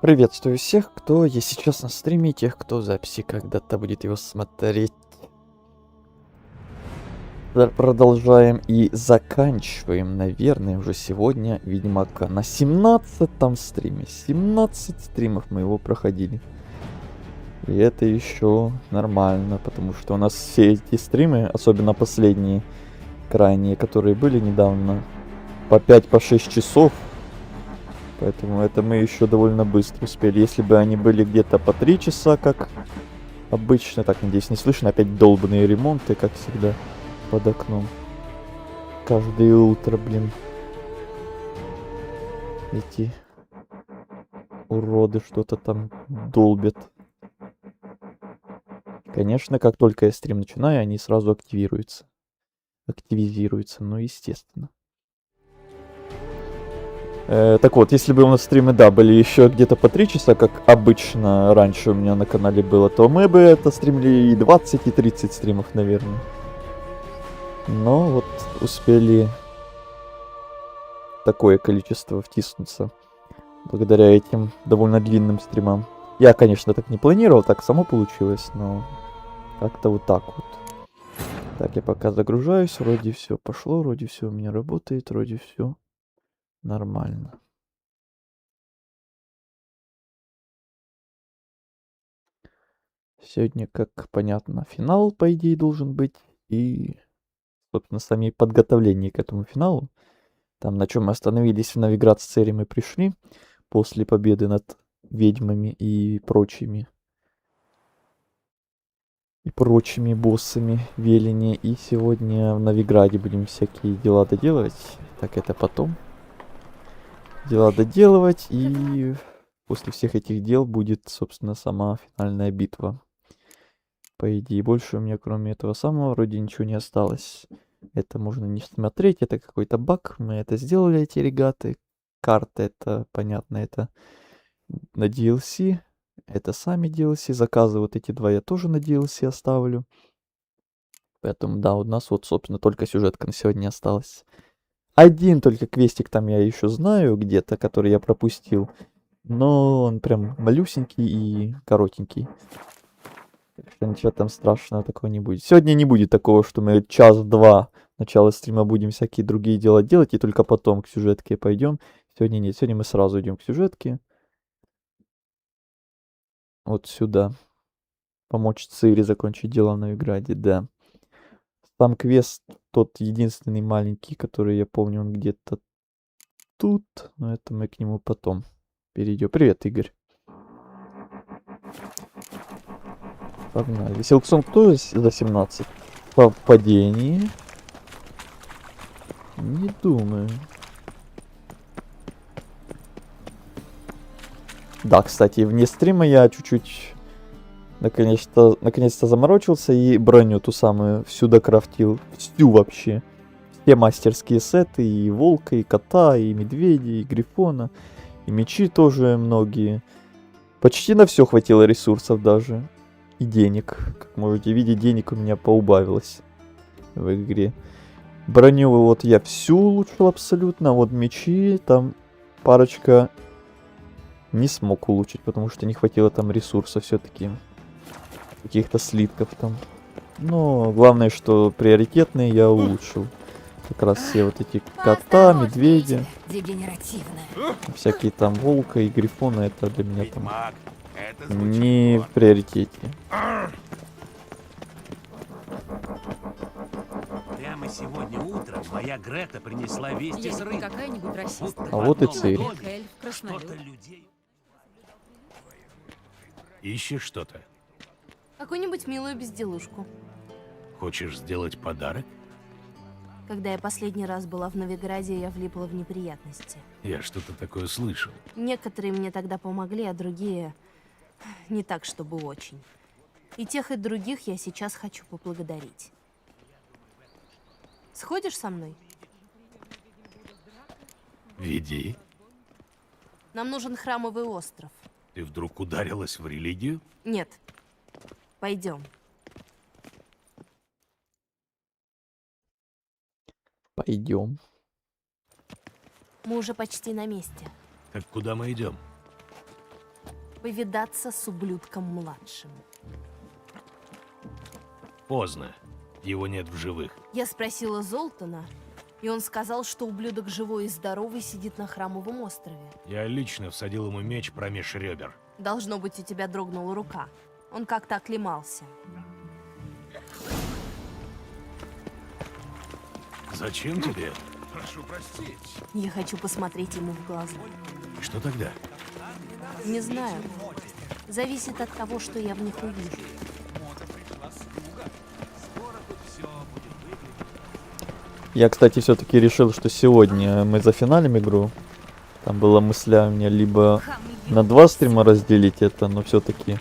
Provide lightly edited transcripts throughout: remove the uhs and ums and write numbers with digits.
Приветствую всех, кто есть сейчас на стриме, и тех, кто в записи когда-то будет его смотреть. Продолжаем и заканчиваем, наверное, уже сегодня Ведьмака на 17-м стриме. 17 стримов мы его проходили. И это еще нормально, потому что у нас все эти стримы, особенно последние, крайние, которые были недавно, по 5-6 часов. Поэтому это мы еще довольно быстро успели. Если бы они были где-то по 3 часа, как обычно, так, надеюсь, не слышно, опять долбанные ремонты, как всегда, под окном. Каждое утро, блин. Эти уроды что-то там долбят. Конечно, как только я стрим начинаю, они сразу активируются. Активизируются, ну, естественно. Так вот, если бы у нас стримы, да, были еще где-то по 3 часа, как обычно раньше у меня на канале было, то мы бы это стримили и 20, и 30 стримов, наверное. Но вот успели такое количество втиснуться благодаря этим довольно длинным стримам. Я, конечно, так не планировал, так само получилось, но как-то вот так вот. Так, я пока загружаюсь, вроде все пошло, вроде все у меня работает, вроде все нормально. Сегодня, как понятно, финал, по идее, должен быть. И, собственно, сами подготовления к этому финалу. Там, на чем мы остановились в Новиград-Сцере, мы пришли после победы над ведьмами и прочими боссами Велени. И сегодня в Новиграде будем всякие дела доделывать. Так, это потом. Дела доделывать, и после всех этих дел будет, собственно, сама финальная битва. По идее, больше у меня, кроме этого самого, вроде ничего не осталось. Это можно не смотреть, это какой-то баг. Мы это сделали, эти регаты. Карта, это, понятно, это на DLC. Это сами DLC. Заказы вот эти два я тоже на DLC оставлю. Поэтому, да, у нас вот, собственно, только сюжетка на сегодня осталась. Один только квестик там я еще знаю где-то, который я пропустил. Но он прям малюсенький и коротенький. Так что ничего там страшного такого не будет. Сегодня не будет такого, что мы час-два начала стрима будем всякие другие дела делать, и только потом к сюжетке пойдем. Сегодня нет, сегодня мы сразу идем к сюжетке. Вот сюда. Помочь Цири закончить дела в Новиграде, да. Сам квест тот единственный маленький, который я помню, он где-то тут. Но это мы к нему потом перейдем. Привет, Игорь. Погнали. Силксонг тоже за 17? По падении? Не думаю. Да, кстати, вне стрима я чуть-чуть наконец-то заморочился и броню ту самую всю докрафтил. Всю вообще. Все мастерские сеты, и волка, и кота, и медведя, и грифона. И мечи тоже многие. Почти на все хватило ресурсов даже. И денег. Как можете видеть, денег у меня поубавилось в игре. Броню вот я всю улучшил абсолютно. Вот мечи, там парочка не смог улучшить, потому что не хватило там ресурсов все-таки. Каких-то слитков там. Но главное, что приоритетные я улучшил. Как раз все вот эти кота, медведя. Всякие там волка и грифона, это для меня там не в приоритете. Прямо сегодня утром моя Грета принесла вести с рынка. Какая-нибудь расистка. А вот и Цири. Что-то людей. Ищешь что-то? Какую-нибудь милую безделушку. Хочешь сделать подарок? Когда я последний раз была в Новиграде, я влипла в неприятности. Я что-то такое слышал. Некоторые мне тогда помогли, а другие не так, чтобы очень. И тех, и других я сейчас хочу поблагодарить. Сходишь со мной? Веди. Нам нужен храмовый остров. Ты вдруг ударилась в религию? Нет. Пойдем. Пойдем. Мы уже почти на месте. Так куда мы идем? Повидаться с ублюдком-младшим. Поздно. Его нет в живых. Я спросила Золтана, и он сказал, что ублюдок живой и здоровый сидит на Храмовом острове. Я лично всадил ему меч промеж ребер. Должно быть, у тебя дрогнула рука. Он как-то оклемался. Зачем тебе? Прошу простить. Я хочу посмотреть ему в глаза. Что тогда? Не знаю. Зависит от того, что я в них увижу. Я, кстати, все-таки решил, что сегодня мы зафиналим игру. Там была мысля у меня либо на 2 стрима разделить это, но все-таки...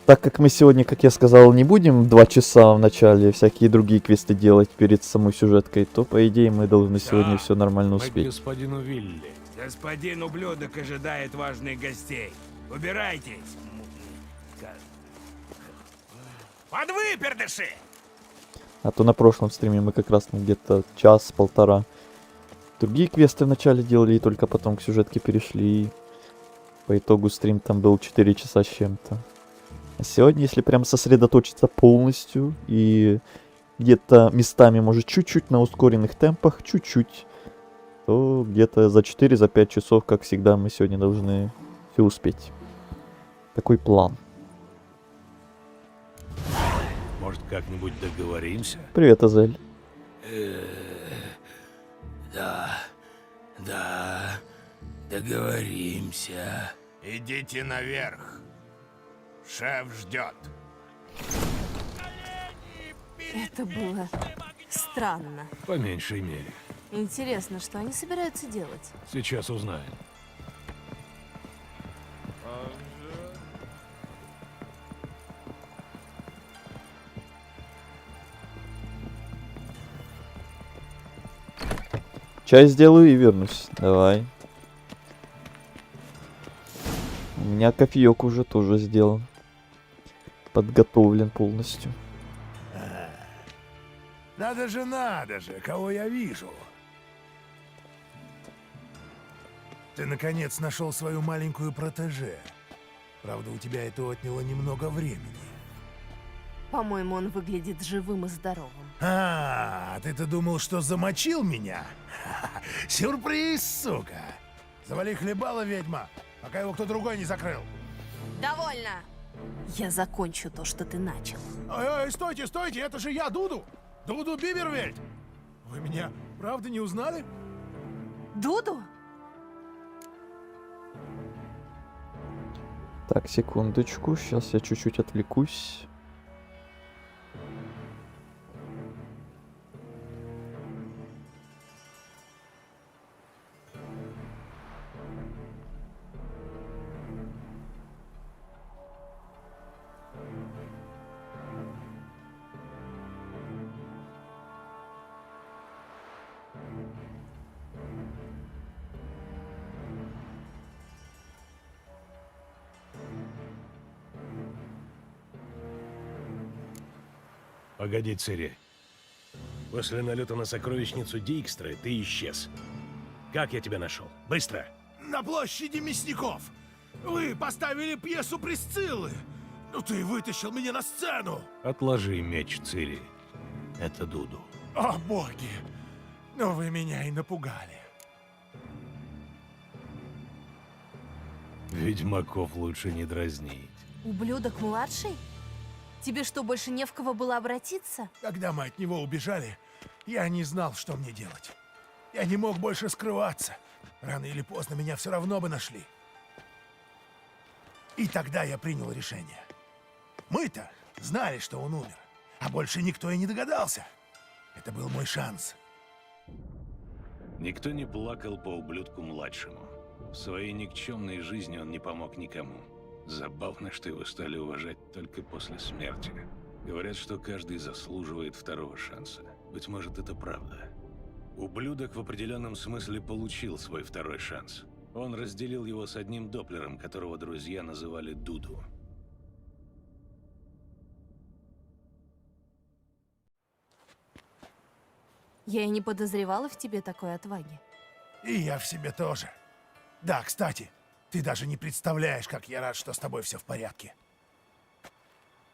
Так как мы сегодня, как я сказал, не будем 2 часа в начале всякие другие квесты делать перед самой сюжеткой, то, по идее, мы должны сегодня все нормально Мы к успеть. господину Вилли. Господин ублюдок ожидает важных гостей. Убирайтесь. Подвыпердыши! А то на прошлом стриме мы как раз где-то час-полтора другие квесты вначале делали, и только потом к сюжетке перешли. И по итогу стрим там был 4 часа с чем-то. А сегодня, если прям сосредоточиться полностью и где-то местами, может, чуть-чуть на ускоренных темпах, чуть-чуть, то где-то за 4-5 часов, как всегда, мы сегодня должны все успеть. Такой план. Может, как-нибудь договоримся? Привет, Азель. Да, договоримся. Идите наверх. Шеф ждет. Это было странно. По меньшей мере. Интересно, что они собираются делать? Сейчас узнаем. Чай сделаю и вернусь. Давай. У меня кофеек уже тоже сделан. Подготовлен полностью. Надо же, кого я вижу. Ты наконец нашел свою маленькую протеже. Правда, у тебя это отняло немного времени. По-моему, он выглядит живым и здоровым. А, ты-то думал, что замочил меня? Сюрприз, сука! Завали хлебало, ведьма, пока его кто другой не закрыл. Довольно! Я закончу то, что ты начал. Эй, стойте, это же я, Дуду! Дуду Бибервельд! Вы меня правда не узнали? Дуду? Так, секундочку. Сейчас я чуть-чуть отвлекусь. Погоди, Цири. После налета на сокровищницу Дикстры ты исчез. Как я тебя нашел? Быстро! На площади мясников! Вы поставили пьесу Присциллы! Ну ты вытащил меня на сцену! Отложи меч, Цири. Это Дуду. О, боги! Ну вы меня и напугали. Ведьмаков лучше не дразнить. Ублюдок-младший? Тебе что, больше не в кого было обратиться? Когда мы от него убежали, я не знал, что мне делать. Я не мог больше скрываться. Рано или поздно меня все равно бы нашли. И тогда я принял решение. Мы-то знали, что он умер, а больше никто и не догадался. Это был мой шанс. Никто не плакал по ублюдку младшему. В своей никчемной жизни он не помог никому. Забавно, что его стали уважать только после смерти. Говорят, что каждый заслуживает второго шанса. Быть может, это правда. Ублюдок в определенном смысле получил свой второй шанс. Он разделил его с одним доплером, которого друзья называли Дуду. Я и не подозревала в тебе такой отваги. И я в себе тоже. Да, кстати, Ты даже не представляешь, как я рад, что с тобой все в порядке.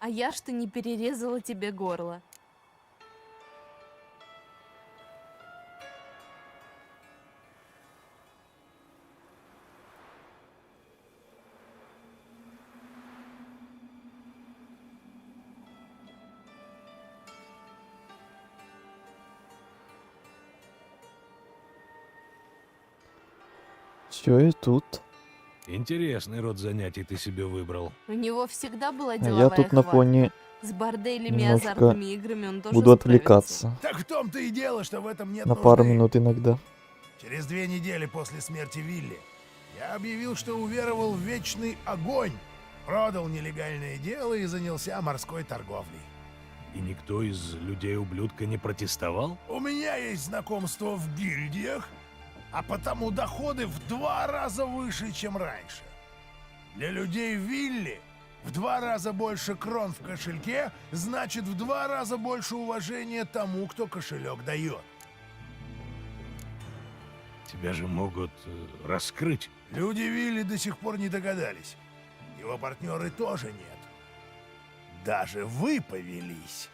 А я что не перерезала тебе горло. Все, и тут. Интересный род занятий ты себе выбрал. У него всегда была А деловая я тут на хватка. фоне С борделями и немножко азартными играми он тоже буду справится. отвлекаться. Так в том-то и дело, что в этом нет На нужды. пару минут иногда. Через 2 недели после смерти Вилли я объявил, что уверовал в вечный огонь, продал нелегальное дело и занялся морской торговлей. И никто из людей-ублюдка не протестовал? У меня есть знакомство в гильдиях, а потому доходы в 2 раза выше, чем раньше. Для людей Вилли в 2 раза больше крон в кошельке значит в 2 раза больше уважения тому, кто кошелек дает. Тебя же могут раскрыть. Люди Вилли до сих пор не догадались. Его партнеры тоже нет. Даже вы повелись.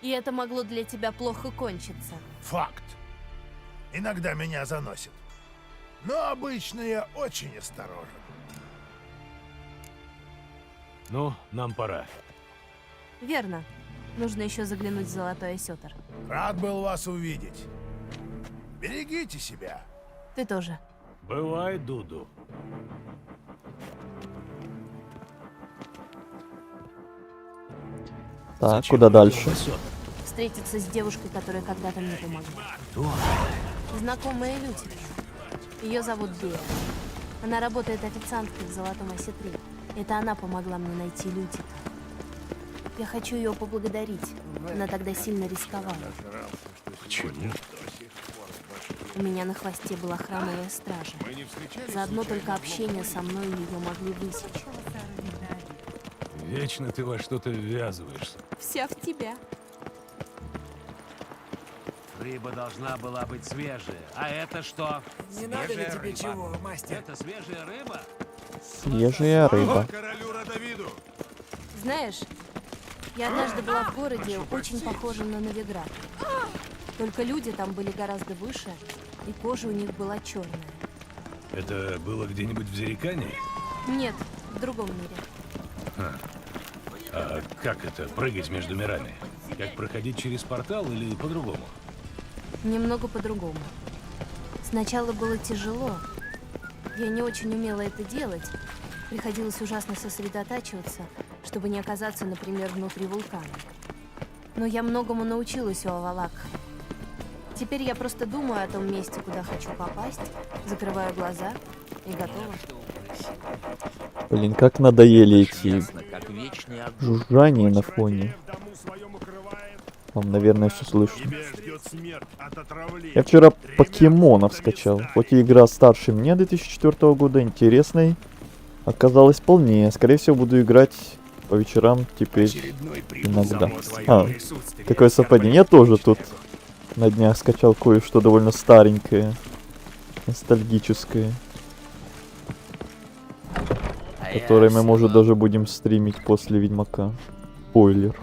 И это могло для тебя плохо кончиться. Факт. Иногда меня заносит. Но обычно я очень осторожен. Ну, нам пора. Верно. Нужно еще заглянуть в Золотой Осетр. Рад был вас увидеть. Берегите себя. Ты тоже. Бывай, Дуду. Так, Зачем куда ты дальше? идёшь в Осётр? Встретиться с девушкой, которая когда-то мне помогла. Кто? Знакомая Лютика. Ее зовут Бея. Она работает официанткой в Золотом Осетре. Это она помогла мне найти Лютика. Я хочу ее поблагодарить. Она тогда сильно рисковала. Почему? У меня на хвосте была храмовая стража. За одно только общение со мной ее могли высечь. Вечно ты во что-то ввязываешься. Вся в тебя. Рыба должна была быть свежая. А это что? Не надо ли тебе чего, мастер? Это свежая рыба? Свежая рыба. Королю Радовиду. Знаешь, я однажды была в городе, очень похожем на Новиград. Только люди там были гораздо выше, и кожа у них была черная. Это было где-нибудь в Зерикане? Нет, в другом мире. А как это, прыгать между мирами? Как проходить через портал или по-другому? Немного по-другому. Сначала было тяжело. Я не очень умела это делать. Приходилось ужасно сосредотачиваться, чтобы не оказаться, например, внутри вулкана. Но я многому научилась у Авалакха. Теперь я просто думаю о том месте, куда хочу попасть, закрываю глаза и готова. Блин, как надоели эти Ясно, как вечный огонь. жужжания на фоне. Там, наверное, все слышно. Я вчера покемонов скачал. Хоть и игра старше меня 2004 года, интересной, оказалась полнее. Скорее всего, буду играть по вечерам теперь иногда. А, какое совпадение. Я тоже тут на днях скачал кое-что довольно старенькое, ностальгическое, которое мы, может, даже будем стримить после Ведьмака. Спойлер.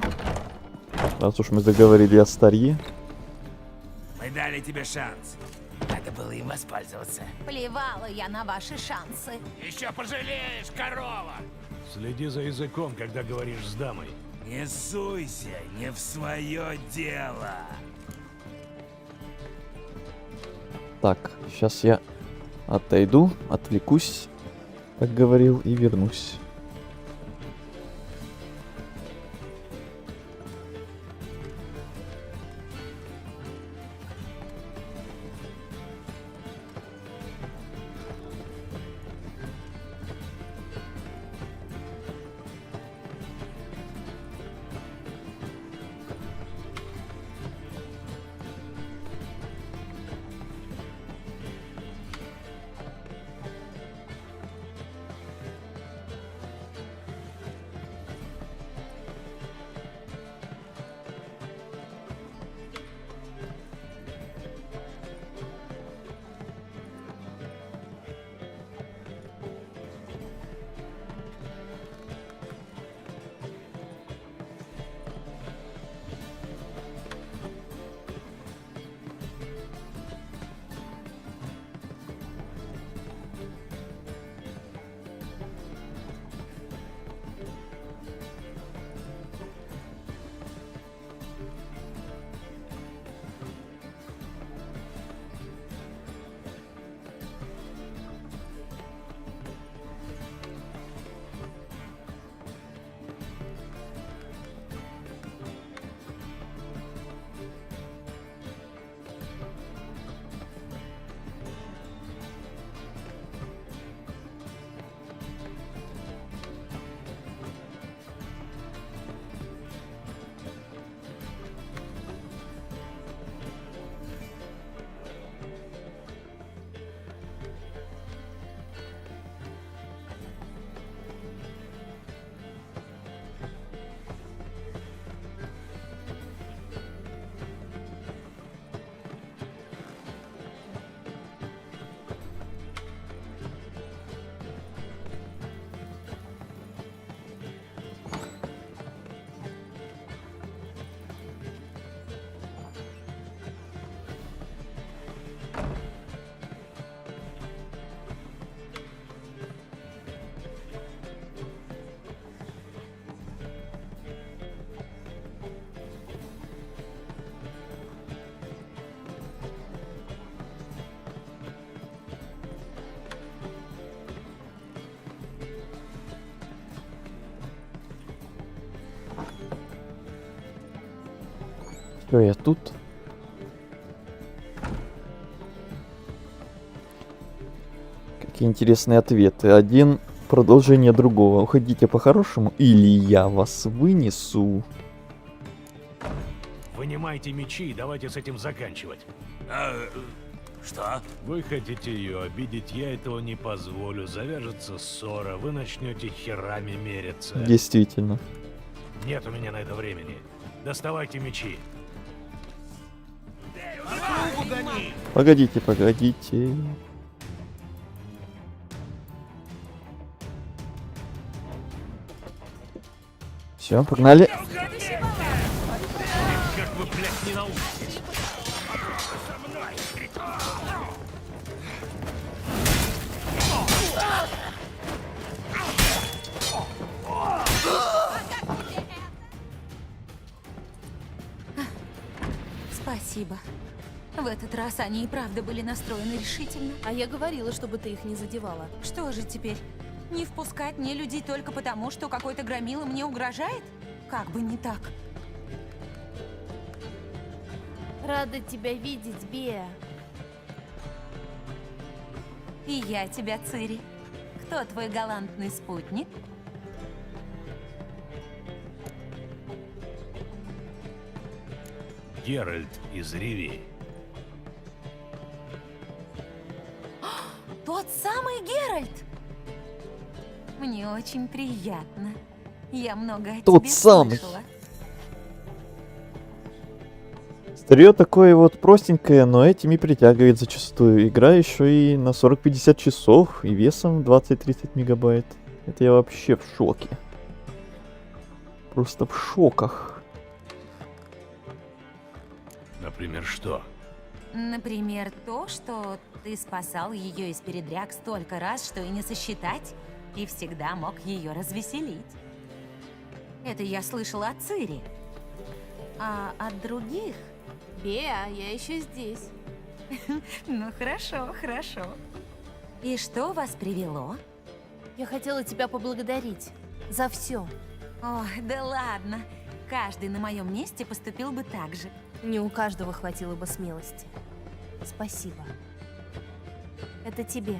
Раз уж мы заговорили о старье. Мы дали тебе шанс. Надо было им воспользоваться. Плевала я на ваши шансы. Еще пожалеешь, корова! Следи за языком, когда говоришь с дамой. Не суйся, не в свое дело. Так, сейчас я отойду, отвлекусь, как говорил, и вернусь. Чё я тут? Какие интересные ответы. Один продолжение другого. Уходите по-хорошему, или я вас вынесу. Вынимайте мечи и давайте с этим заканчивать. Что? Вы хотите ее обидеть, я этого не позволю. Завяжется ссора, вы начнете херами мериться. Действительно. Нет у меня на это времени. Доставайте мечи. Погодите, погодите. Все, погнали. Как вы, блядь, не научитесь? Спасибо. В этот раз они и правда были настроены решительно. А я говорила, чтобы ты их не задевала. Что же теперь? Не впускать мне людей только потому, что какой-то громила мне угрожает? Как бы не так. Рада тебя видеть, Беа. И я тебя, Цири. Кто твой галантный спутник? Геральт из Ривии. Тот самый Геральт! Мне очень приятно. Я много о Тот тебе самый. слышала. Старье такое вот простенькое, но этим и притягивает зачастую. Игра еще и на 40-50 часов и весом 20-30 мегабайт. Это я вообще в шоке. Просто в шоках. Например, что? Например, то, что ты спасал ее из передряг столько раз, что и не сосчитать, и всегда мог ее развеселить. Это я слышала от Цири. А от других? Беа, я еще здесь. Ну хорошо, хорошо. И что вас привело? Я хотела тебя поблагодарить за все. Ой, да ладно. Каждый на моем месте поступил бы так же. Не у каждого хватило бы смелости. Спасибо. Это тебе.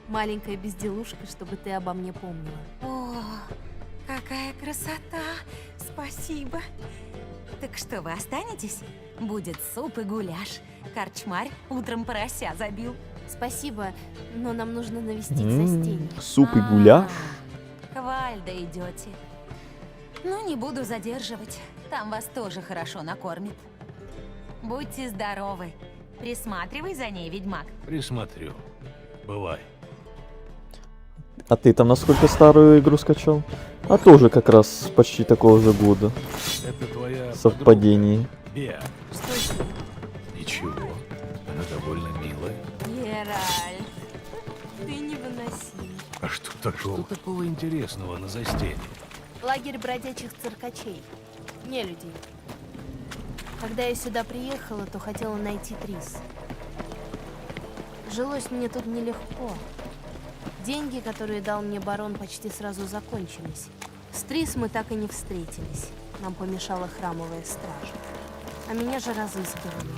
Маленькая безделушка, чтобы ты обо мне помнила. О, какая красота! Спасибо. Так что, вы останетесь? Будет суп и гуляш. Корчмарь утром порося забил. Спасибо, но нам нужно навестить застенье. Суп и гуляш. К Вальдо идете. Ну, не буду задерживать. Там вас тоже хорошо накормят. Будьте здоровы. Присматривай за ней, ведьмак. Присмотрю. Бывай. А ты там насколько старую игру скачал? А тоже как раз почти такого же года. Это твоя Совпадение. подруга, Беа. Что с ней? Ничего. Она довольно милая. Геральт, ты невыносим. А что такого интересного на застенье? Лагерь бродячих циркачей. Не людей. Когда я сюда приехала, то хотела найти Трис. Жилось мне тут нелегко. Деньги, которые дал мне барон, почти сразу закончились. С Трис мы так и не встретились. Нам помешала храмовая стража. А меня же разыскивали.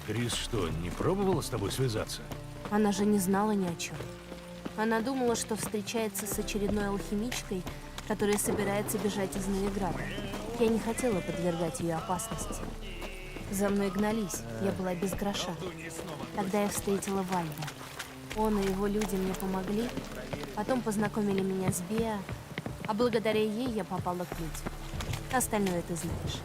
Крис что, не пробовала с тобой связаться? Она же не знала ни о чем. Она думала, что встречается с очередной алхимичкой, которая собирается бежать из Новиграда. Я не хотела подвергать ее опасности. За мной гнались, я была без гроша. Тогда я встретила Вальда. Он и его люди мне помогли, потом познакомили меня с Беа, а благодаря ей я попала к людям. Остальное ты знаешь.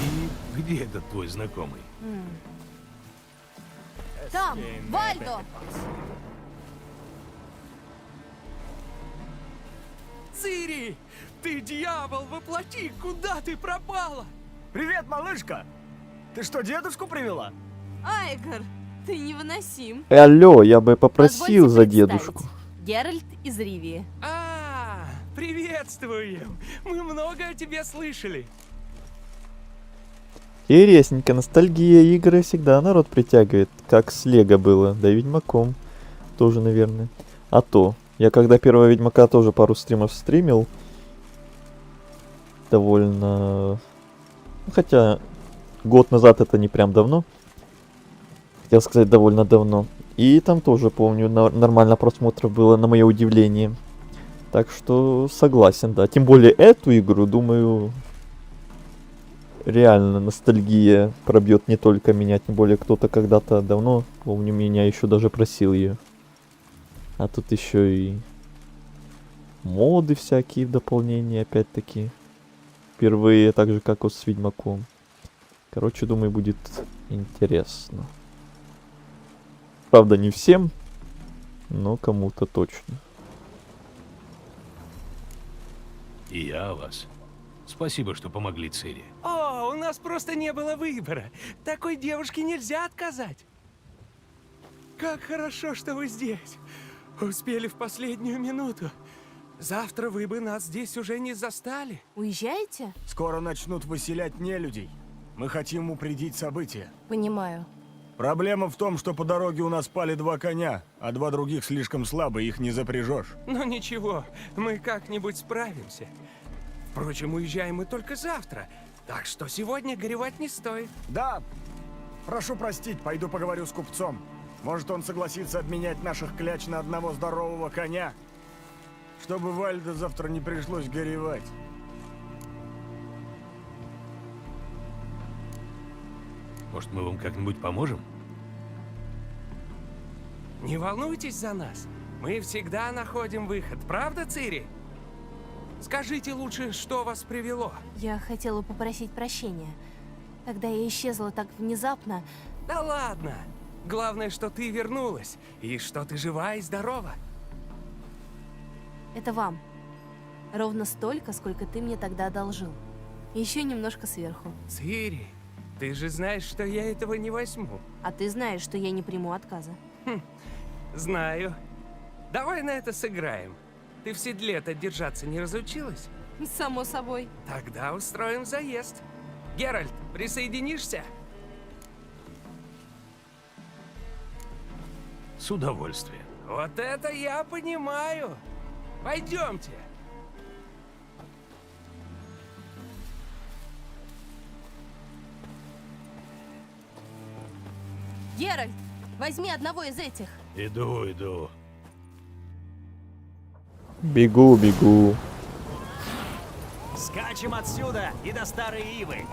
И где этот твой знакомый? Там, Вальдо! Цири! Ты дьявол воплоти! Куда ты пропала? Привет, малышка! Ты что, дедушку привела? Айгор, ты невыносим. Алло, я бы попросил Позвольте за представить. дедушку. Геральт из Ривии. Приветствуем! Мы много о тебе слышали. Интересненько, ностальгия игры всегда народ притягивает, как с Лего было, да и Ведьмаком тоже, наверное. А то, я когда первого Ведьмака тоже пару стримов стримил, довольно... ну, хотя год назад это не прям давно, хотел сказать довольно давно. И там тоже, помню, нормально просмотров было, на мое удивление. Так что согласен, да. Тем более эту игру, думаю, реально ностальгия пробьет не только меня, тем более кто-то когда-то давно, помню, меня еще даже просил ее. А тут еще и моды всякие в дополнение, опять-таки. Впервые, так же как и с Ведьмаком. Короче, думаю, будет интересно. Правда, не всем, но кому-то точно. И я о вас. Спасибо, что помогли Цири. О, у нас просто не было выбора. Такой девушке нельзя отказать. Как хорошо, что вы здесь. Успели в последнюю минуту. Завтра вы бы нас здесь уже не застали. Уезжаете? Скоро начнут выселять нелюдей. Мы хотим упредить события. Понимаю. Проблема в том, что по дороге у нас пали 2 коня, а 2 других слишком слабые, их не запряжешь. Ну ничего, мы как-нибудь справимся. Впрочем, уезжаем мы только завтра, так что сегодня горевать не стоит. Да, прошу простить, пойду поговорю с купцом. Может, он согласится обменять наших кляч на одного здорового коня, чтобы Вальдо завтра не пришлось горевать. Может, мы вам как-нибудь поможем? Не волнуйтесь за нас. Мы всегда находим выход, правда, Цири? Скажите лучше, что вас привело. Я хотела попросить прощения. Когда я исчезла так внезапно, Да ладно. Главное, что ты вернулась, и что ты жива и здорова. это вам. Ровно столько, сколько ты мне тогда одолжил. Еще немножко сверху. Цири, ты же знаешь, что я этого не возьму. А ты знаешь, что я не приму отказа. Знаю. Давай на это сыграем. Ты в седле-то держаться не разучилась? Само собой. Тогда устроим заезд. Геральт, присоединишься? С удовольствием. Вот это я понимаю. Пойдемте. Геральт, возьми одного из этих. Иду. Бегу, бегу. Скачем отсюда и до Старой Ивы.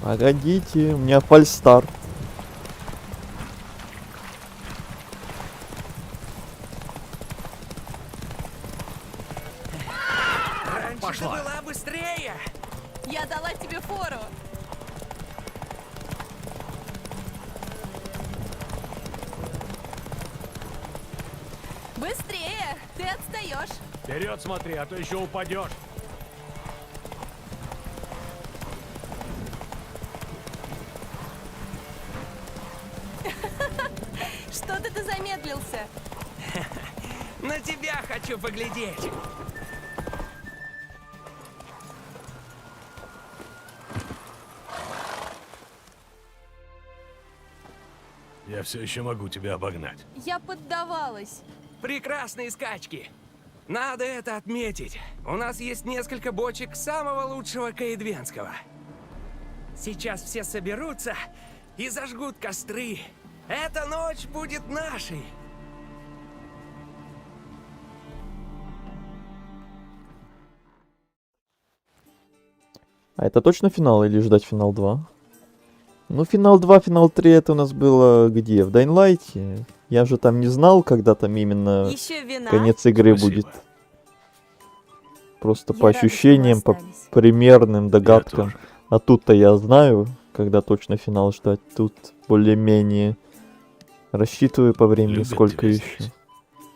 Погодите, у меня фальстарт. Раньше ты была быстрее. Я дала тебе фору. Быстрее! Ты отстаешь. Вперед смотри, а то еще упадешь. Что-то ты замедлился. На тебя хочу поглядеть. Я все еще могу тебя обогнать. Я поддавалась. Прекрасные скачки. Надо это отметить. У нас есть несколько бочек самого лучшего каэдвенского. Сейчас все соберутся и зажгут костры. Эта ночь будет нашей. А это точно финал или ждать финал 2? Ну, финал 2, финал 3 это у нас было где? В Дайнлайте? Я же там не знал, когда там именно Еще вина. конец игры Спасибо. будет. Просто Я по рада, что мы ощущениям, по остались. примерным Я догадкам. тоже. А тут-то я знаю, когда точно финал ждать. Тут более-менее рассчитываю по времени, Любят сколько тебя еще. здесь.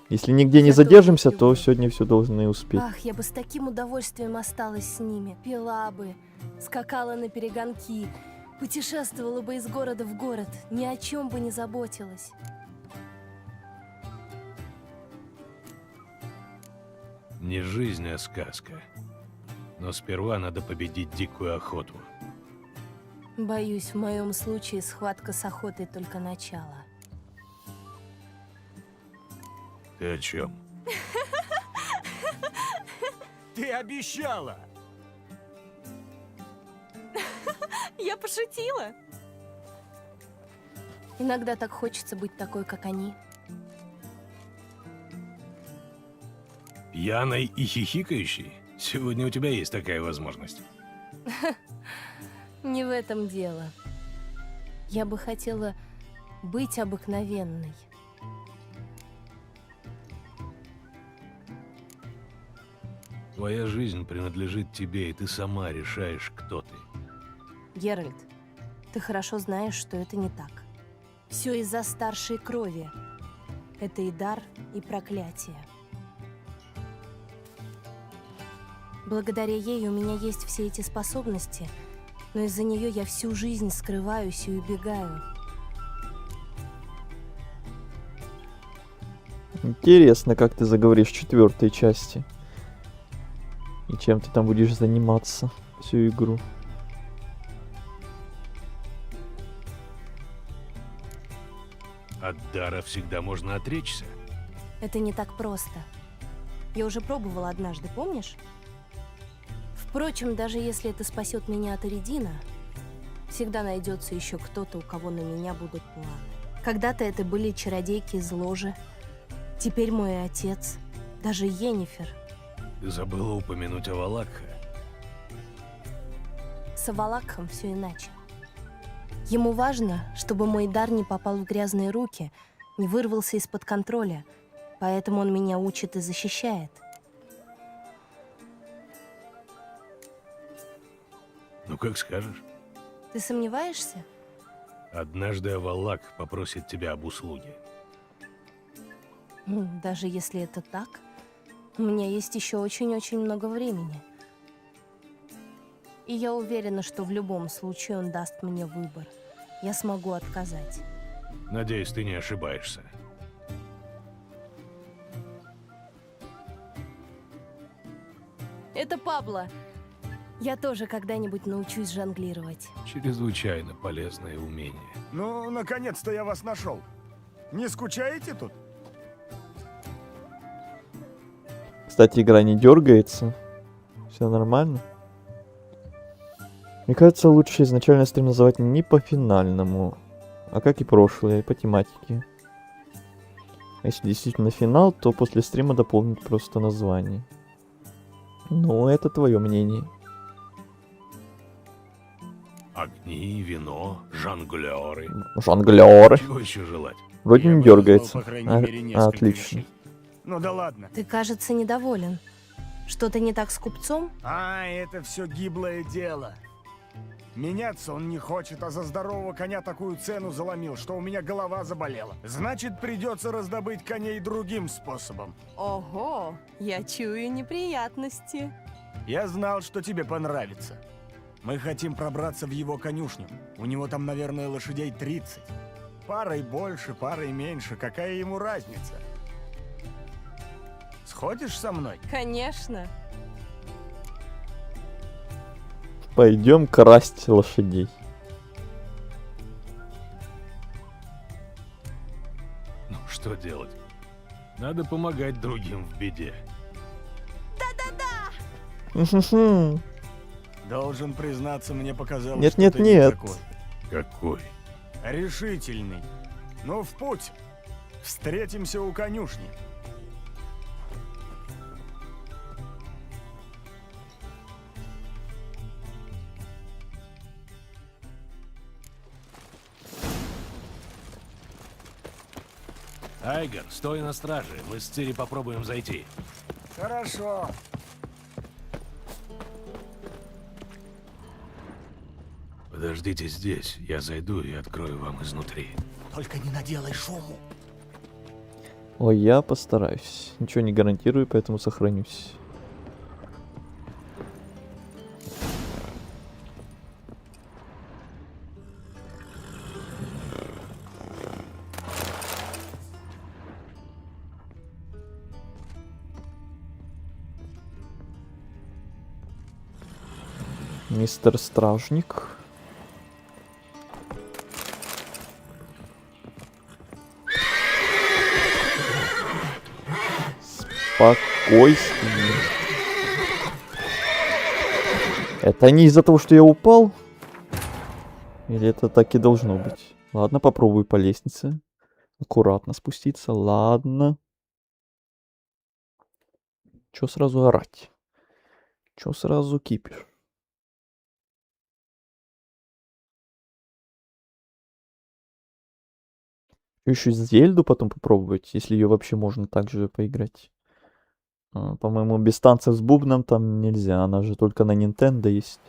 Если нигде не Я тоже задержимся, люблю. то сегодня все должны успеть. Ах, я бы с таким удовольствием осталась с ними. Пила бы, скакала на перегонки, путешествовала бы из города в город, ни о чем бы не заботилась. Не жизнь, а сказка. Но сперва надо победить дикую охоту. Боюсь, в моем случае схватка с охотой только начало. Ты о чем? Ты обещала! Я пошутила. Иногда так хочется быть такой, как они. Пьяной и хихикающей? Сегодня у тебя есть такая возможность. Не в этом дело. Я бы хотела быть обыкновенной. Твоя жизнь принадлежит тебе, и ты сама решаешь, кто ты. Геральт, ты хорошо знаешь, что это не так. Все из-за старшей крови. Это и дар, и проклятие. Благодаря ей у меня есть все эти способности, но из-за нее я всю жизнь скрываюсь и убегаю. Интересно, как ты заговоришь в 4-й части. И чем ты там будешь заниматься всю игру. От дара всегда можно отречься. Это не так просто. Я уже пробовала однажды, помнишь? Впрочем, даже если это спасет меня от Эридина, всегда найдется еще кто-то, у кого на меня будут планы. Когда-то это были чародейки из ложи, теперь мой отец, даже Йеннифер. Ты забыла упомянуть о Валакхе. С Авалакхом все иначе. Ему важно, чтобы мой дар не попал в грязные руки, не вырвался из-под контроля, поэтому он меня учит и защищает. Ну, как скажешь. Ты сомневаешься? Однажды Авалак попросит тебя об услуге. Даже если это так, у меня есть еще очень-очень много времени. И я уверена, что в любом случае он даст мне выбор. Я смогу отказать. Надеюсь, ты не ошибаешься. Это Пабло. Я тоже когда-нибудь научусь жонглировать. Чрезвычайно полезное умение. Ну, наконец-то я вас нашел. Не скучаете тут? Кстати, игра не дергается. Все нормально. Мне кажется, лучше изначально стрим называть не по финальному, а как и прошлые, по тематике. А если действительно финал, то после стрима дополнить просто название. Ну, это твое мнение. Огни, вино, жонглеры. Жонглеры. Чего еще желать? Вроде Я не бы назвал, дергается. по крайней мере, несколько Отлично. вещей. Ну да ладно. Ты, кажется, недоволен. Что-то не так с купцом? А, это все гиблое дело. Меняться он не хочет, а за здорового коня такую цену заломил, что у меня голова заболела. Значит, придется раздобыть коней другим способом. Ого, я чую неприятности. Я знал, что тебе понравится. Мы хотим пробраться в его конюшню. У него там, наверное, лошадей 30. Парой больше, парой меньше. Какая ему разница? Сходишь со мной? Конечно. Пойдем красть лошадей. Ну, что делать? Надо помогать другим в беде. Мгм. Должен признаться, мне показалось, Нет, что нет, ты не нет. такой. Какой? Решительный. Ну, в путь. Встретимся у конюшни. Айгон, стой на страже. Мы с Цири попробуем зайти. Хорошо. Подождите здесь. Я зайду и открою вам изнутри. Только не наделай шуму. Ой, я постараюсь. Ничего не гарантирую, поэтому сохранюсь. Мистер Стражник. Спокойствие. Это не из-за того, что я упал? Или это так и должно быть? Ладно, попробую по лестнице. Аккуратно спуститься. Ладно. Чё сразу орать? Чё сразу кипишь? Еще Зельду потом попробовать, если ее вообще можно так же поиграть. По-моему, без танцев с бубном там нельзя. Она же только на Nintendo есть.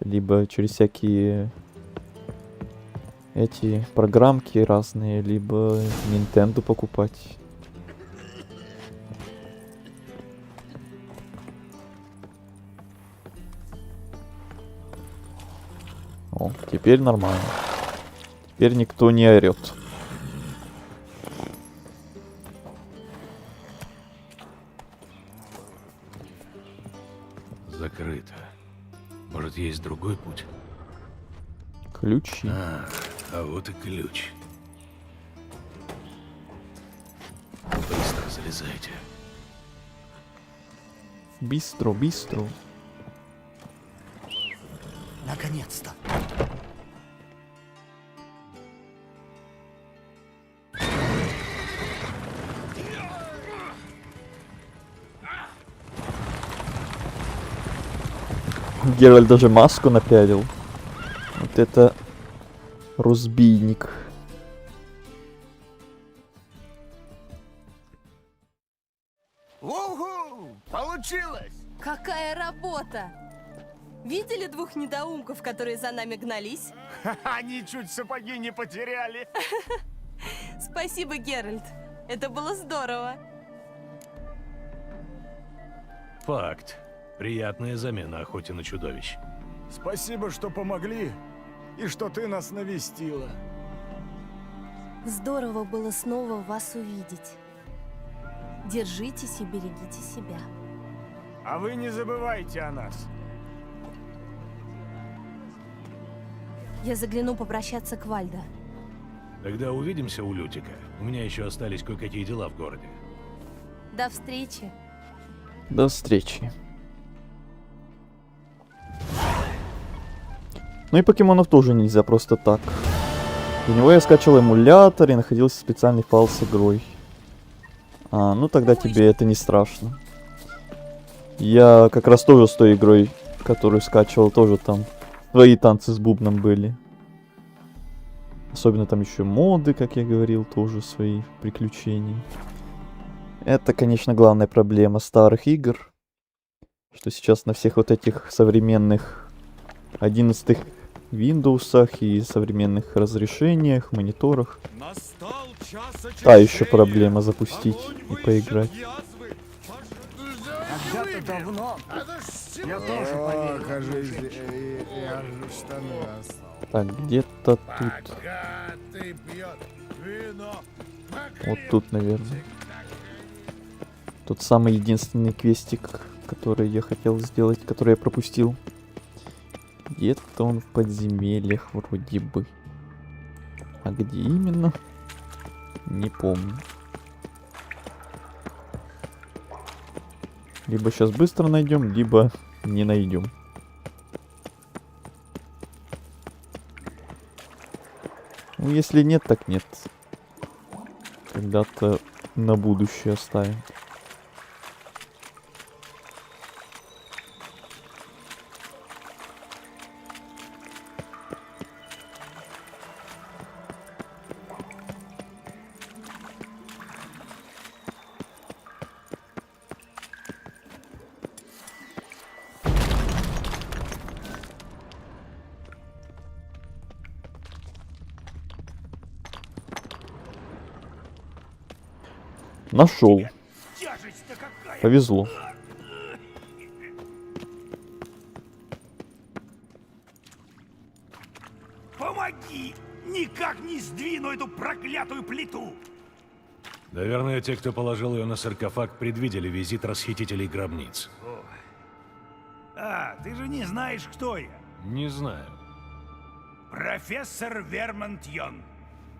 Либо через всякие эти программки разные, либо Nintendo покупать. О, теперь нормально. Теперь никто не орет. Закрыто. Может, есть другой путь? Ключи. А вот и ключ. Быстро залезайте. Бистро, бистро. Наконец-то. Геральт даже маску напялил. Вот это разбийник. Уху! Получилось! Какая работа! Видели двух недоумков, которые за нами гнались? Они чуть сапоги не потеряли. Спасибо, Геральт. Это было здорово. Факт. Приятная замена охоте на чудовищ. Спасибо, что помогли и что ты нас навестила. Здорово было снова вас увидеть. Держитесь и берегите себя. А вы не забывайте о нас. Я загляну попрощаться к Вальдо. Тогда увидимся у Лютика. У меня еще остались кое-какие дела в городе. До встречи. До встречи. Ну и покемонов тоже нельзя просто так. Для него я скачал эмулятор и находился специальный файл с игрой. Ну тогда тебе это не страшно. Я как раз тоже с той игрой, которую скачивал, тоже там свои танцы с бубном были. Особенно там еще моды, как я говорил, тоже свои приключения. Это, конечно, главная проблема старых игр. Что сейчас на всех вот этих современных 11-х Windows и современных разрешениях, мониторах. Та еще проблема запустить и поиграть. Когда-то давно я тоже поверил. Кажись, я же штаны остал. Так, где-то тут. Богатый пьет вино. Вот тут, наверное. Тут самый единственный квестик, который я хотел сделать, который я пропустил. Где-то он в подземельях вроде бы. А где именно? Не помню. Либо сейчас быстро найдем, либо не найдем. Ну, если нет, так нет. Когда-то на будущее оставим. Нашел. Повезло. Помоги! Никак не сдвину эту проклятую плиту! Наверное, те, кто положил ее на саркофаг, предвидели визит расхитителей гробниц. А, ты же не знаешь, кто я. Не знаю. Профессор Вермонт Йон.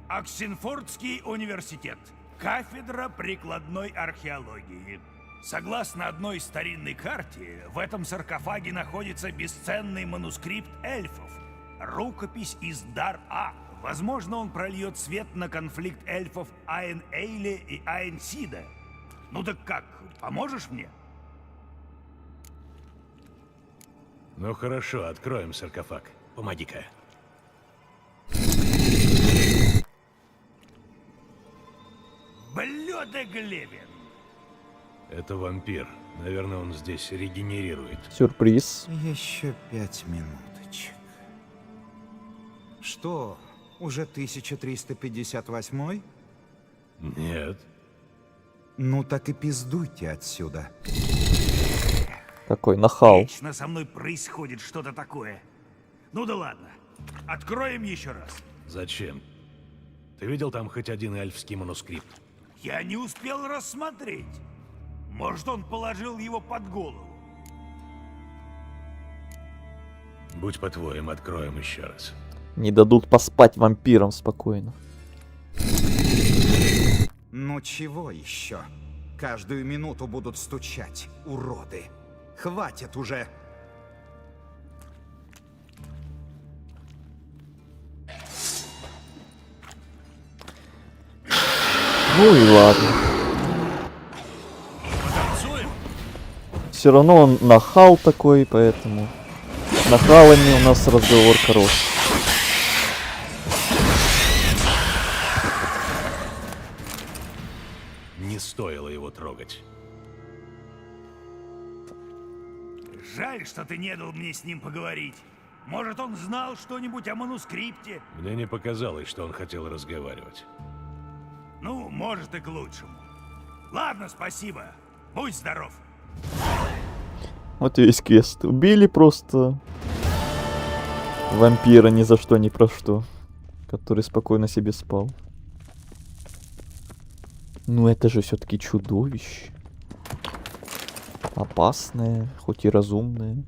Оксенфордский университет. Кафедра прикладной археологии. Согласно одной старинной карте, в этом саркофаге находится бесценный манускрипт эльфов. Рукопись из Дар-А. Возможно, он прольет свет на конфликт эльфов Айн-Эйли и Айн-Сида. Ну так как, поможешь мне? Ну хорошо, откроем саркофаг. Помоги-ка. Блёдоглевен. Это вампир. Наверное, он здесь регенерирует. Сюрприз. Еще 5 минуточек. Что, уже 1358? Нет. Ну так и пиздуйте отсюда. Такой нахал. Вечно со мной происходит что-то такое. Ну да ладно. Откроем еще раз. Зачем? Ты видел там хоть один эльфский манускрипт? Я не успел рассмотреть. Может, он положил его под голову. Будь по-твоему, откроем еще раз. Не дадут поспать вампирам спокойно. Ну чего еще? Каждую минуту будут стучать, уроды. Хватит уже! Ну и ладно. Все равно он нахал такой, поэтому нахалами у нас разговор хорош. Не стоило его трогать. Жаль, что ты не дал мне с ним поговорить. Может, он знал что-нибудь о манускрипте? Мне не показалось, что он хотел разговаривать. Ну, может, и к лучшему. Ладно, спасибо. Будь здоров. Вот весь квест. Убили просто вампира ни за что, ни про что. Который спокойно себе спал. Ну это же все-таки чудовище. Опасное, хоть и разумное.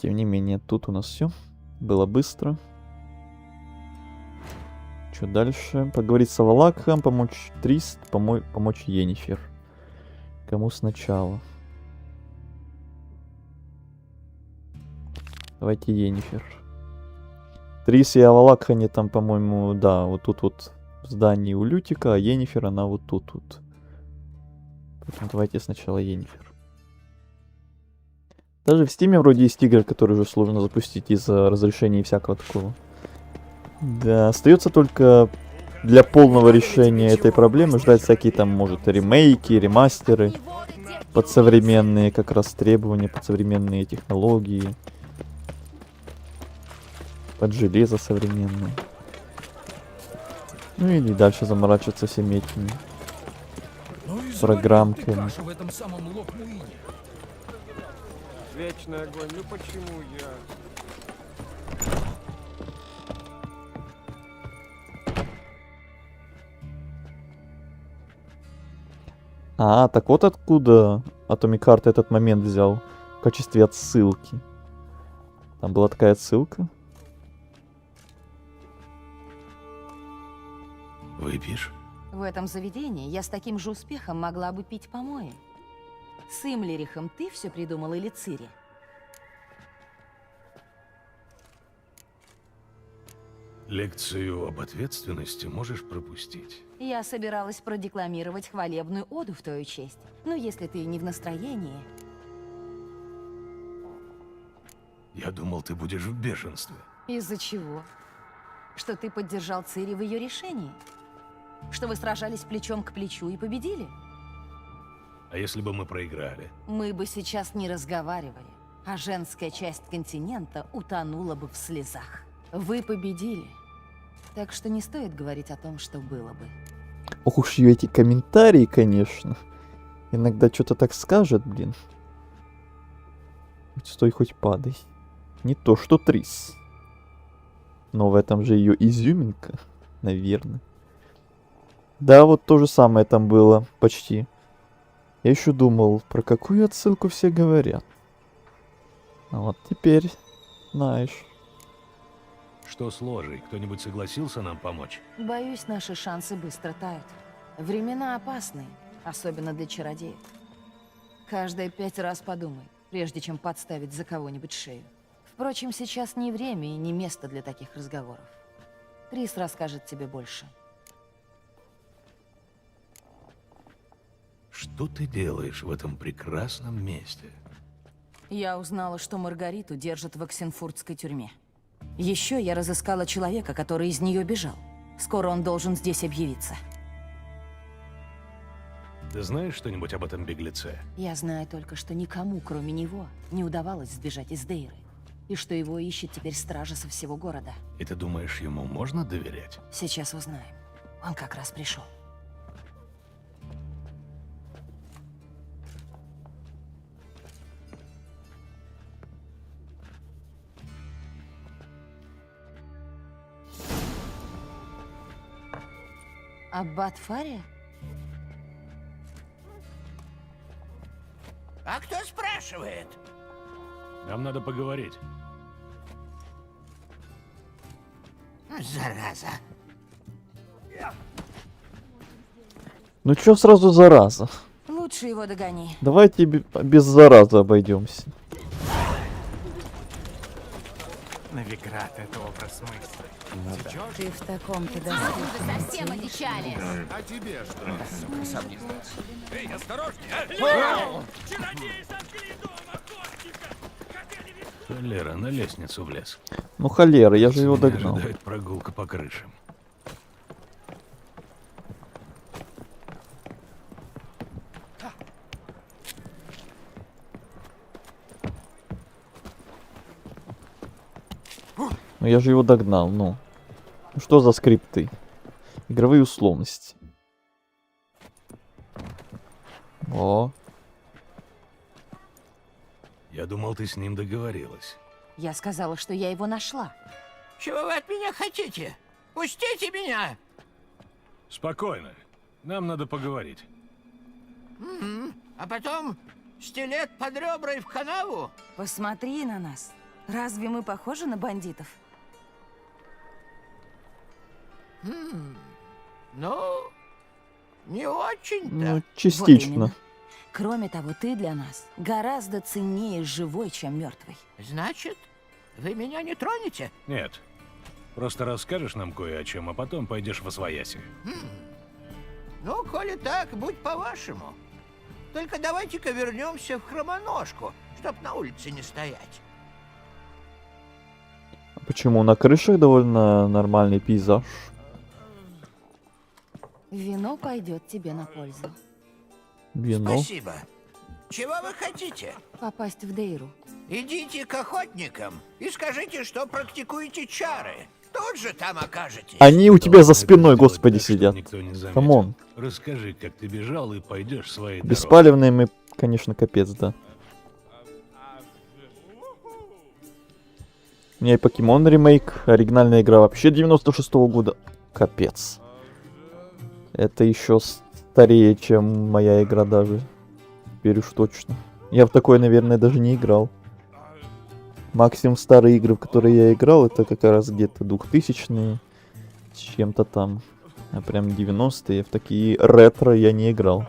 Тем не менее, тут у нас все было быстро. Что дальше? Поговорить с Авалакхом, помочь Трист, помочь Йеннифер. Кому сначала? Давайте Йеннифер. Трис и Авалакх, они там, по-моему, да, вот тут вот в здании у Лютика, а Йеннифер, она вот тут вот. Поэтому давайте сначала Йеннифер. Даже в Стиме вроде есть игры, которые уже сложно запустить из-за разрешения и всякого такого. Да, остается только для полного решения этой проблемы ждать всякие там, может, ремейки, ремастеры под современные как раз требования, под современные технологии, под железо современное. Ну или дальше заморачиваться всеми этими программками. Вечный огонь, ну почему я... А, так вот откуда Atomic Heart этот момент взял в качестве отсылки. Там была такая отсылка. Выпьешь? В этом заведении я с таким же успехом могла бы пить помои. С Имлерихом ты все придумал или Цири? Лекцию об ответственности можешь пропустить. Я собиралась продекламировать хвалебную оду в твою честь. Но если ты не в настроении... Я думал, ты будешь в бешенстве. Из-за чего? Что ты поддержал Цири в ее решении? Что вы сражались плечом к плечу и победили? А если бы мы проиграли? Мы бы сейчас не разговаривали, а женская часть континента утонула бы в слезах. Вы победили, так что не стоит говорить о том, что было бы. Ох уж ее эти комментарии, конечно. Иногда что-то так скажет, блин. Хоть стой, хоть падай. Не то, что Трис. Но в этом же ее изюминка, наверное. Да, вот то же самое там было, почти. Я еще думал, про какую отсылку все говорят. А вот теперь знаешь. Что с ложей? Кто-нибудь согласился нам помочь? Боюсь, наши шансы быстро тают. Времена опасные, особенно для чародеев. Каждые 5 раз подумай, прежде чем подставить за кого-нибудь шею. Впрочем, сейчас не время и не место для таких разговоров. Трис расскажет тебе больше. Что ты делаешь в этом прекрасном месте? Я узнала, что Маргариту держат в Оксенфуртской тюрьме. Еще я разыскала человека, который из нее бежал. Скоро он должен здесь объявиться. Ты знаешь что-нибудь об этом беглеце? Я знаю только, что никому, кроме него, не удавалось сбежать из Дейры. И что его ищет теперь стража со всего города. И ты думаешь, ему можно доверять? Сейчас узнаем. Он как раз пришел. Аббат Фария? А кто спрашивает? Нам надо поговорить. Зараза. Ну чё сразу зараза? Лучше его догони. Давайте без заразы обойдемся. Новиград — это образ мысли. Ты в таком-то Вы совсем одичали. А тебе что? Эй, осторожнее! Чародеи сожгли дом охотника! Холера, на лестницу влез. Ну холера, я же его Меня догнал. ожидает прогулка по крышам. Ну я же его догнал, ну. Ну что за скрипты? Игровые условности. О, Я думал, ты с ним договорилась. Я сказала, что я его нашла. Чего вы от меня хотите? Пустите меня! Спокойно. Нам надо поговорить. А потом стилет под ребра и в канаву? Посмотри на нас. Разве мы похожи на бандитов? Ну, не очень-то. ну Вот частично. именно. Кроме того, ты для нас гораздо ценнее живой, чем мертвый. Значит, вы меня не тронете? Нет. Просто расскажешь нам кое о чем, а потом пойдешь восвояси. Ну, коли так, будь по-вашему. Только давайте-ка вернемся в Хромоножку, чтоб на улице не стоять. Почему? На крышах довольно нормальный пейзаж. Вино пойдет тебе на пользу. Вино. Спасибо. Чего вы хотите? Попасть в Дейру. Идите к охотникам и скажите, что практикуете чары. Тут же там окажетесь. Они у тебя за Должен спиной, это сделать господи, так, чтоб сидят. никто не заметил. Камон. Расскажи, как ты бежал и пойдешь своей дорогой. Беспалевные мы, конечно, капец, да. У меня и Покемон ремейк, оригинальная игра вообще 96-го года. Капец. Это еще старее, чем моя игра даже. Теперь уж точно. Я в такое, наверное, даже не играл. Максимум старые игры, в которые я играл, это как раз где-то 2000-е. С чем-то там. А прям 90-е. В такие ретро я не играл.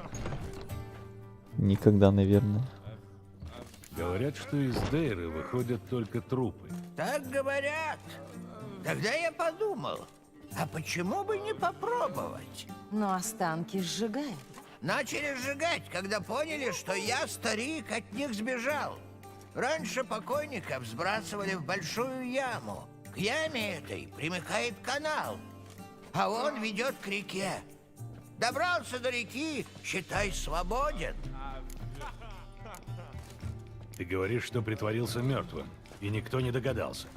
Никогда, наверное. Говорят, что из Дейры выходят только трупы. Так говорят. Тогда я подумал, а почему бы не попробовать? Но останки сжигают. Начали сжигать, когда поняли, что я, старик, от них сбежал. Раньше покойников сбрасывали в большую яму. К яме этой примыкает канал, а он ведет к реке. Добрался до реки, считай, свободен. Ты говоришь, что притворился мертвым, и никто не догадался.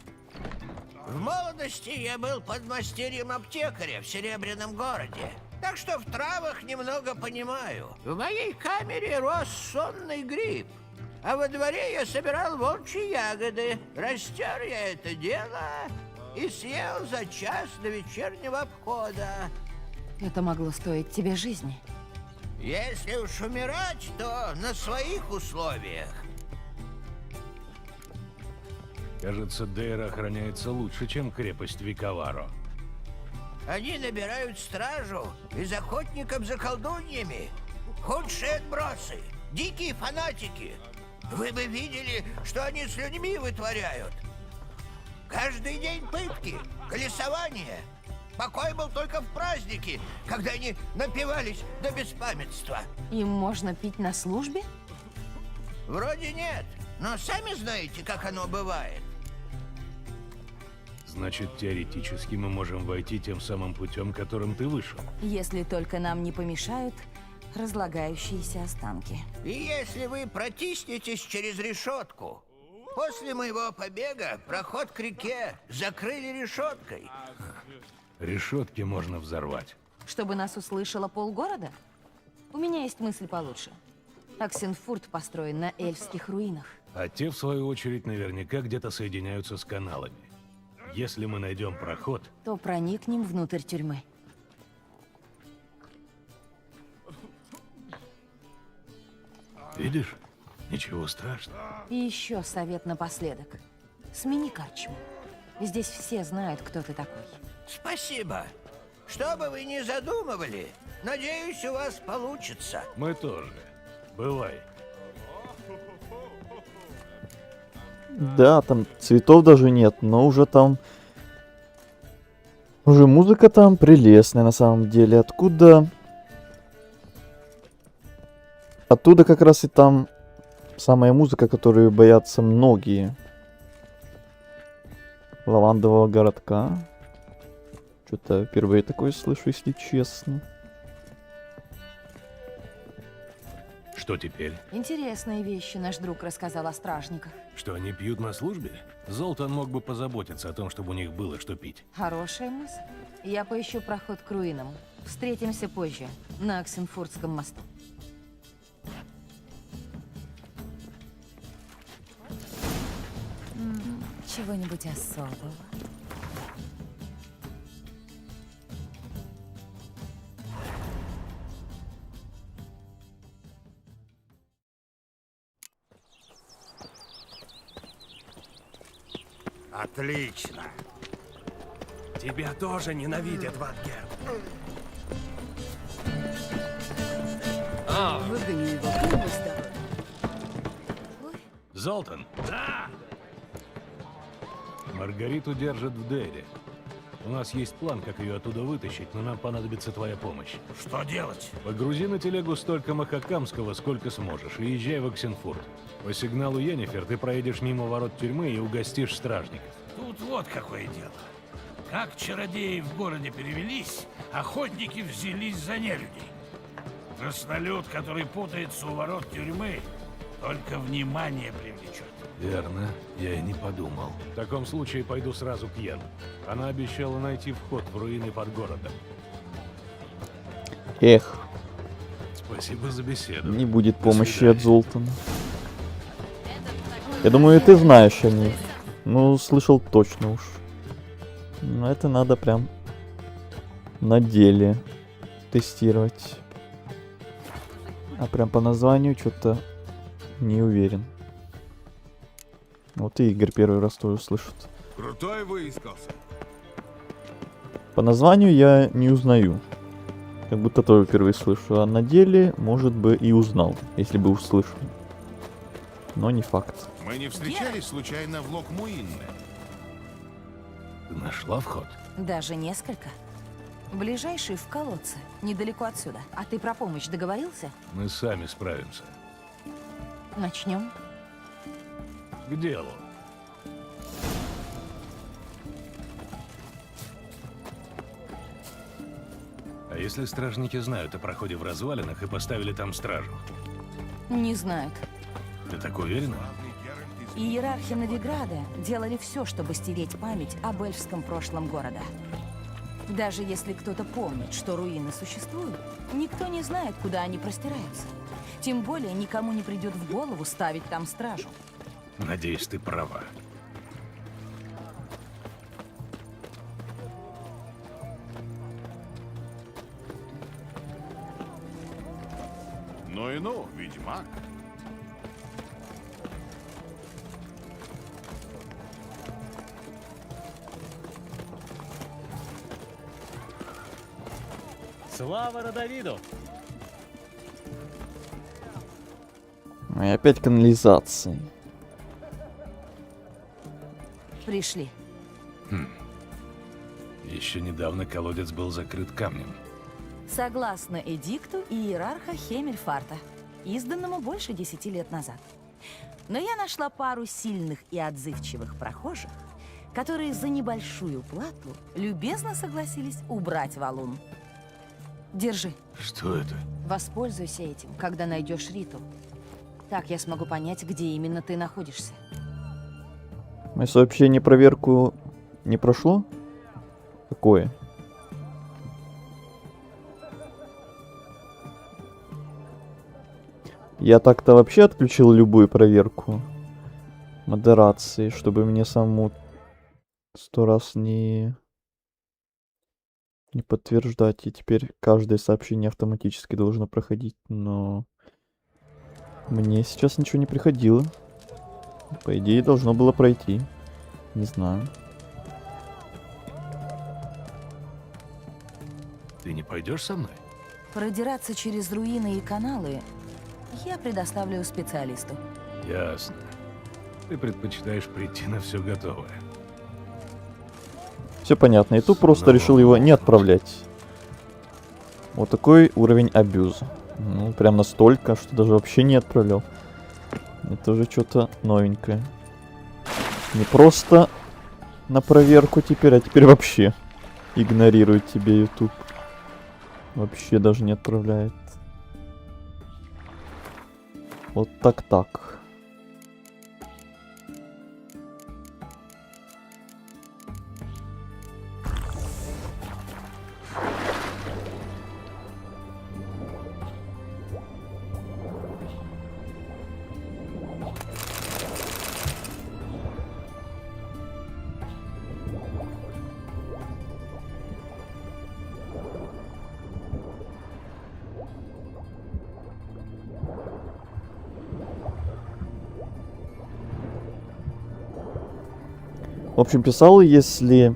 В молодости я был подмастерьем аптекаря в Серебряном городе. Так что в травах немного понимаю. В моей камере рос сонный гриб. А во дворе я собирал волчьи ягоды. Растер я это дело и съел за час до вечернего обхода. Это могло стоить тебе жизни. Если уж умирать, то на своих условиях. Кажется, Дейра охраняется лучше, чем крепость Виковаро. Они набирают стражу из охотников за колдуньями. Худшие отбросы, дикие фанатики. Вы бы видели, что они с людьми вытворяют. Каждый день пытки, колесование. Покой был только в праздники, когда они напивались до беспамятства. Им можно пить на службе? Вроде нет, но сами знаете, как оно бывает. Значит, теоретически мы можем войти тем самым путем, которым ты вышел. Если только нам не помешают разлагающиеся останки. И если вы протиснетесь через решетку, после моего побега проход к реке закрыли решеткой. Решетки можно взорвать. Чтобы нас услышало полгорода? У меня есть мысль получше. Оксенфурт построен на эльфских руинах. А те, в свою очередь, наверняка где-то соединяются с каналами. Если мы найдем проход, То проникнем внутрь тюрьмы. видишь, ничего страшного. И еще совет напоследок. Смени карчму. Здесь все знают, кто ты такой. Спасибо. Что бы вы ни задумывали, надеюсь, у вас получится. Мы тоже. Бывай. Да, там цветов даже нет, но уже там... Уже музыка там прелестная на самом деле. Откуда... Оттуда как раз и там самая музыка, которую боятся многие. Лавандового городка. Что-то впервые такое слышу, если честно. Что теперь? Интересные вещи наш друг рассказал о стражниках. Что они пьют на службе? Золтан мог бы позаботиться о том, чтобы у них было что пить. Хорошая мысль. Я поищу проход к руинам. Встретимся позже, на Оксенфуртском мосту. Чего-нибудь особого? Отлично. Тебя тоже ненавидят, Ватгер. Выгоню его, клянусь тобой. Золтан! Да! Маргариту держат в Дейре. У нас есть план, как ее оттуда вытащить, но нам понадобится твоя помощь. Что делать? Погрузи на телегу столько махакамского, сколько сможешь, и езжай в Оксенфурт. По сигналу Йеннифер ты проедешь мимо ворот тюрьмы и угостишь стражников. Тут вот какое дело. Как чародеи в городе перевелись, охотники взялись за нелюдей. Краснолюд, который путается у ворот тюрьмы, только внимание привлечет. Верно, я и не подумал. В таком случае пойду сразу к Йен. Она обещала найти вход в руины под городом. Эх, Спасибо за беседу. не будет До помощи свидания. от Золтана. Я думаю, ты знаешь о них. Ну, слышал точно уж. Но это надо прям на деле тестировать. А прям по названию что-то не уверен. Вот и Игорь первый раз тоже слышит. Крутой выискался. По названию я не узнаю. Как будто тоже впервые слышу. А на деле, может бы, и узнал, если бы услышал. Но не факт. Мы не встречались случайно в Лок-Муинне? Ты нашла вход? Даже несколько. Ближайший в колодце, недалеко отсюда. А ты про помощь договорился? Мы сами справимся. Начнем. К делу. А если стражники знают о проходе в развалинах и поставили там стражу? Не знают. Ты так уверена? Иерархи Новиграда делали все, чтобы стереть память об эльфском прошлом города. Даже если кто-то помнит, что руины существуют, никто не знает, куда они простираются. Тем более никому не придет в голову ставить там стражу. Надеюсь, ты права. Ну и ну, ведьмак. Слава Родовиду! И опять канализация. Пришли. Еще недавно колодец был закрыт камнем. Согласно эдикту иерарха Хемельфарта, изданному больше 10 лет назад. Но я нашла пару сильных и отзывчивых прохожих, которые за небольшую плату любезно согласились убрать валун. Держи. Что это? Воспользуйся этим, когда найдешь Риту. Так я смогу понять, где именно ты находишься. Мое сообщение проверку не прошло? Какое? Я так-то вообще отключил любую проверку модерации, чтобы мне самому 100 раз не подтверждать. И теперь каждое сообщение автоматически должно проходить. Но мне сейчас ничего не приходило. По идее, должно было пройти. Не знаю. Ты не пойдешь со мной? Продираться через руины и каналы я предоставлю специалисту. Ясно. Ты предпочитаешь прийти на все готовое. Все понятно. И тут просто решил его не отправлять. Вот такой уровень абьюза. Ну, прям настолько, что даже вообще не отправлял. Это уже что-то новенькое. Не просто на проверку теперь, а теперь вообще игнорирует тебе YouTube. Вообще даже не отправляет. Вот так. В общем, писал, если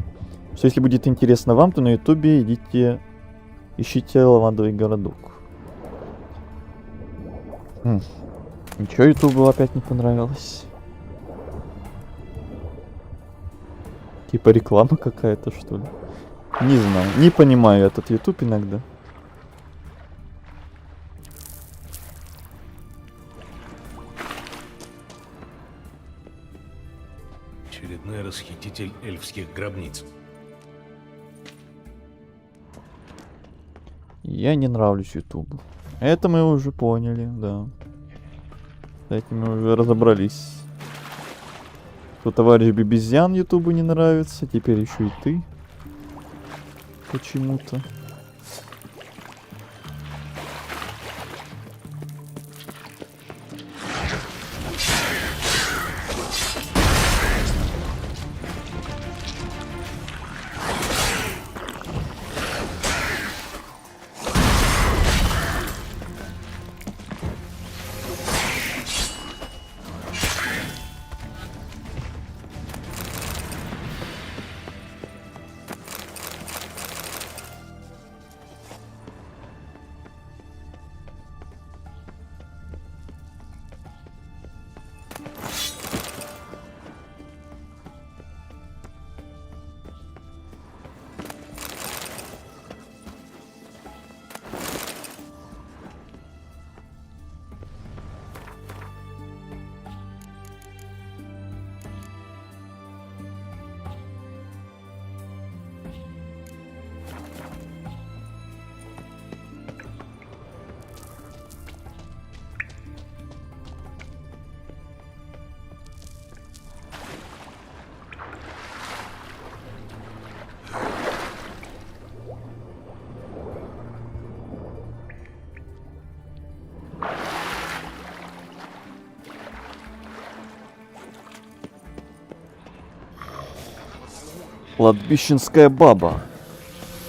будет интересно вам, то на ютубе ищите Лавандовый городок. Ничего ютубу опять не понравилось. Типа реклама какая-то, что ли? Не знаю, не понимаю этот ютуб иногда. Очередной расхититель эльфских гробниц. Я не нравлюсь ютубу. Это мы уже поняли, да. С этим мы уже разобрались. Что товарищ Бибизян ютубу не нравится, теперь еще и ты. Почему-то. Кладбищенская баба.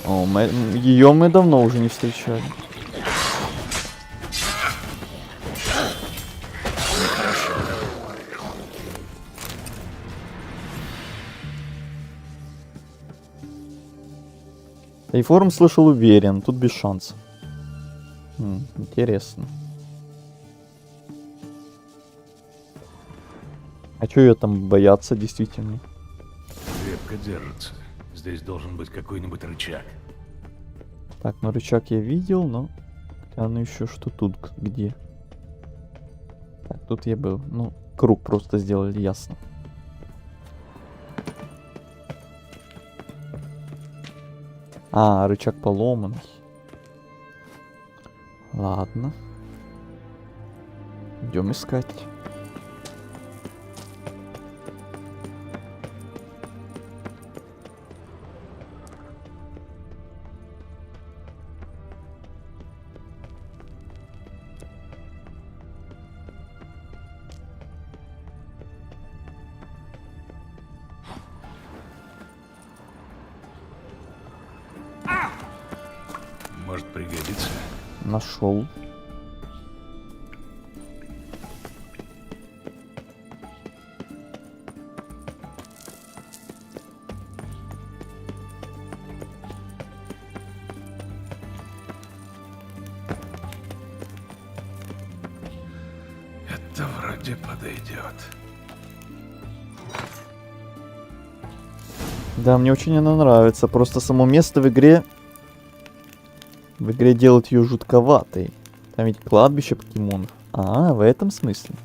О, ее мы давно уже не встречали. Тайформ слышал уверен, тут без шансов. Интересно. А чё её там бояться действительно? Крепко держится. Здесь должен быть какой-нибудь рычаг. Так, ну рычаг я видел, но... Глянь еще, что тут, где. Так, тут я был. Ну, круг просто сделали, ясно. А, рычаг поломанный. Ладно. Идем искать. Может пригодится. Нашел. Это вроде подойдет. Да, мне очень она нравится. Просто само место в игре... В игре делают ее жутковатой. Там ведь кладбище покемонов. А, в этом смысле.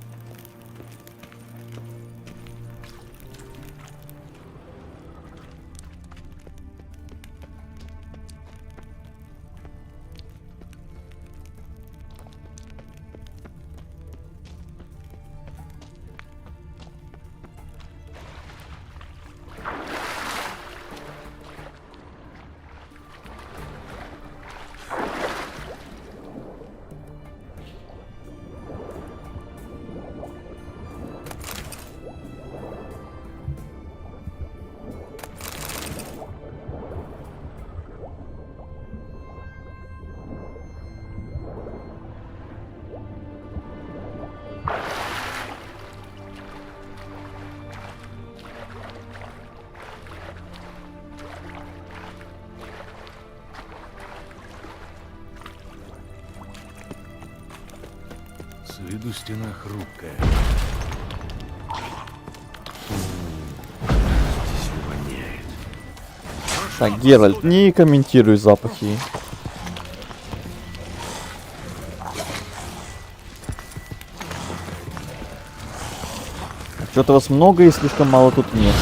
С виду стена хрупкая. Здесь воняет. Так, Геральт, не комментируй запахи. Что-то вас много и слишком мало тут нет.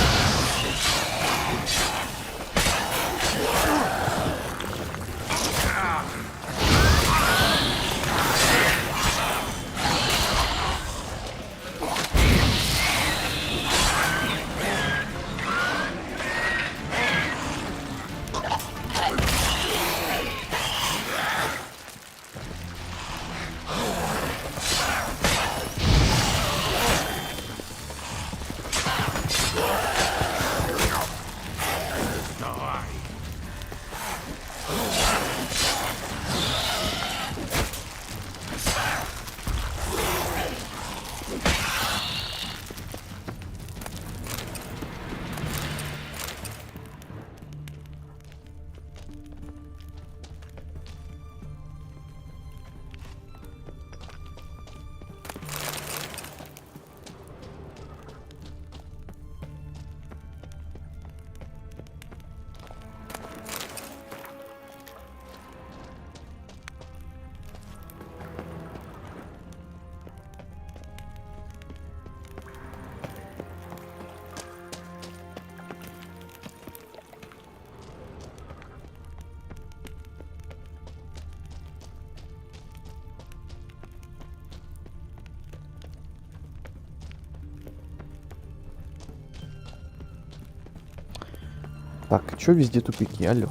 Так, чё везде тупики, алло?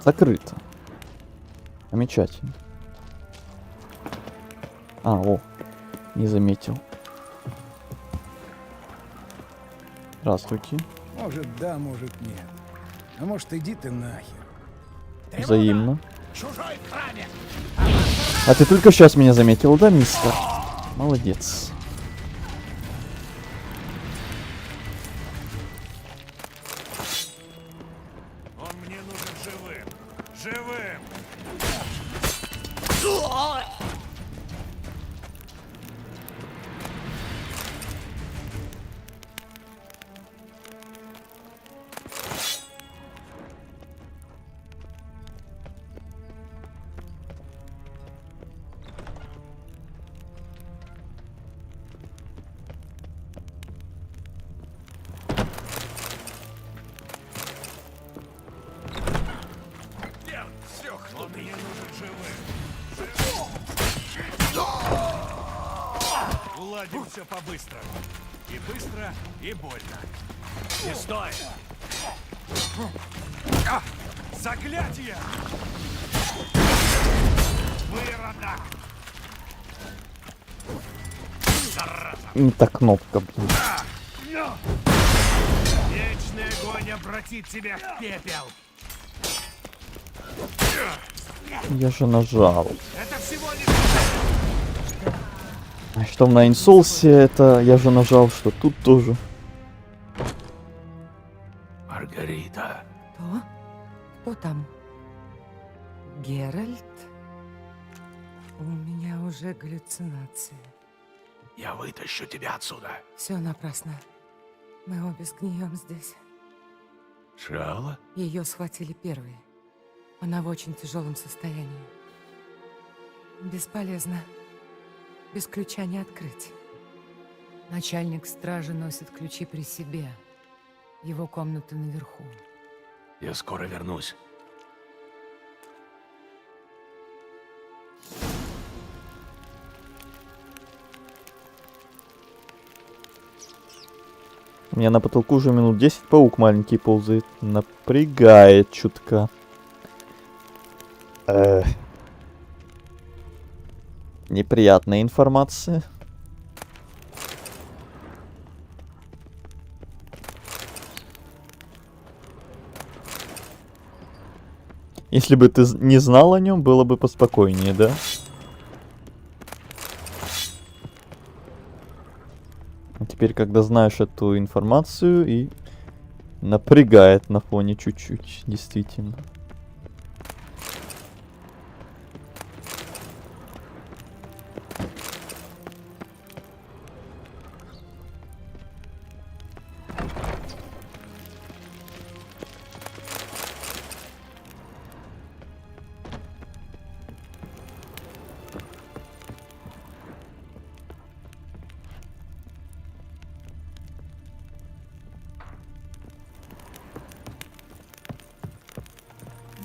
Закрыто. Замечательно. А, о, не заметил. Здравствуйте. Может, да, может, нет. А может, иди ты нахер. Взаимно. А ты только сейчас меня заметил, да, мистер? Молодец. Он мне нужен живым. Живым! Он мне нужен живым. Уладим все по-быстрому. И быстро, и больно. Не стой! Заклятие! Выродок! Зараза! Не та кнопка, блин. Вечный огонь обратит тебя в пепел! Я же нажал. Это всего лишь... А что на инсолсе, это я же нажал, что тут тоже. Маргарита. Кто? Кто там? Геральт? У меня уже галлюцинации. Я вытащу тебя отсюда. Все напрасно. Мы обе сгнием здесь. Шала? Ее схватили первые. Она в очень тяжелом состоянии. Бесполезно. Без ключа не открыть. Начальник стражи носит ключи при себе. Его комната наверху. Я скоро вернусь. У меня на потолку уже минут 10 паук маленький ползает. Напрягает чутка. Неприятная информация. Если бы ты не знал о нем, было бы поспокойнее, да? А теперь, когда знаешь эту информацию, и напрягает на фоне чуть-чуть, действительно.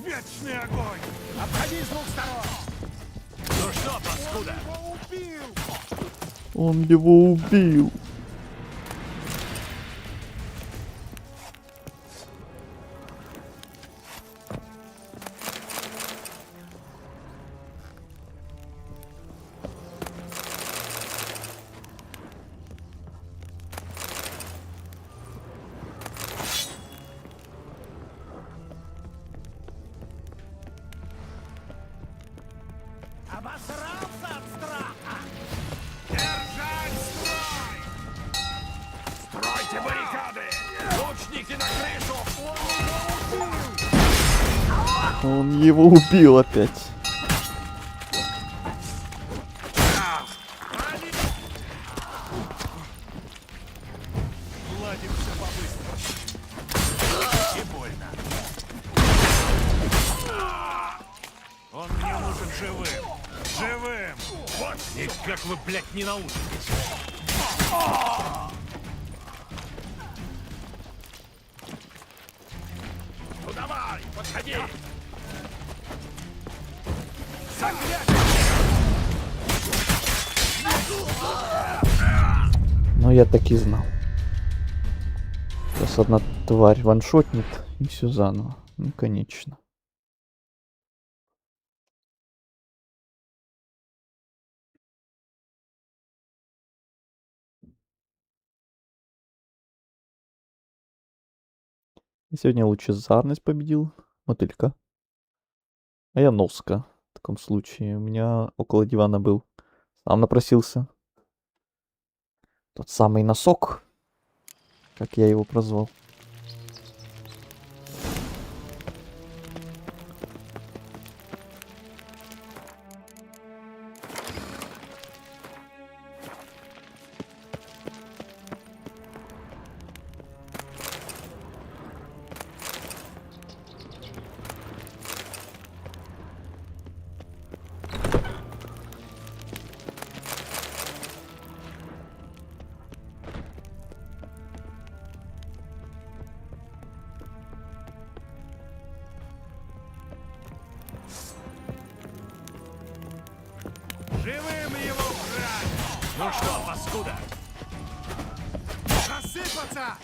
Вечный огонь! Обходи с двух сторон! Ну что, паскуда? Он его убил. Обосрался от страха! Держать строй! Стройте баррикады! Лучники на крышу! Он его убил опять. Ладим все по-быстрому. И больно. Он мне нужен живым. Живым! Вот! И как вы, блядь, не научитесь? Ну давай, подходи! Но я так и знал. Сейчас одна тварь ваншотнет, и все заново. Ну, конечно. И сегодня лучезарность победил. Мотылька. А я носка. В таком случае. У меня около дивана был. Сам напросился. Тот самый носок, как я его прозвал. Живым его брать! Ну что, паскуда? Рассыпаться!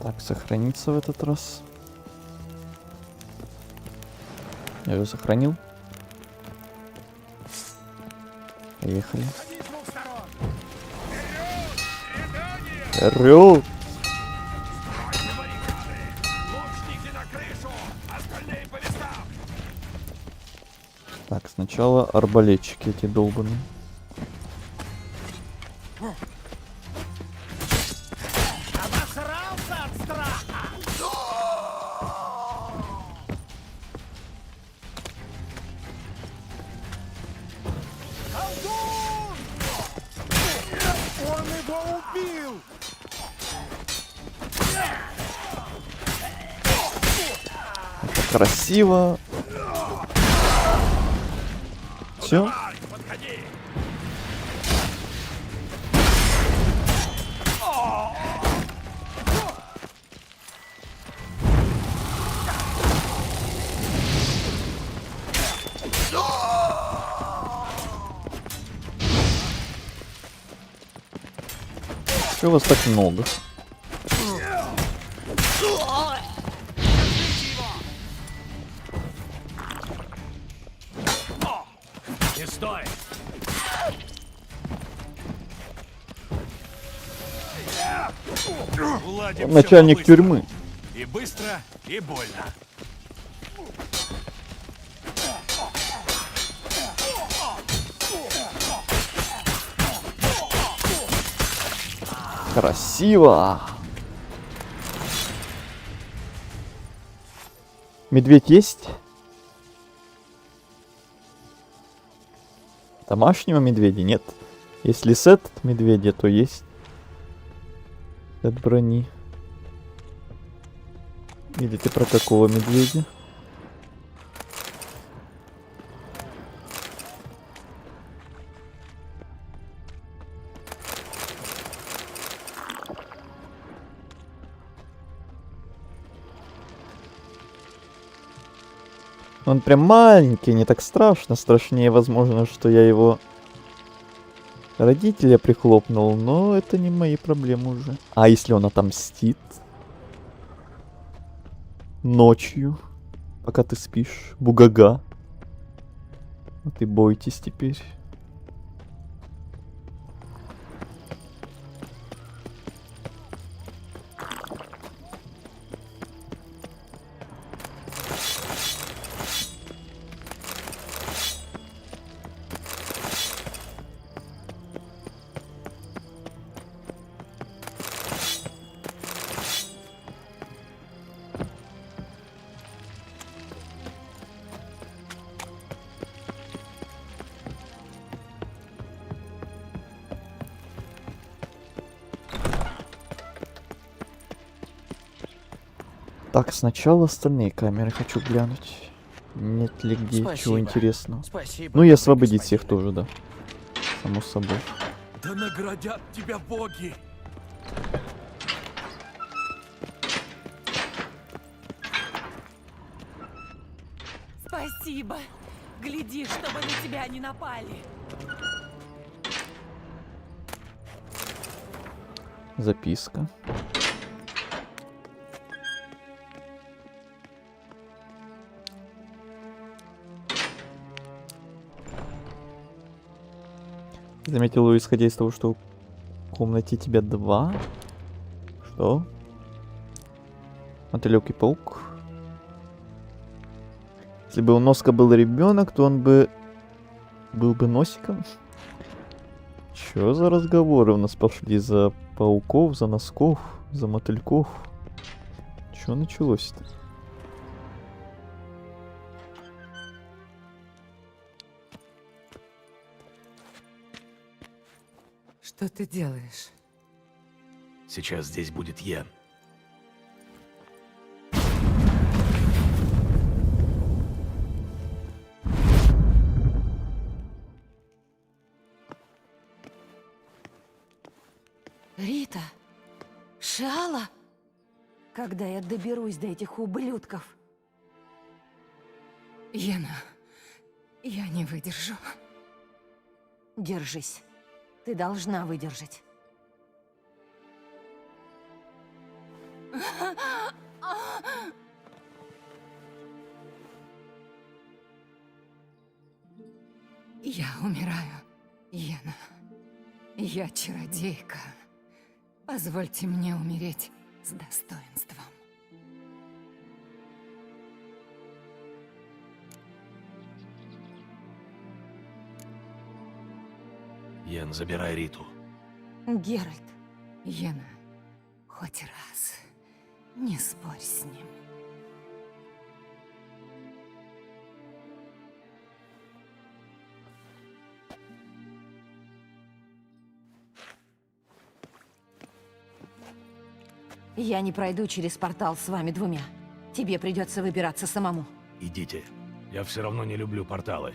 Так, сохраниться в этот раз. Я его сохранил. Поехали. Вперед! Так, сначала арбалетчики эти долбаные. Обосрался от страха! Колдун! Он его убил! Это красиво. Все. Чего вас так много? Не стой! Уладим Начальник всё по-быстрому. тюрьмы. И быстро, и больно. Красиво. Медведь есть? Домашнего медведя нет. Если сет от медведя, то есть сет брони. Или ты про какого медведя? Он прям маленький, не так страшно. Страшнее, возможно, что я его родителя прихлопнул, но это не мои проблемы уже. А если он отомстит? Ночью, пока ты спишь, бугага. Вот и бойтесь теперь. Так, сначала остальные камеры хочу глянуть. Нет ли где чего Спасибо. интересного. Спасибо, Ну и добрый освободить господин. всех тоже, да. Само собой. Да наградят тебя боги! Спасибо. Гляди, чтобы на тебя не напали. Записка. Ты заметил, исходя из того, что в комнате тебя 2? Что? Мотылёк и паук. Если бы у Носка был ребенок, то он бы был бы носиком. Чё за разговоры у нас пошли за пауков, за носков, за мотыльков? Чё началось-то? Что ты делаешь? Сейчас здесь будет Йен. Рита? Шиала? Когда я доберусь до этих ублюдков? Йена, я не выдержу. Держись. Ты должна выдержать. Я умираю, Йена. Я чародейка. Позвольте мне умереть с достоинством. Йен, забирай Риту. Геральт. Йена, хоть раз не спорь с ним. Я не пройду через портал с вами двумя. Тебе придется выбираться самому. Идите. Я все равно не люблю порталы.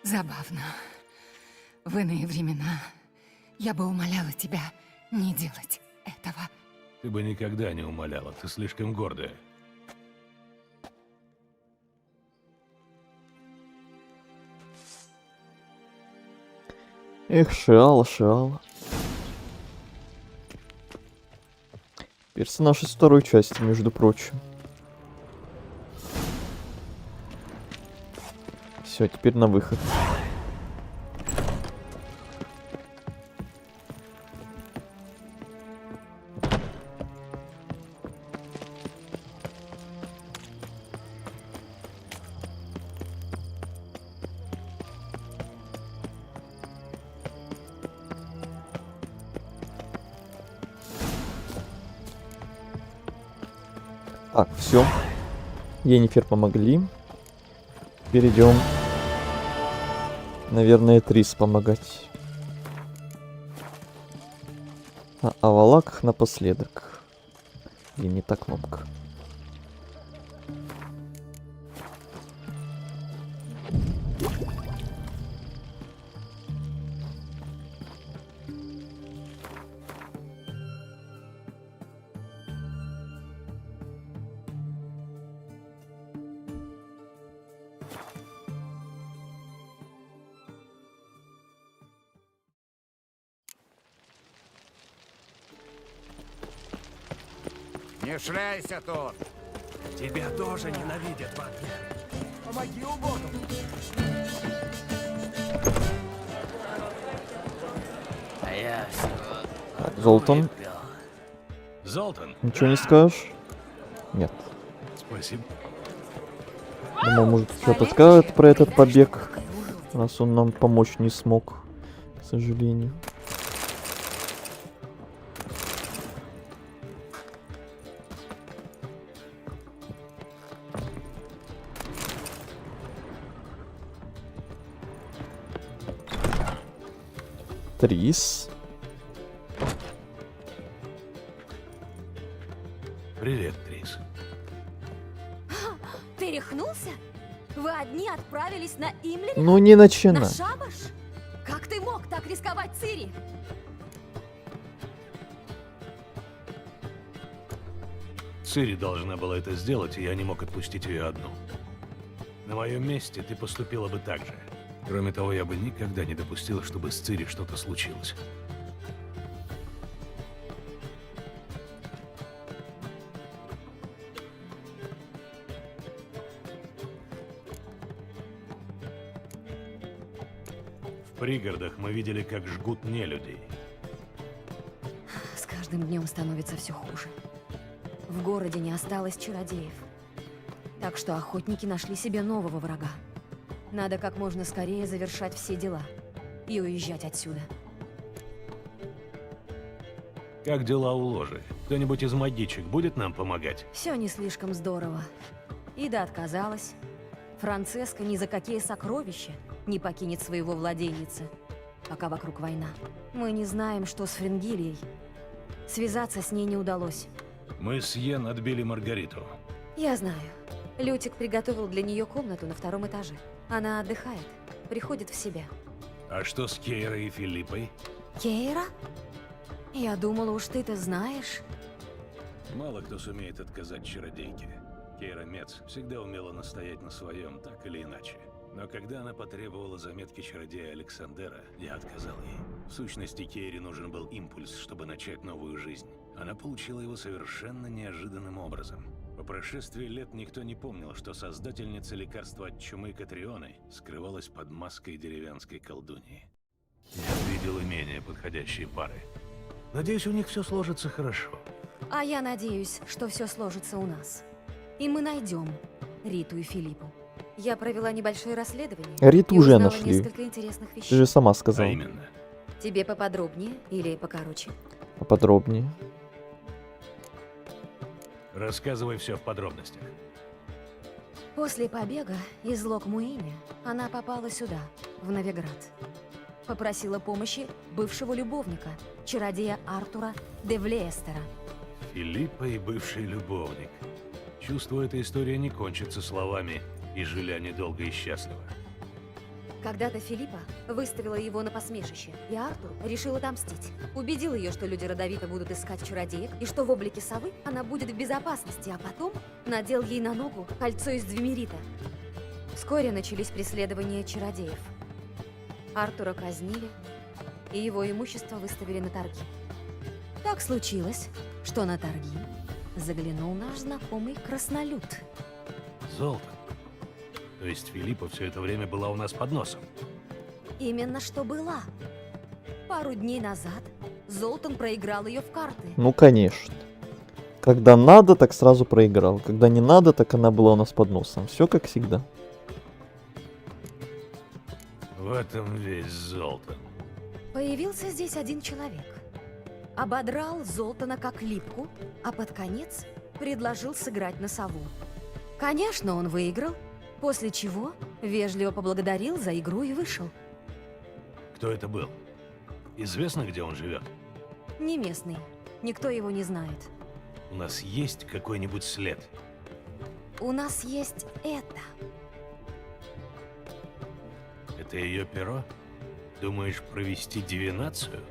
Забавно. В иные времена я бы умоляла тебя не делать этого. Ты бы никогда не умоляла, ты слишком гордая. Эх, Шиала, Шиала. Персонаж из второй части, между прочим. Все, теперь на выход. Так, все. Йеннифер помогли. Перейдем, наверное, Трис помогать. А Авалак напоследок. И не та кнопка. Не шляйся тут! Тебя тоже ненавидят, вампиры. Помоги убогому! Так, Золтан. Золтан. Ничего не скажешь? Нет. Спасибо. Думаю, может, что-то скажет про этот побег, раз он нам помочь не смог, к сожалению. Трис. Привет, Трис. Ты рехнулся? Вы одни отправились на Имлер? Ну не начинай. На шабаш? Как ты мог так рисковать, Цири? Цири должна была это сделать, и я не мог отпустить ее одну. На моем месте ты поступила бы так же. Кроме того, я бы никогда не допустил, чтобы с Цири что-то случилось. В пригородах мы видели, как жгут нелюдей. С каждым днем становится все хуже. В городе не осталось чародеев. Так что охотники нашли себе нового врага. Надо как можно скорее завершать все дела и уезжать отсюда. Как дела у ложи? Кто-нибудь из магичек будет нам помогать? Все не слишком здорово. Ида отказалась. Францеска ни за какие сокровища не покинет своего владельницы, пока вокруг война. Мы не знаем, что с Фрингилией. Связаться с ней не удалось. Мы с Йен отбили Маргариту. Я знаю. Лютик приготовил для нее комнату на 2-м этаже. Она отдыхает, приходит в себя. А что с Кейрой и Филиппой? Кейра? Я думала, уж ты-то знаешь. Мало кто сумеет отказать чародейке. Кейра Мец всегда умела настоять на своем, так или иначе. Но когда она потребовала заметки чародея Александера, я отказал ей. В сущности, Кейре нужен был импульс, чтобы начать новую жизнь. Она получила его совершенно неожиданным образом. По прошествии лет никто не помнил, что создательница лекарства от чумы Катрионы скрывалась под маской деревенской колдуньи. Я видел и менее подходящие пары. Надеюсь, у них все сложится хорошо. А я надеюсь, что все сложится у нас. И мы найдем Риту и Филиппу. Я провела небольшое расследование. Риту и уже узнала нашли. несколько интересных вещей. Ты же сама сказала. А именно? Тебе поподробнее или покороче? Поподробнее. Рассказывай все в подробностях. После побега из Лок-Муине она попала сюда, в Новиград. Попросила помощи бывшего любовника, чародея Артура де Влеестера. Филиппа и бывший любовник. Чувствую, эта история не кончится словами «и жили они долго и счастливо». Когда-то Филиппа выставила его на посмешище, и Артур решил отомстить. Убедил ее, что люди родовито будут искать чародеек, и что в облике совы она будет в безопасности, а потом надел ей на ногу кольцо из двемерита. Вскоре начались преследования чародеев. Артура казнили, и его имущество выставили на торги. Так случилось, что на торги заглянул наш знакомый краснолюд. Золото. То есть Филиппа все это время была у нас под носом? Именно что была. Пару дней назад Золтан проиграл ее в карты. Ну, конечно. Когда надо, так сразу проиграл. Когда не надо, так она была у нас под носом. Все как всегда. В этом весь Золтан. Появился здесь один человек. Ободрал Золтана как липку, а под конец предложил сыграть на сову. Конечно, он выиграл, после чего вежливо поблагодарил за игру и вышел. Кто это был? Известно, где он живет? Не местный, никто его не знает. У нас есть какой-нибудь след? У нас есть это. Это ее перо? Думаешь провести дивинацию?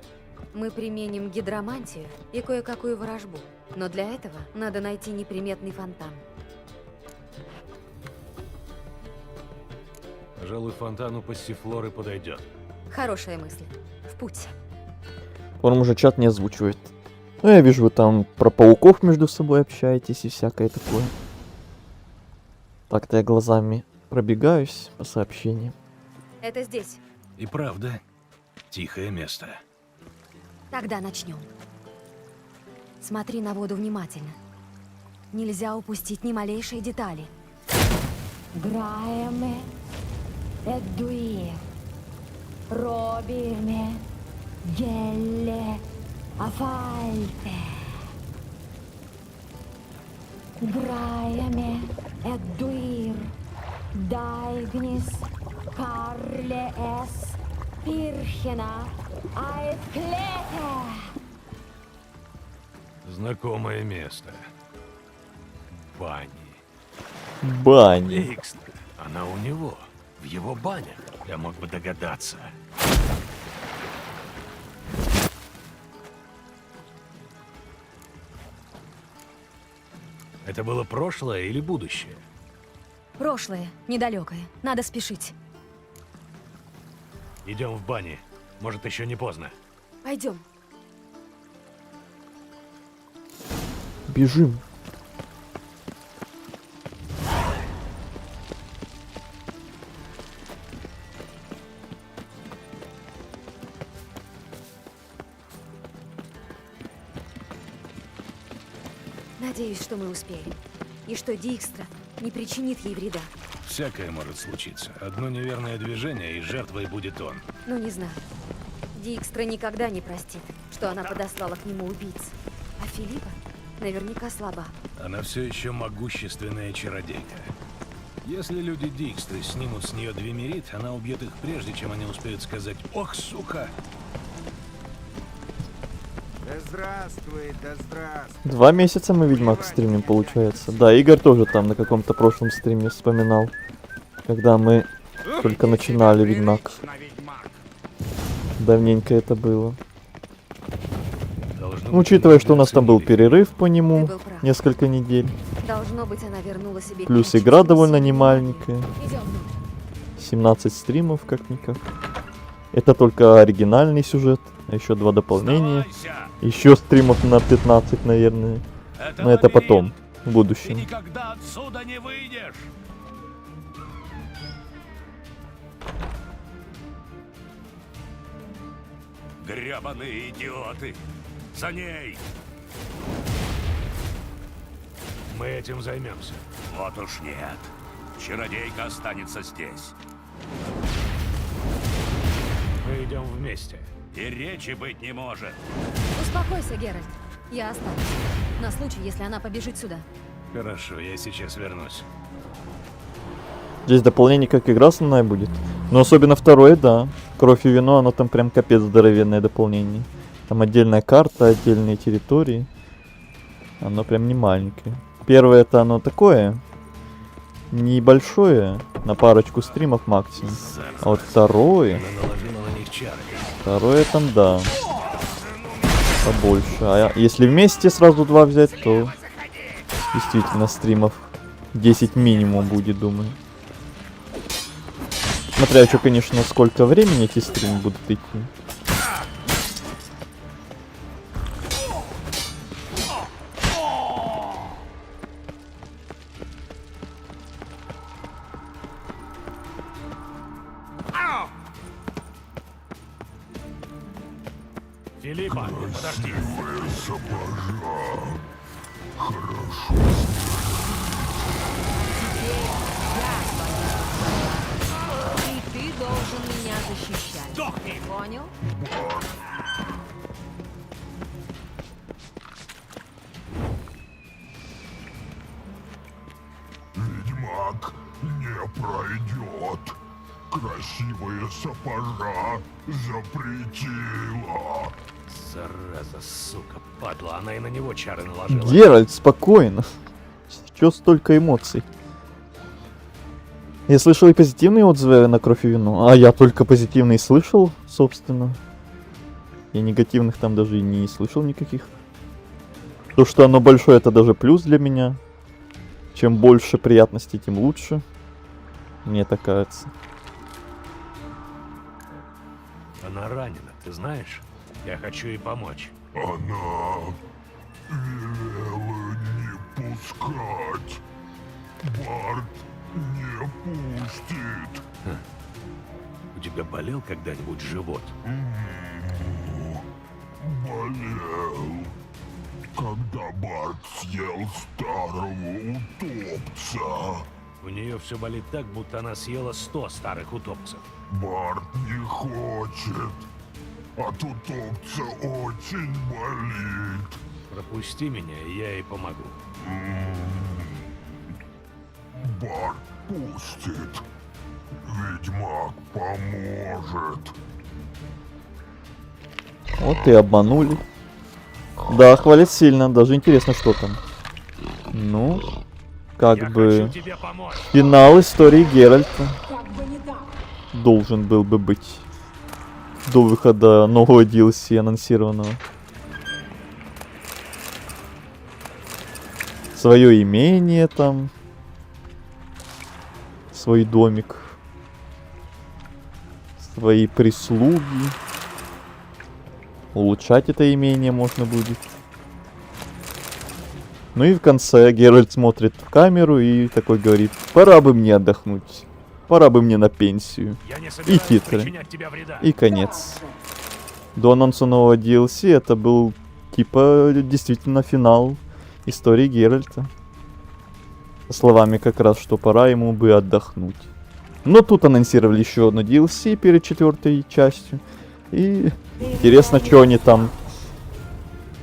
Мы применим гидромантию и кое-какую ворожбу. Но для этого надо найти неприметный фонтан. Пожалуй, фонтану Пассифлоры подойдет. Хорошая мысль. В путь. Он уже чат не озвучивает. Ну, я вижу, вы там про пауков между собой общаетесь и всякое такое. Так-то я глазами пробегаюсь по сообщениям. Это здесь. И правда, тихое место. Тогда начнем. Смотри на воду внимательно. Нельзя упустить ни малейшей детали. Граеме, Эдуир, Робиме, Гелле, Афальте. Граеме, Эдуир, Дайгнис, Карле Эс, Пирхена, Айклете. Знакомое место. Бани. Бани. Икс, она у него. В его банях. Я мог бы догадаться. Это было прошлое или будущее? Прошлое, недалекое. Надо спешить. Идем в бане. Может, еще не поздно. Пойдем. Бежим. Надеюсь, что мы успеем. И что Дикстра не причинит ей вреда. Всякое может случиться. Одно неверное движение, и жертвой будет он. Ну, не знаю. Дикстра никогда не простит, что она подослала к нему убийц. А Филиппа наверняка слаба. Она все еще могущественная чародейка. Если люди Дикстры снимут с нее двемерит, она убьет их прежде, чем они успеют сказать «Ох, сука!». Да здравствуй, да здравствуй. 2 месяца мы Ведьмак стримим, получается. Да, Игорь тоже там на каком-то прошлом стриме вспоминал, когда мы только начинали Ведьмак. Давненько это было. Ну, учитывая, что у нас там был перерыв по нему, несколько недель. Должно быть, она вернула себе Плюс пять игра чувств. довольно немаленькая. Идем. 17 стримов, как-никак. Это только оригинальный сюжет, а еще 2 дополнения. Еще стримов на 15, наверное. Но это потом, в будущем. Никогда отсюда не выйдешь! Гребаные идиоты! За ней! Мы этим займемся. Вот уж нет. Чародейка останется здесь. Мы идем вместе. И речи быть не может. Успокойся, Геральт. Я останусь. На случай, если она побежит сюда. Хорошо, я сейчас вернусь. Здесь дополнение как игра основная будет. Но особенно второе, да. Кровь и вино, оно там прям капец здоровенное дополнение. Там отдельная карта, отдельные территории. Оно прям не маленькое. Первое это оно такое небольшое, на парочку стримов максимум. А вот второе... Она наложила на них чары. Второе там, да. Побольше. А если вместе сразу 2 взять, то действительно стримов 10 минимум будет, думаю. Смотря еще, конечно, сколько времени эти стримы будут идти. Филиппа, подожди. И ты должен меня защищать. Сдохни! Понял? Ведьмак не пройдет. Красивые сапожа запретила. Зараза, сука, падла. Она и на него чары наложила. Геральт, спокойно. Чё столько эмоций? Я слышал и позитивные отзывы на Кровь и вино. А я только позитивные слышал, собственно. Я негативных там даже и не слышал никаких. То, что оно большое, это даже плюс для меня. Чем больше приятностей, тем лучше. Мне так кажется. Она ранена, ты знаешь? Я хочу ей помочь. Она велела не пускать. Барт не пустит. У тебя болел когда-нибудь живот? Болел. Когда Барт съел старого утопца. У нее все болит так, будто она съела 100 старых утопцев. Барт не хочет. От утопца очень болит. Пропусти меня, и я ей помогу. Барт пустит. Ведьмак поможет. Вот и обманули. Да, хвалят сильно. Даже интересно, что там. Ну, как бы финал истории Геральта должен был бы быть до выхода нового DLC анонсированного. Свое имение там, свой домик свои прислуги. Улучшать это имение можно будет. Ну и в конце Геральт смотрит в камеру и такой говорит: пора бы мне отдохнуть. Пора бы мне на пенсию. И титры. И конец. До анонса нового DLC это был типа действительно финал истории Геральта. Со словами как раз, что пора ему бы отдохнуть. Но тут анонсировали еще одно DLC перед 4-й частью. И интересно, что они там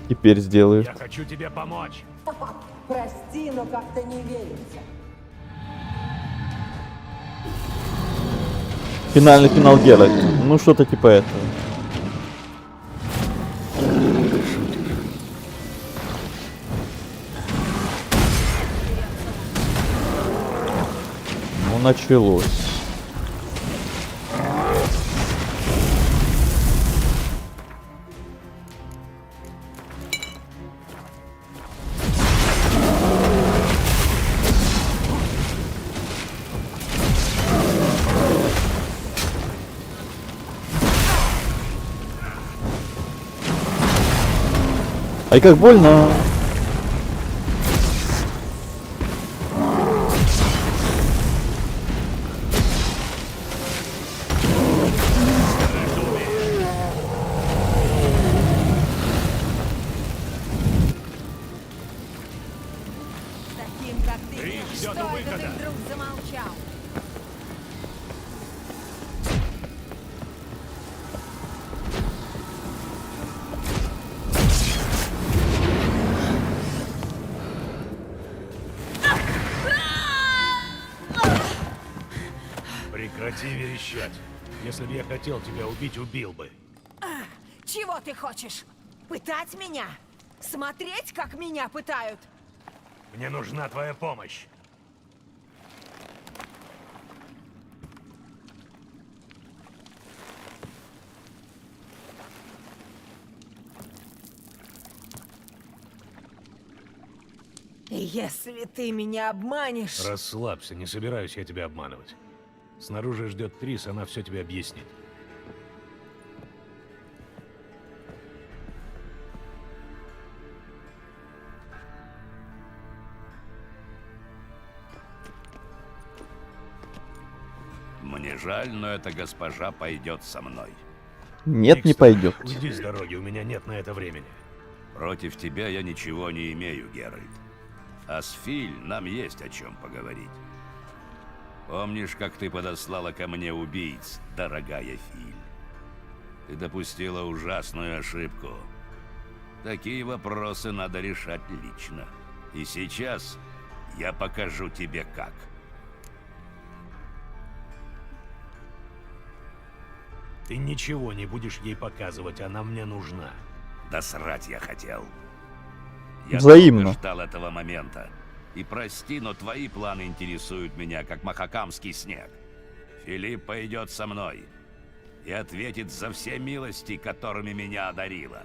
теперь сделают. Я хочу тебе помочь. Прости, но как-то не верится. Финальный финал Геральта. Ну что-то типа этого. Ну началось. Ай, как больно. Таким, как ты, что это ты вдруг замолчал? Прекрати верещать. Если бы я хотел тебя убить, убил бы. Чего ты хочешь? Пытать меня? Смотреть, как меня пытают? Мне нужна твоя помощь. Если ты меня обманешь... Расслабься, не собираюсь я тебя обманывать. Снаружи ждет Трис, она все тебе объяснит. Мне жаль, но эта госпожа пойдет со мной. Нет, не пойдет. Уйди с дороги, у меня нет на это времени. Против тебя я ничего не имею, Геральт. А с Филь нам есть о чем поговорить. Помнишь, как ты подослала ко мне убийц, дорогая Филь? Ты допустила ужасную ошибку. Такие вопросы надо решать лично. И сейчас я покажу тебе как. Ты ничего не будешь ей показывать, она мне нужна. Да срать я хотел. Я Взаимно. долго ждал этого момента. И прости, но твои планы интересуют меня, как махакамский снег. Филипп пойдет со мной и ответит за все милости, которыми меня одарила.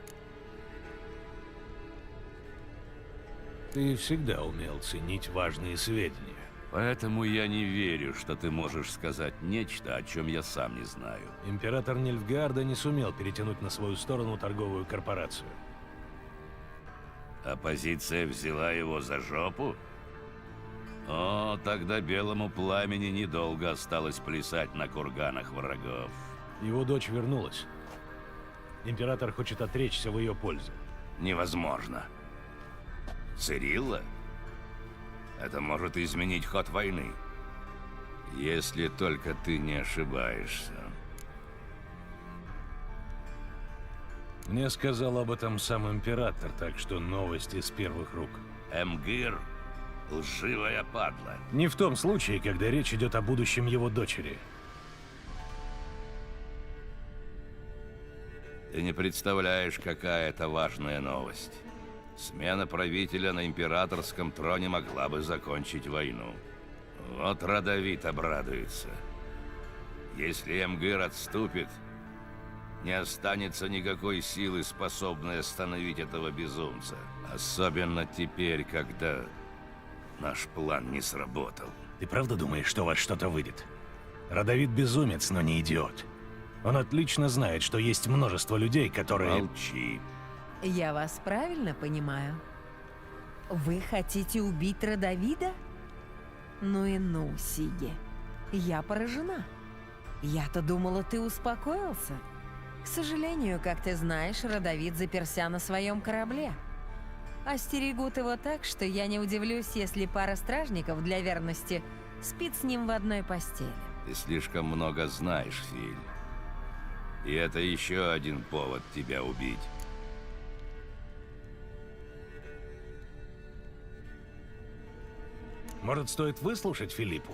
Ты всегда умел ценить важные сведения. Поэтому я не верю, что ты можешь сказать нечто, о чем я сам не знаю. Император Нильфгаарда не сумел перетянуть на свою сторону торговую корпорацию. Оппозиция взяла его за жопу? О, тогда белому пламени недолго осталось плясать на курганах врагов. Его дочь вернулась. Император хочет отречься в ее пользу. Невозможно. Цирилла? Это может изменить ход войны. Если только ты не ошибаешься. Мне сказал об этом сам император, так что новости с первых рук. Эмгир — лживая падла. Не в том случае, когда речь идет о будущем его дочери. Ты не представляешь, какая это важная новость. Смена правителя на императорском троне могла бы закончить войну. Вот Родовит обрадуется. Если Эмгир отступит, не останется никакой силы, способной остановить этого безумца. Особенно теперь, когда наш план не сработал. Ты правда думаешь, что у вас что-то выйдет? Родовит безумец, но не идиот. Он отлично знает, что есть множество людей, которые... Молчи. Я вас правильно понимаю? Вы хотите убить Родовида? Ну и ну, Сиги. Я поражена. Я-то думала, ты успокоился. К сожалению, как ты знаешь, Родовид заперся на своем корабле. Остерегут его так, что я не удивлюсь, если пара стражников для верности спит с ним в одной постели. Ты слишком много знаешь, Филь. И это еще один повод тебя убить. Может, стоит выслушать Филиппу?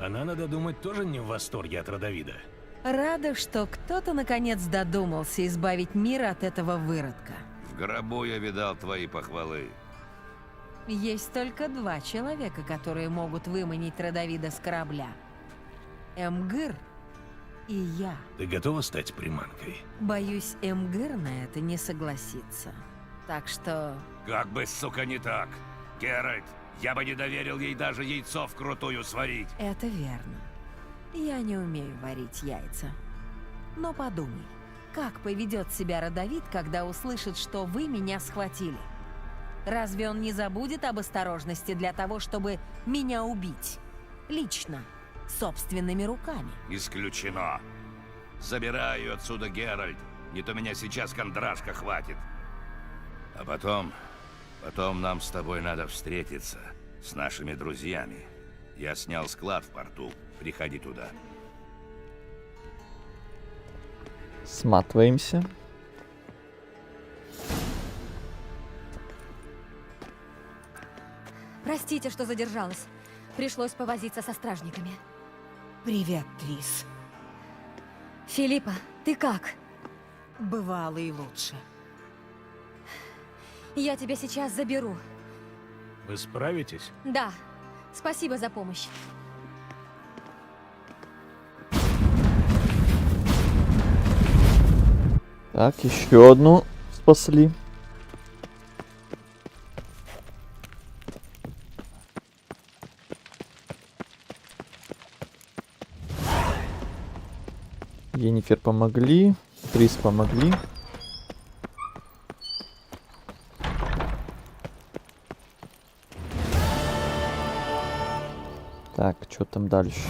Она, надо думать, тоже не в восторге от Родовида. Рада, что кто-то наконец додумался избавить мир от этого выродка. В гробу я видал твои похвалы. Есть только два человека, которые могут выманить Родовида с корабля. Эмгыр и я. Ты готова стать приманкой? Боюсь, Эмгыр на это не согласится. Так что... Как бы, сука, не так. Геральт, я бы не доверил ей даже яйцо вкрутую сварить. Это верно. Я не умею варить яйца. Но подумай, как поведет себя Родовид, когда услышит, что вы меня схватили? Разве он не забудет об осторожности для того, чтобы меня убить? Лично, собственными руками. Исключено. Забираю отсюда, Геральт. Не то меня сейчас кондрашка хватит. А потом нам с тобой надо встретиться с нашими друзьями. Я снял склад в порту. Приходи туда. Сматываемся. Простите, что задержалась. Пришлось повозиться со стражниками. Привет, Трис. Филиппа, ты как? Бывало и лучше. Я тебя сейчас заберу. Вы справитесь? Да. Спасибо за помощь. Так, еще одну спасли. Йеннифер помогли, Трис помогли. Так, что там дальше?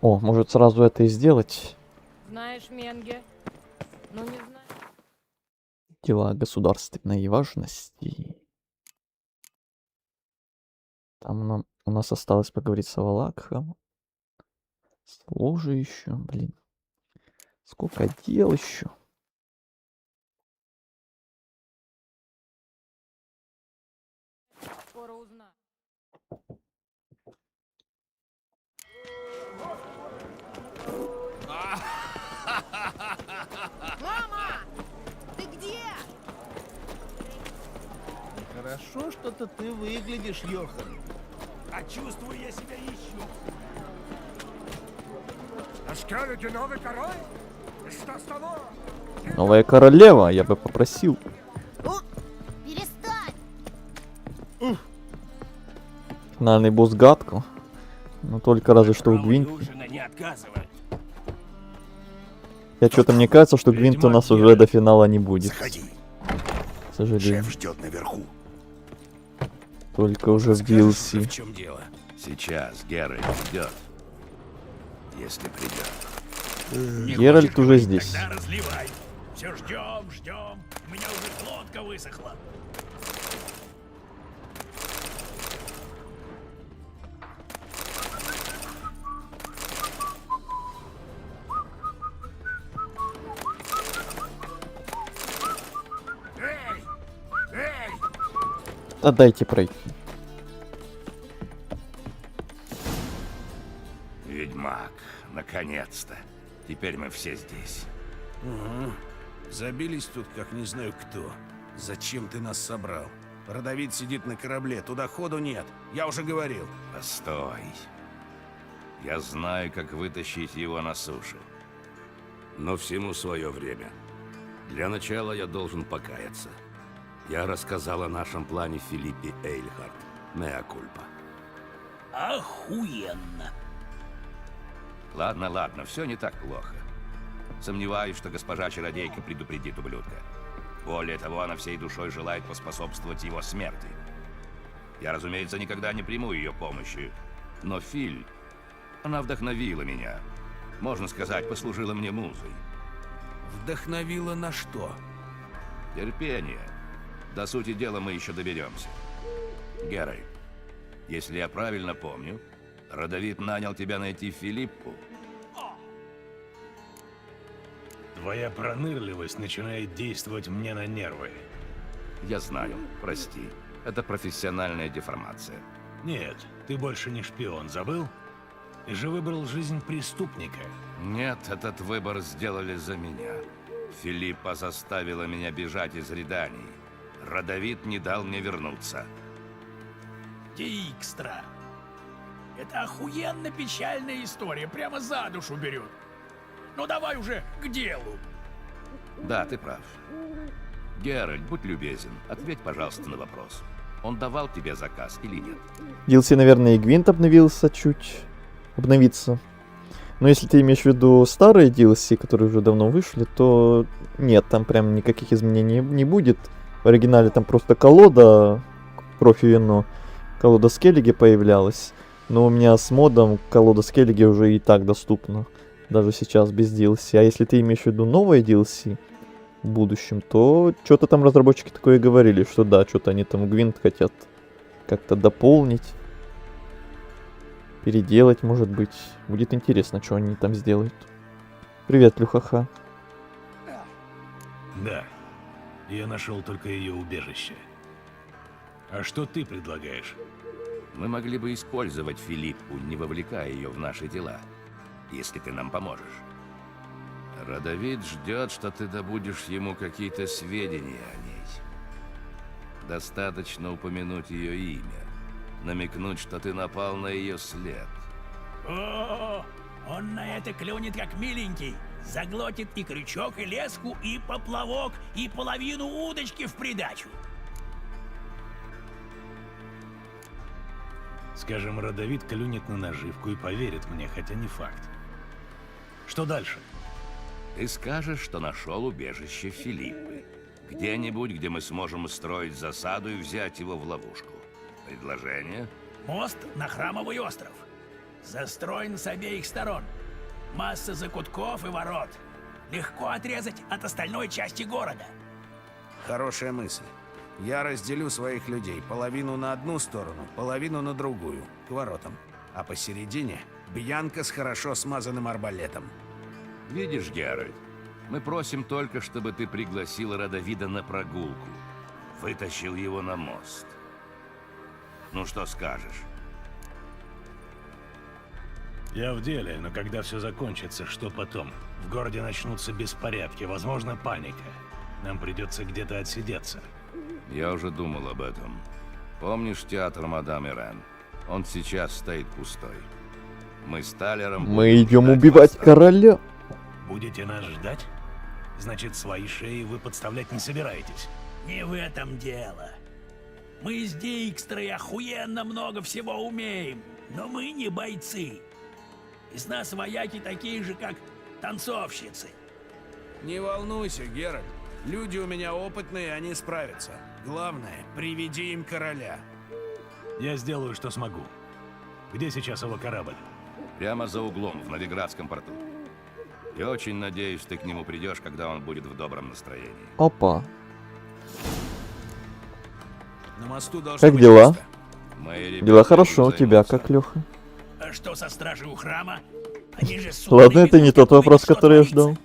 О, может сразу это и сделать? Знаешь, Менге? Ну не знаю. Дела государственной важности. Там у нас осталось поговорить с Авалакхом. Сложи еще, блин. Сколько дел еще? Скоро узнаю. Мама! Ты где? Хорошо, что-то ты выглядишь, Йохан. А чувствую я себя еще. А скажете, новый король? Что с того? Новая королева, я бы попросил. Перестань! Финальный босс гадко. Но только разве что у Гвинт. Я что-то мне кажется, что Гвинт у нас уже до финала не будет. Заходи. К сожалению. Шеф ждет наверху. Только уже в DLC. В чем дело? Сейчас Геральт ждет. Если придет. Геральт уже здесь. Тогда разливай. Все ждем, ждем. У меня уже глотка высохла. Эй! Эй! Да дайте пройти. Ведьмак, наконец-то. Теперь мы все здесь. Угу. Забились тут, как не знаю кто. Зачем ты нас собрал? Родовид сидит на корабле, туда ходу нет. Я уже говорил. Постой. Я знаю, как вытащить его на сушу. Но всему свое время. Для начала я должен покаяться. Я рассказал о нашем плане Филиппе Эйльхарт. Меа кульпа. Охуенно. Ладно, ладно, все не так плохо. Сомневаюсь, что госпожа чародейка предупредит ублюдка. Более того, она всей душой желает поспособствовать его смерти. Я, разумеется, никогда не приму ее помощи. Но Филь, она вдохновила меня. Можно сказать, послужила мне музой. Вдохновила на что? Терпение. До сути дела мы еще доберемся. Геральт, если я правильно помню, Родовид нанял тебя найти Филиппу. Твоя пронырливость начинает действовать мне на нервы. Я знаю, прости. Это профессиональная деформация. Нет, ты больше не шпион, забыл? Ты же выбрал жизнь преступника. Нет, этот выбор сделали за меня. Филиппа заставила меня бежать из Редании. Родовид не дал мне вернуться. Дикстра. Это охуенно печальная история, прямо за душу берет. Ну давай уже к делу. Да, ты прав. Геральт, будь любезен, ответь, пожалуйста, на вопрос. Он давал тебе заказ или нет? DLC, наверное, и Гвинт обновился чуть. Обновится. Но если ты имеешь в виду старые DLC, которые уже давно вышли, то нет, там прям никаких изменений не будет. В оригинале там просто колода, кровь и вино, колода Скеллиги появлялась. Но у меня с модом колода Скеллиги уже и так доступна. Даже сейчас без DLC. А если ты имеешь в виду новые DLC в будущем, то что-то там разработчики такое говорили, что да, что-то они там Гвинт хотят как-то дополнить, переделать, может быть. Будет интересно, что они там сделают. Привет, Люхаха. Да, я нашел только ее убежище. А что ты предлагаешь? Мы могли бы использовать Филиппу, не вовлекая ее в наши дела, если ты нам поможешь. Родовид ждет, что ты добудешь ему какие-то сведения о ней. Достаточно упомянуть ее имя, намекнуть, что ты напал на ее след. О, он на это клюнет как миленький. Заглотит и крючок, и леску, и поплавок, и половину удочки в придачу. Скажем, Родовид клюнет на наживку и поверит мне, хотя не факт. Что дальше? Ты скажешь, что нашел убежище Филиппы. Где-нибудь, где мы сможем устроить засаду и взять его в ловушку. Предложение? Мост на Храмовый остров. Застроен с обеих сторон. Масса закутков и ворот. Легко отрезать от остальной части города. Хорошая мысль. Я разделю своих людей. Половину на одну сторону, половину на другую, к воротам. А посередине Бьянка с хорошо смазанным арбалетом. Видишь, Геральт, мы просим только, чтобы ты пригласил Родовида на прогулку. Вытащил его на мост. Ну что скажешь? Я в деле, но когда все закончится, что потом? В городе начнутся беспорядки, возможно, паника. Нам придется где-то отсидеться. Я уже думал об этом. Помнишь театр Мадам Ирен? Он сейчас стоит пустой. Мы с Талером... Мы идем убивать короля. Будете нас ждать? Значит, свои шеи вы подставлять не собираетесь. Не в этом дело. Мы с Дикстрой охуенно много всего умеем, но мы не бойцы. Из нас вояки такие же, как танцовщицы. Не волнуйся, Геральт. Люди у меня опытные, они справятся. Главное, приведи им короля. Я сделаю, что смогу. Где сейчас его корабль? Прямо за углом, в Новиградском порту. Я очень надеюсь, ты к нему придешь, когда он будет в добром настроении. Опа. На мосту должно Как быть дела? место. Дела хорошо, у тебя как, Леха? А что со стражей у храма? Они же Ладно, это не тот вопрос, который я ждал.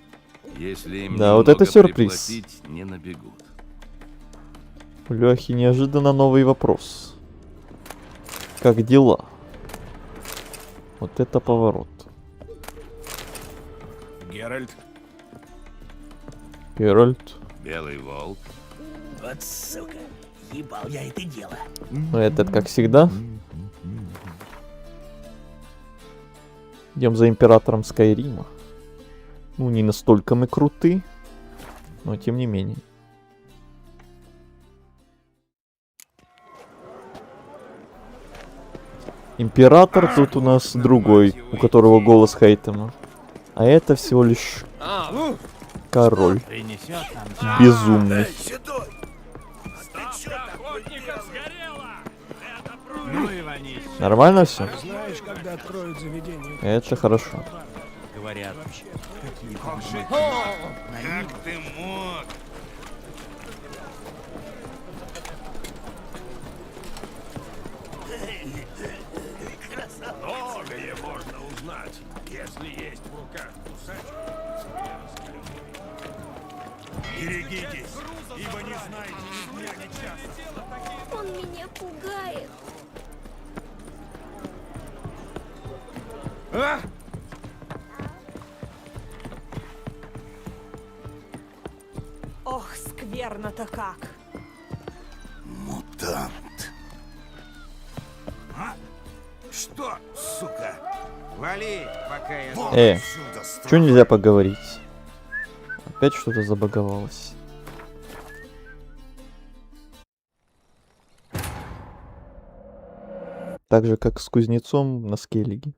Если им Да, вот это немного сюрприз. приплатить, не набегут. У Лехи неожиданно новый вопрос. Как дела? Вот это поворот. Геральт. Геральт. Белый волк. Вот сука, ебал я это дело. Этот, как всегда. Идем за императором Скайрима. Ну, не настолько мы круты, но тем не менее. Император тут у нас другой, у которого голос Хейтема. А это всего лишь король. Безумный. Нормально все? Знаешь, когда откроют заведение? Это хорошо. Говорят, Как ты мог? многое можно узнать, если есть в руках кусач. Берегитесь, ибо не знаете ни дня, ни часа. Он меня пугает. Ох, скверно-то как. Мутант. А? Что, сука? Вали, пока я... Чё нельзя поговорить? Опять что-то забаговалось. Так же, как с кузнецом на Скеллиге.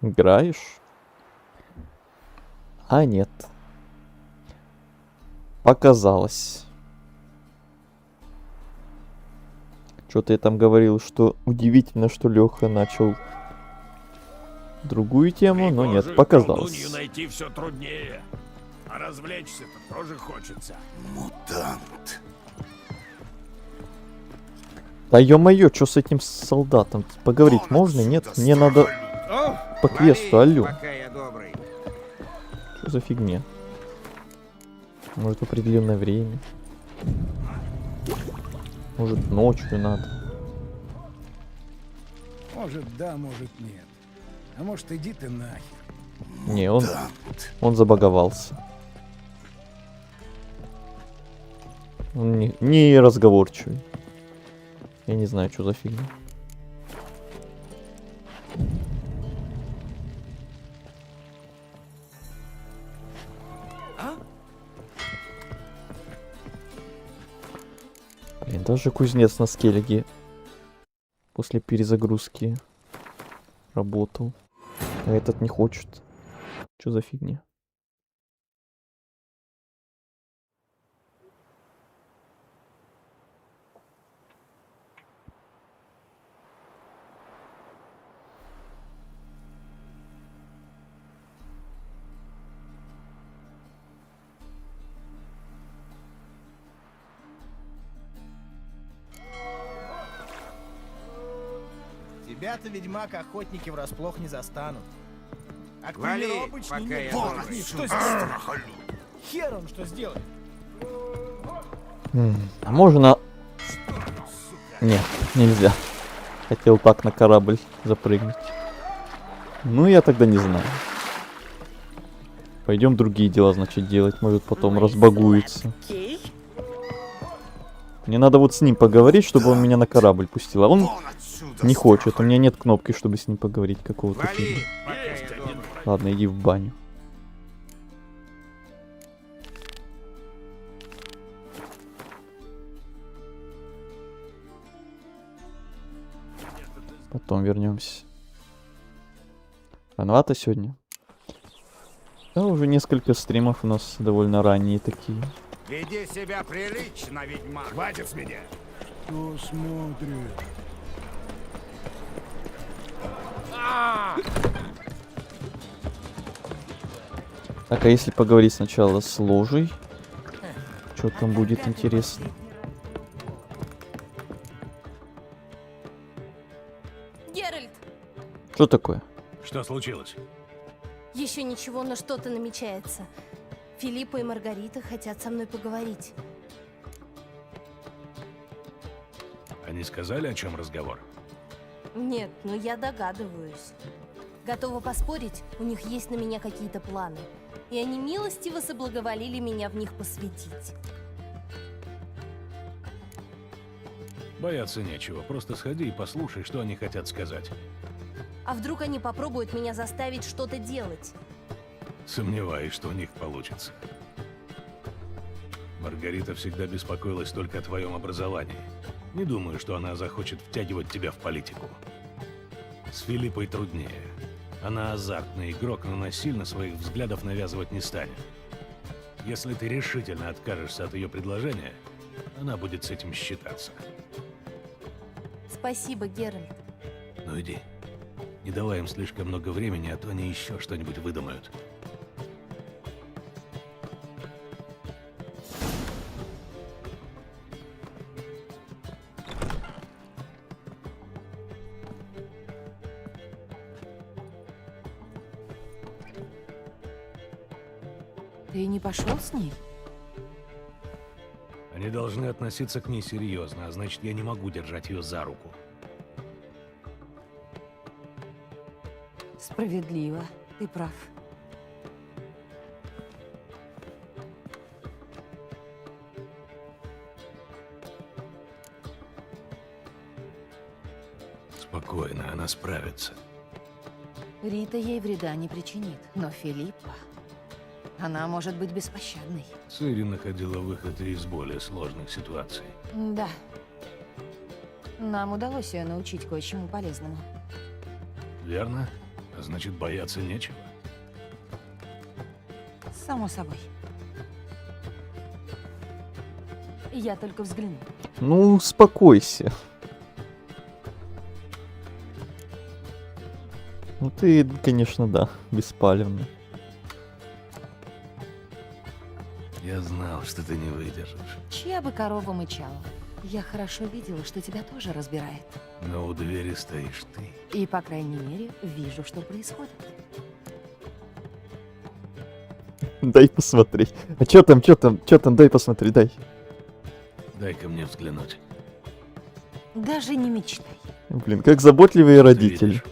Играешь? А нет. Показалось. Что-то я там говорил, что удивительно, что Леха начал другую тему, но нет, показалось. Колдунью найти все труднее. А развлечься-то тоже хочется. Мутант. Да ё-моё, что с этим солдатом? Поговорить можно? Нет? Мне надо по квесту, алло. Что за фигня? Может, в определенное время? Может, ночью надо? Может, да, может, нет. А может, иди ты нахер. Не, он забаговался. Он не разговорчивый. Я не знаю, что за фигня. Блин, даже кузнец на Скеллиге после перезагрузки работал. А этот не хочет. Что за фигня? Тебя-то, ведьмак, охотники врасплох не застанут. А к Вали, примеру, обычный пока я негр, добрый. что сделает? Хер он что сделает? А можно... Нет, нельзя. Хотел так на корабль запрыгнуть. Ну, я тогда не знаю. Пойдем другие дела, значит, делать. Может, потом разбагуется. Мне надо вот с ним поговорить, чтобы он меня на корабль пустил. А он не хочет. У меня нет кнопки, чтобы с ним поговорить какого-то фигня. Ладно, иди в баню. Потом вернемся. Рановато сегодня. Да, уже несколько стримов у нас довольно ранние такие. Веди себя прилично, ведьмак. Хватит с меня. Что смотришь? Так, а если поговорить сначала с ложей? Что там будет интересно? Геральт! Что такое? Что случилось? Еще ничего, но что-то намечается. Филиппа и Маргарита хотят со мной поговорить. Они сказали, о чем разговор? Нет, но я догадываюсь. Готова поспорить, у них есть на меня какие-то планы. И они милостиво соблаговолили меня в них посвятить. Бояться нечего, просто сходи и послушай, что они хотят сказать. А вдруг они попробуют меня заставить что-то делать? Сомневаюсь, что у них получится. Маргарита всегда беспокоилась только о твоем образовании. Не думаю, что она захочет втягивать тебя в политику. С Филиппой труднее. Она азартный игрок, но насильно своих взглядов навязывать не станет. Если ты решительно откажешься от ее предложения, она будет с этим считаться. Спасибо, Геральт. Ну иди. Не давай им слишком много времени, а то они еще что-нибудь выдумают. Ты не пошел с ней? Они должны относиться к ней серьезно, а значит, я не могу держать ее за руку. Справедливо. Ты прав. Спокойно, она справится. Рита ей вреда не причинит, но Филиппа... Она может быть беспощадной. Цири находила выход из более сложных ситуаций. Да. Нам удалось ее научить кое-чему полезному. Верно? А значит, бояться нечего. Само собой. Я только взгляну. Ну, успокойся. Ну ты, конечно, да, беспалевный. Я знал, что ты не выдержишь. Чья бы корова мычала? Я хорошо видела, что тебя тоже разбирает. Но у двери стоишь ты. И, по крайней мере, вижу, что происходит. Дай посмотреть. А чё там, дай посмотреть, дай. Дай-ка мне взглянуть. Даже не мечтай. Блин, как заботливые родители.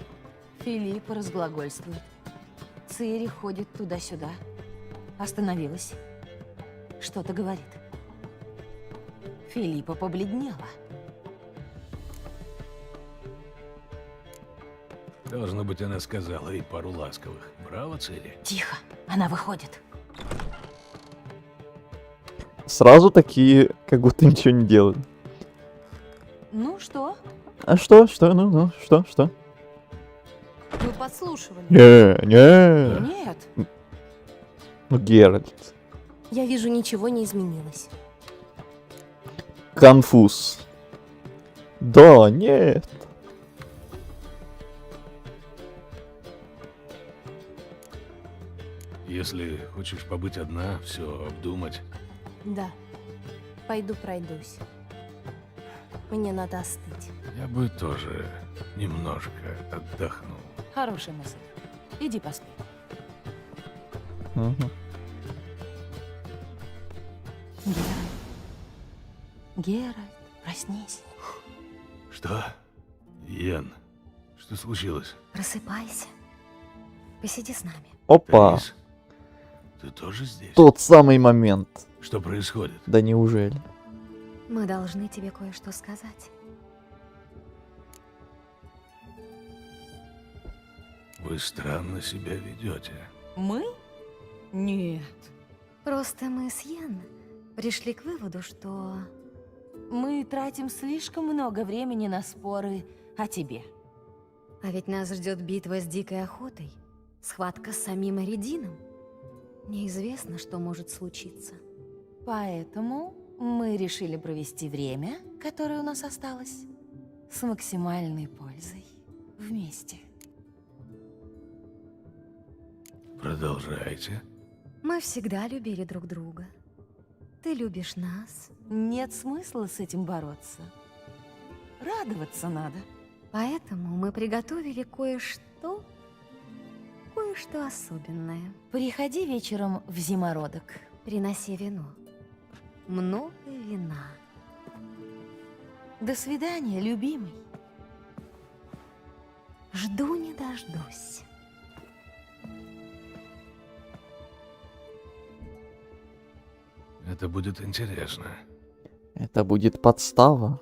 Филипп разглагольствует. Цири ходит туда-сюда. Остановилась. Что-то говорит. Филиппа побледнела. Должно быть, она сказала ей пару ласковых. Браво, Цири. Тихо, она выходит. Сразу такие, как будто ничего не делают. Ну что? А что? Ну, что? Вы подслушивали? Не. Нет. Ну, Геральт. Я вижу, ничего не изменилось. Конфуз. Да, нет. Если хочешь побыть одна, все обдумать. Да. Пойду пройдусь. Мне надо остыть. Я бы тоже немножко отдохнул. Хорошая мысль. Иди поспи. Угу. Геральт, проснись. Что? Йен, что случилось? Просыпайся. Посиди с нами. Опа. Трис, ты тоже здесь? Тот самый момент. Что происходит? Да неужели? Мы должны тебе кое-что сказать. Вы странно себя ведете. Мы? Нет. Просто мы с Йен пришли к выводу, что... Мы тратим слишком много времени на споры о тебе. А ведь нас ждет битва с дикой охотой. Схватка с самим Эридином. Неизвестно, что может случиться. Поэтому мы решили провести время, которое у нас осталось, с максимальной пользой вместе. Продолжайте. Мы всегда любили друг друга. Ты любишь нас. Нет смысла с этим бороться. Радоваться надо. Поэтому мы приготовили кое-что особенное. Приходи вечером в зимородок. Приноси вино. Много вина. До свидания, любимый. Жду не дождусь. Это будет интересно. Это будет подстава.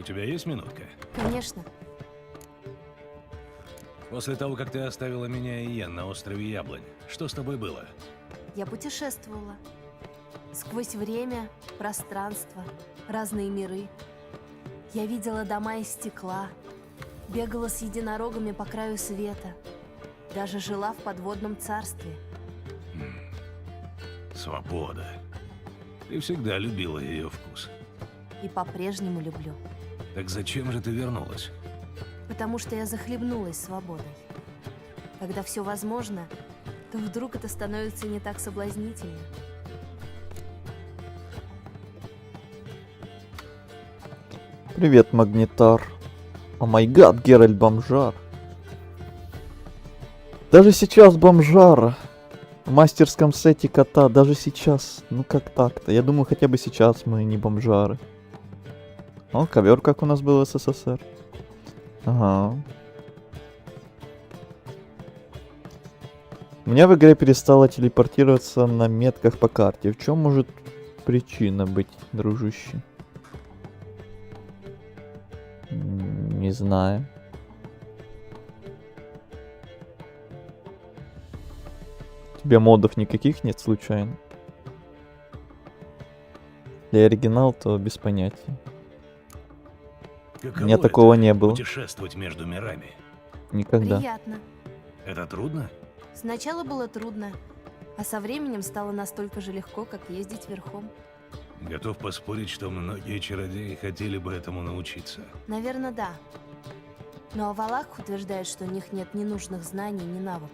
тебя есть минутка? Конечно. После того, как ты оставила меня и Йен на острове Яблонь, что с тобой было? Я путешествовала. Сквозь время, пространство, разные миры. Я видела дома из стекла, бегала с единорогами по краю света, даже жила в подводном царстве. Свобода. Ты всегда любила ее вкус. И по-прежнему люблю. Так зачем же ты вернулась? Потому что я захлебнулась свободой. Когда все возможно, то вдруг это становится не так соблазнительно. Привет, Магнитар. О май гад, Геральт Бомжар. Даже сейчас Бомжар. В мастерском сете кота, даже сейчас. Ну как так-то? Я думаю, хотя бы сейчас мы не бомжары. О, ковер, как у нас был в СССР. Ага. У меня в игре перестало телепортироваться на метках по карте. В чем может причина быть, дружище? Не знаю. У тебя модов никаких нет случайно? Для оригинал, то без понятия. Каково У меня такого это не было. Путешествовать между мирами. Никогда. Приятно. Это трудно? Сначала было трудно, а со временем стало настолько же легко, как ездить верхом. Готов поспорить, что многие чародеи хотели бы этому научиться. Наверное, да. Но Авалах утверждает, что у них нет ни нужных знаний, ни навыков.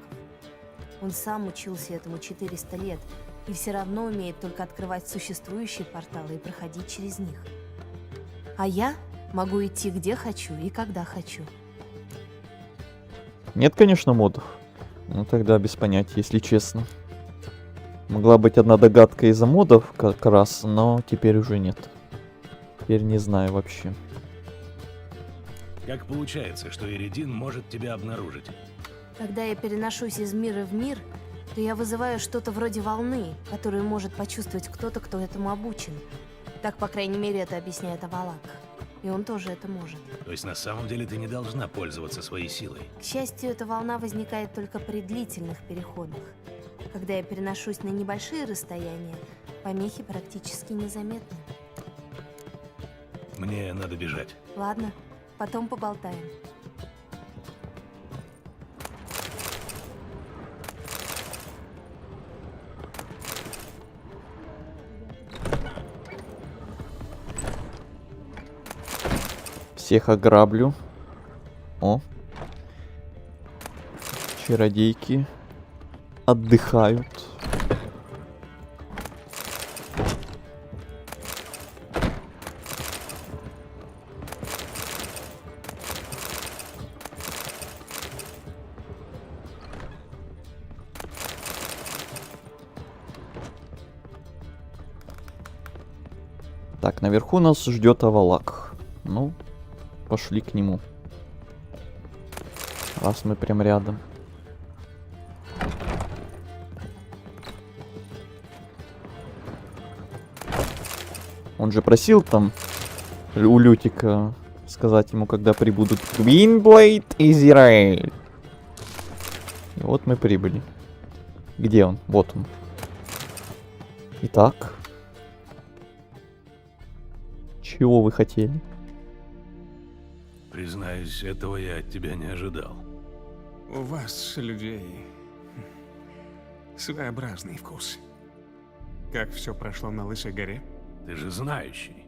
Он сам учился этому 400 лет и все равно умеет только открывать существующие порталы и проходить через них. А я могу идти где хочу и когда хочу. Нет, конечно, модов. Ну тогда без понятия, если честно. Могла быть одна догадка из-за модов как раз, но теперь уже нет. Теперь не знаю вообще. Как получается, что Иридин может тебя обнаружить? Когда я переношусь из мира в мир, то я вызываю что-то вроде волны, которую может почувствовать кто-то, кто этому обучен. Так, по крайней мере, это объясняет Авалак. И он тоже это может. То есть на самом деле ты не должна пользоваться своей силой. К счастью, эта волна возникает только при длительных переходах. Когда я переношусь на небольшие расстояния, помехи практически незаметны. Мне надо бежать. Ладно, потом поболтаем. Всех ограблю. О. Чародейки отдыхают. Так, наверху нас ждет Авалак. Ну, пошли к нему. Раз мы прям рядом. Он же просил там у Лютика сказать ему, когда прибудут Gwynbleidd и Зираэль. И вот мы прибыли. Где он? Вот он. Итак. Чего вы хотели? Признаюсь, этого я от тебя не ожидал. У вас, людей, своеобразный вкус. Как все прошло на Лысой горе? Ты же знающий.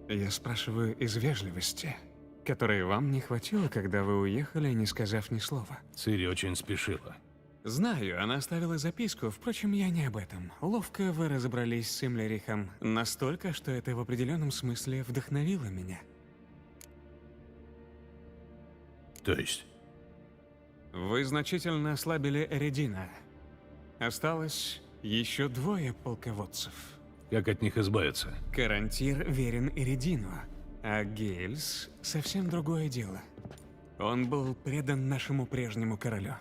Я спрашиваю из вежливости, которой вам не хватило, когда вы уехали, не сказав ни слова. Цири очень спешила. Знаю, она оставила записку, впрочем, я не об этом. Ловко вы разобрались с Имлерихом, настолько, что это в определенном смысле вдохновило меня. То есть? Вы значительно ослабили Эредина. Осталось еще 2 полководцев. Как от них избавиться? Карантир верен Эредину, а Гейльс — совсем другое дело. Он был предан нашему прежнему королю.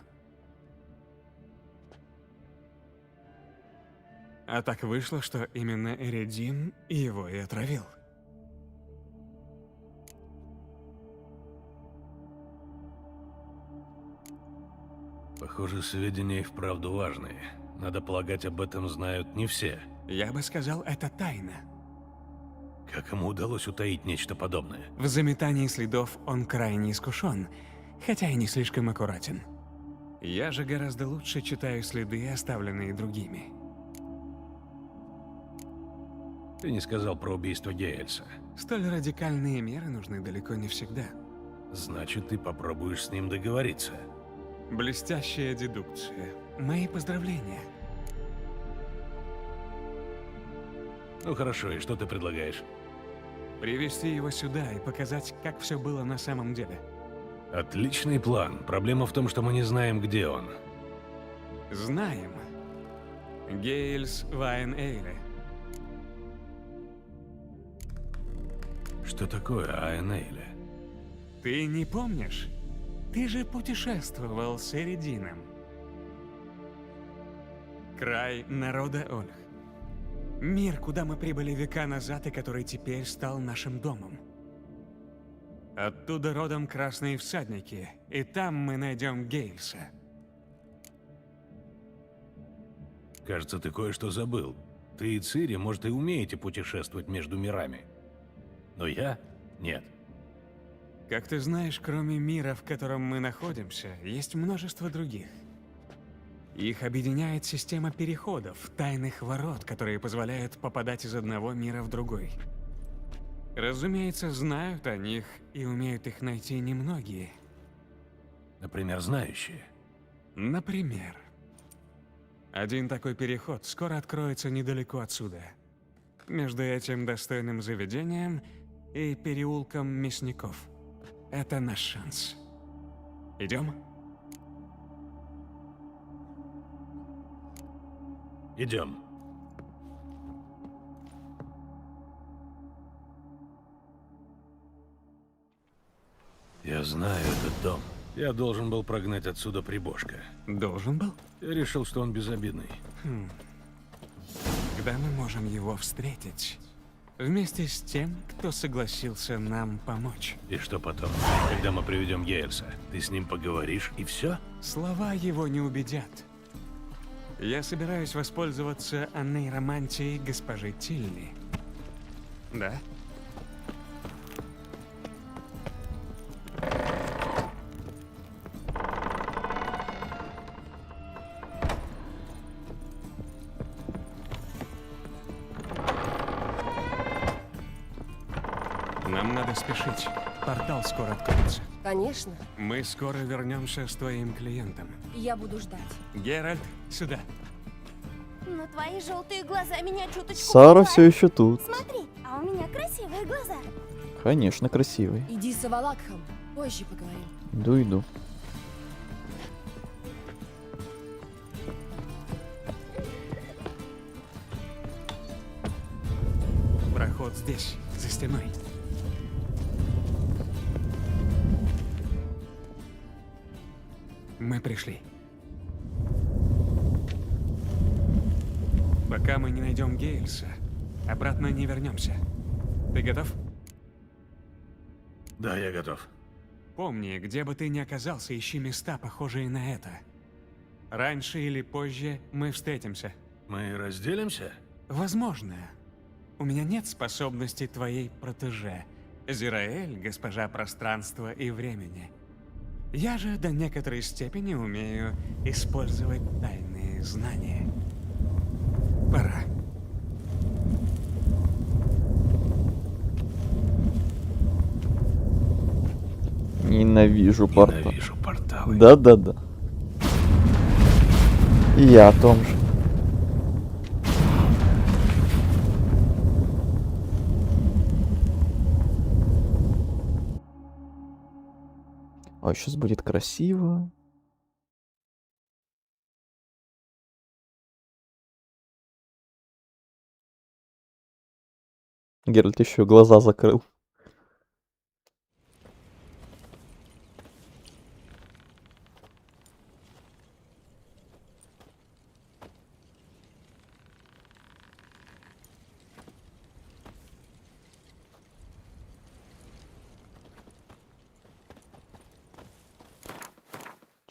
А так вышло, что именно Эредин его и отравил. Похоже, сведения и вправду важные. Надо полагать, об этом знают не все. Я бы сказал, это тайна. Как ему удалось утаить нечто подобное? В заметании следов он крайне искушен, хотя и не слишком аккуратен. Я же гораздо лучше читаю следы, оставленные другими. Ты не сказал про убийство Гейльса. Столь радикальные меры нужны далеко не всегда. Значит, ты попробуешь с ним договориться. Блестящая дедукция. Мои поздравления. Ну хорошо, и что ты предлагаешь? Привести его сюда и показать, как все было на самом деле. Отличный план. Проблема в том, что мы не знаем, где он. Знаем. Гейльс в Айн-Эйле. Что такое Айн-Эйле? Ты не помнишь? Ты же путешествовал с Эридином. Край народа Ольх. Мир, куда мы прибыли века назад и который теперь стал нашим домом. Оттуда родом красные всадники, и там мы найдем Гейльса. Кажется, ты кое-что забыл. Ты и Цири, может, и умеете путешествовать между мирами. Но я — нет. Как ты знаешь, кроме мира, в котором мы находимся, есть множество других. Их объединяет система переходов, тайных ворот, которые позволяют попадать из одного мира в другой. Разумеется, знают о них и умеют их найти немногие. Например, знающие. Например. Один такой переход скоро откроется недалеко отсюда. Между этим достойным заведением и переулком мясников. Это наш шанс. Идем? Идем. Я знаю этот дом. Я должен был прогнать отсюда прибожка. Должен был? Я решил, что он безобидный. Когда мы можем его встретить? Вместе с тем, кто согласился нам помочь. И что потом? Когда мы приведем Гейльса, ты с ним поговоришь и все? Слова его не убедят. Я собираюсь воспользоваться анейромантией госпожи Тилли. Да? Нам надо спешить. Портал скоро откроется. Конечно. Мы скоро вернемся с твоим клиентом. Я буду ждать. Геральт, сюда. Но твои желтые глаза меня чуточку Сара пугают. все еще тут. Смотри, а у меня красивые глаза. Конечно, красивый. Иди с Авалакхом. Позже поговорим. Иду. Проход здесь, за стеной. Мы пришли. Пока мы не найдем Гейльса, обратно не вернемся. Ты готов? Да, я готов. Помни, где бы ты ни оказался, ищи места, похожие на это. Раньше или позже мы встретимся. Мы разделимся? Возможно. У меня нет способностей твоей протеже. Зираэль, госпожа пространства и времени. Я же до некоторой степени умею использовать тайные знания. Пора. Ненавижу портал. Ненавижу порталы. Да. И я о том же. Ой, сейчас будет красиво. Геральт еще глаза закрыл.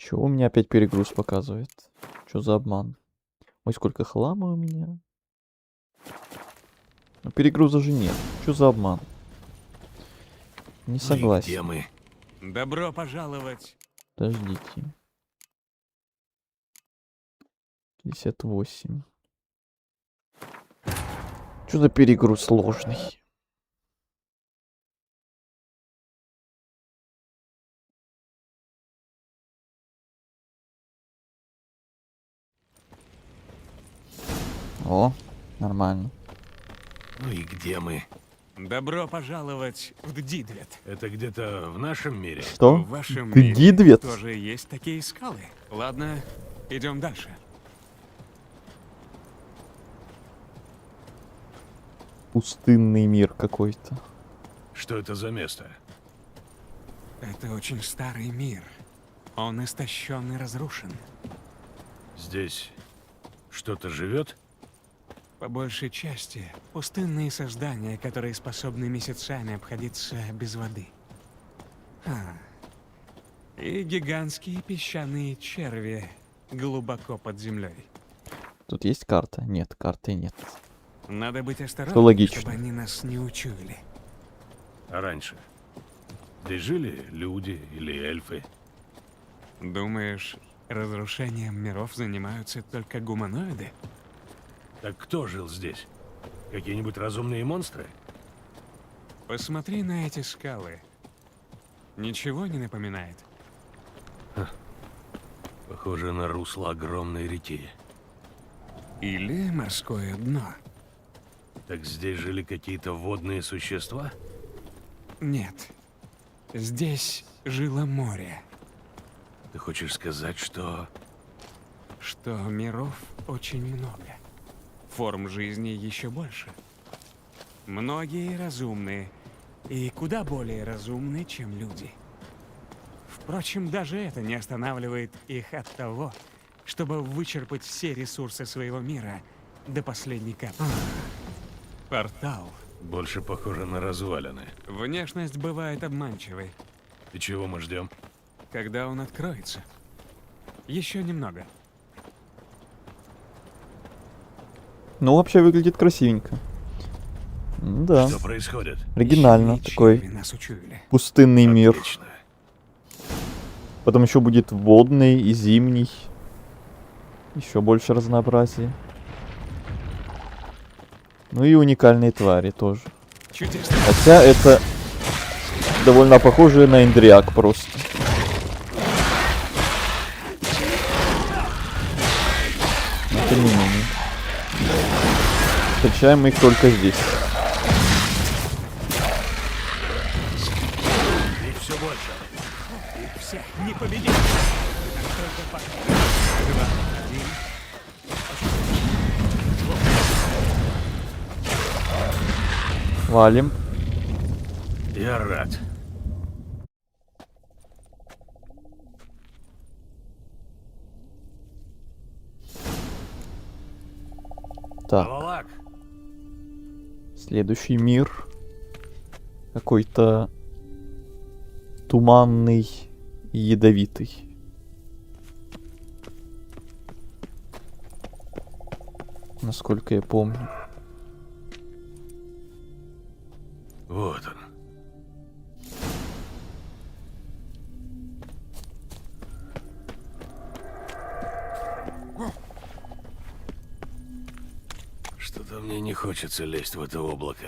Чего у меня опять перегруз показывает? Что за обман? Ой, сколько хлама у меня. Но перегруза же нет. Что за обман? Не согласен. Где мы? Добро пожаловать. Подождите. 58. Что за перегруз сложный? О, нормально. Ну и где мы? Добро пожаловать в Дидвет. Это где-то в нашем мире? Что? В вашем Ты мире Дидвет? тоже есть такие скалы. Ладно, идем дальше. Пустынный мир какой-то. Что это за место? Это очень старый мир. Он истощен и разрушен. Здесь что-то живет? По большей части пустынные создания, которые способны месяцами обходиться без воды. И гигантские песчаные черви глубоко под землей. Тут есть карта? Нет, карты нет. Надо быть Что осторожным, логично. чтобы они нас не учуяли. А раньше? Здесь жили люди или эльфы? Думаешь, разрушением миров занимаются только гуманоиды? Так кто жил здесь? Какие-нибудь разумные монстры? Посмотри на эти скалы. Ничего не напоминает? Похоже на русло огромной реки. Или морское дно? Так здесь жили какие-то водные существа? Нет. Здесь жило море. Ты хочешь сказать, что... Что миров очень много. Форм жизни еще больше. Многие разумные. И куда более разумные, чем люди. Впрочем, даже это не останавливает их от того, чтобы вычерпать все ресурсы своего мира до последней капли. Портал. Больше похоже на развалины. Внешность бывает обманчивой. И чего мы ждем? Когда он откроется. Еще немного. Ну, вообще выглядит красивенько. Да. Что происходит? Оригинально. Еще и Такой черви нас учуяли. пустынный мир. Отлично. Потом еще будет водный и зимний. Еще больше разнообразия. Ну и уникальные твари тоже. Чудесно. Хотя это довольно похоже на эндриак просто. Но тем не менее. Встречаем мы их только здесь. Их все больше. Их всех не победить. Только пока. 2, 1. Валим. Я рад. Так. Авалак, Следующий мир. Какой-то туманный и ядовитый. Насколько я помню. вот он. Что-то мне не хочется лезть в это облако.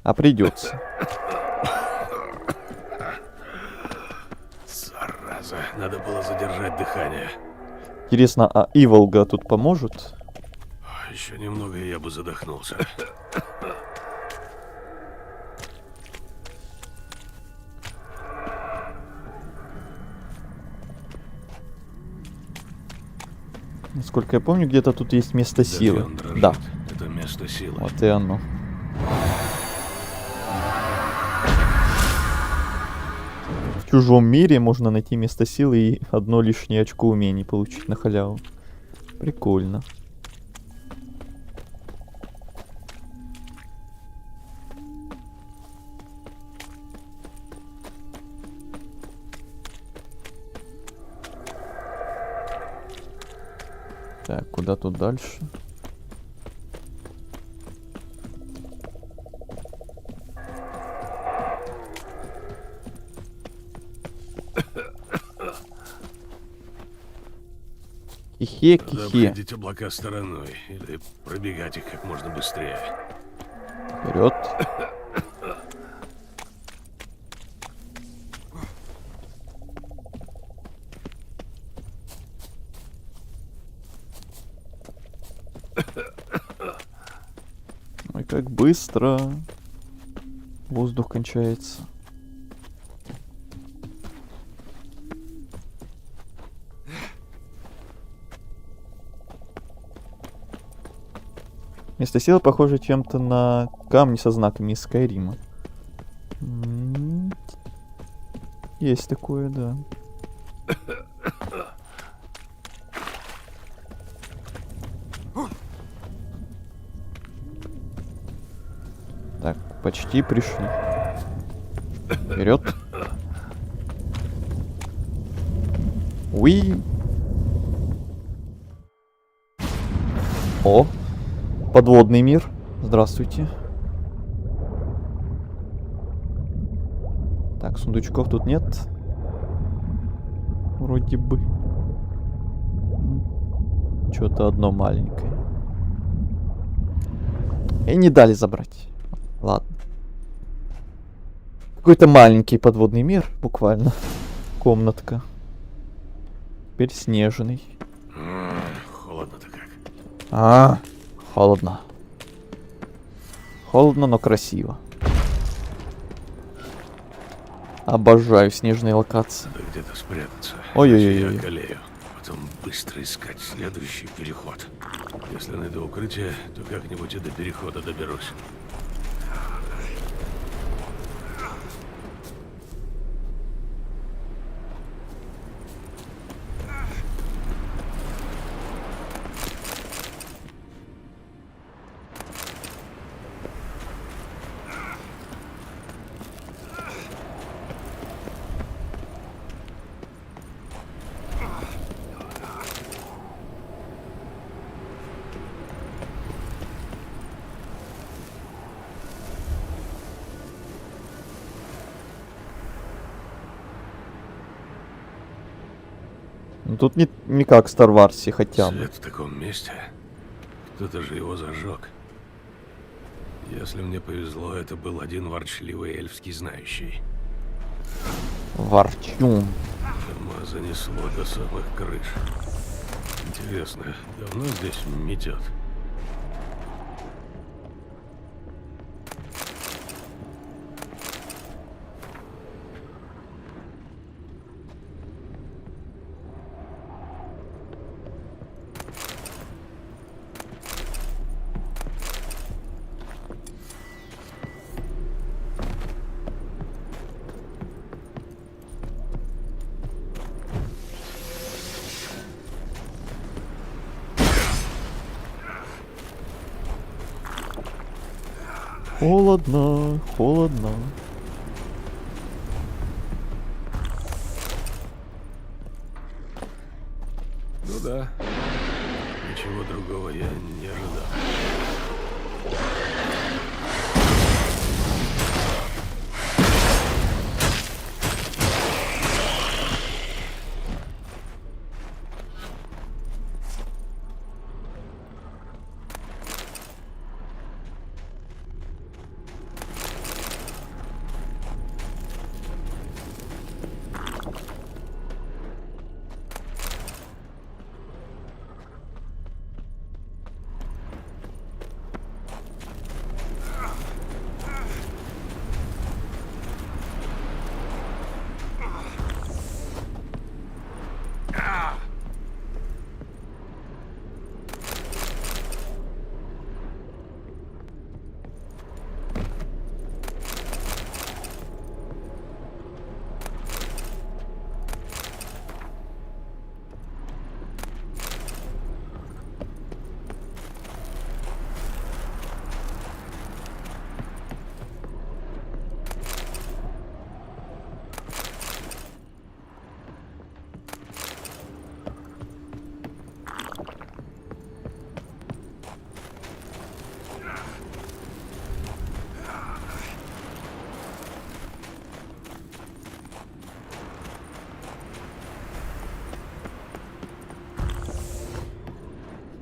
А придется. Зараза, надо было задержать дыхание. Интересно, а Иволга тут поможет? Еще немного, и я бы задохнулся. Насколько я помню, где-то тут есть место силы. он дрожит. Да. Это место силы. Вот и оно. В чужом мире можно найти место силы и одно лишнее очко умений получить на халяву. Прикольно. Так, куда тут дальше? Кихе, Надо кихе. обходить облака стороной или пробегать их как можно быстрее. Вперед. Ой, как быстро. Воздух кончается. Место силы похоже чем-то на камни со знаками из Скайрима. Есть такое, да. Так, почти пришли. Вперед. Уи. О, подводный мир. Здравствуйте. Так, сундучков тут нет. Вроде бы. Что-то одно маленькое. И не дали забрать. Ладно. Какой-то маленький подводный мир, буквально. Комнатка. Теперь снежный. Холодно-то как. А, холодно. Холодно, но красиво. Обожаю снежные локации. Надо где-то спрятаться. Ой-ой-ой. Я околею. Потом быстро искать следующий переход. Если найду укрытие, то как-нибудь и до перехода доберусь. Ну, тут не как в Star Wars, хотя бы. Свет в таком месте. Кто-то же его зажег. Если мне повезло, это был один ворчливый эльфский знающий. Ворчун. Дома занесло до самых крыш. Интересно, давно здесь метет? Холодно, холодно. Ну да. Ничего другого я не ожидал.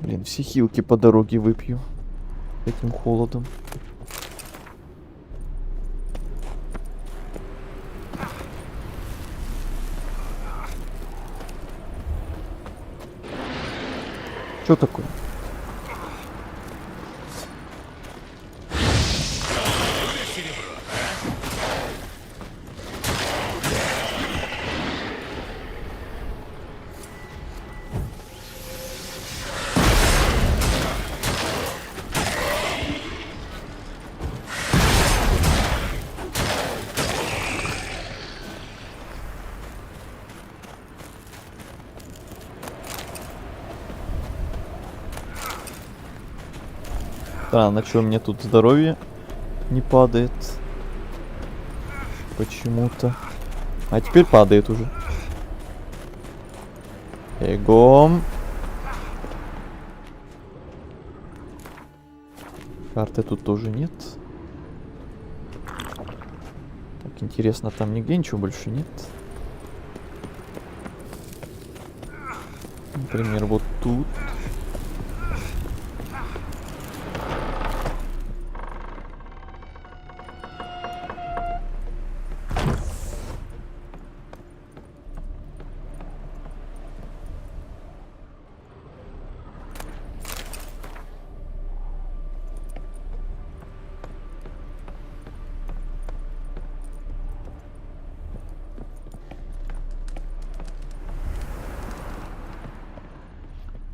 Блин, все хилки по дороге выпью. Этим холодом. Что такое? Странно, что у меня тут здоровье не падает. Почему-то. А теперь падает уже. Бегом. Карты тут тоже нет. Так, интересно, там нигде ничего больше нет. Например, вот тут.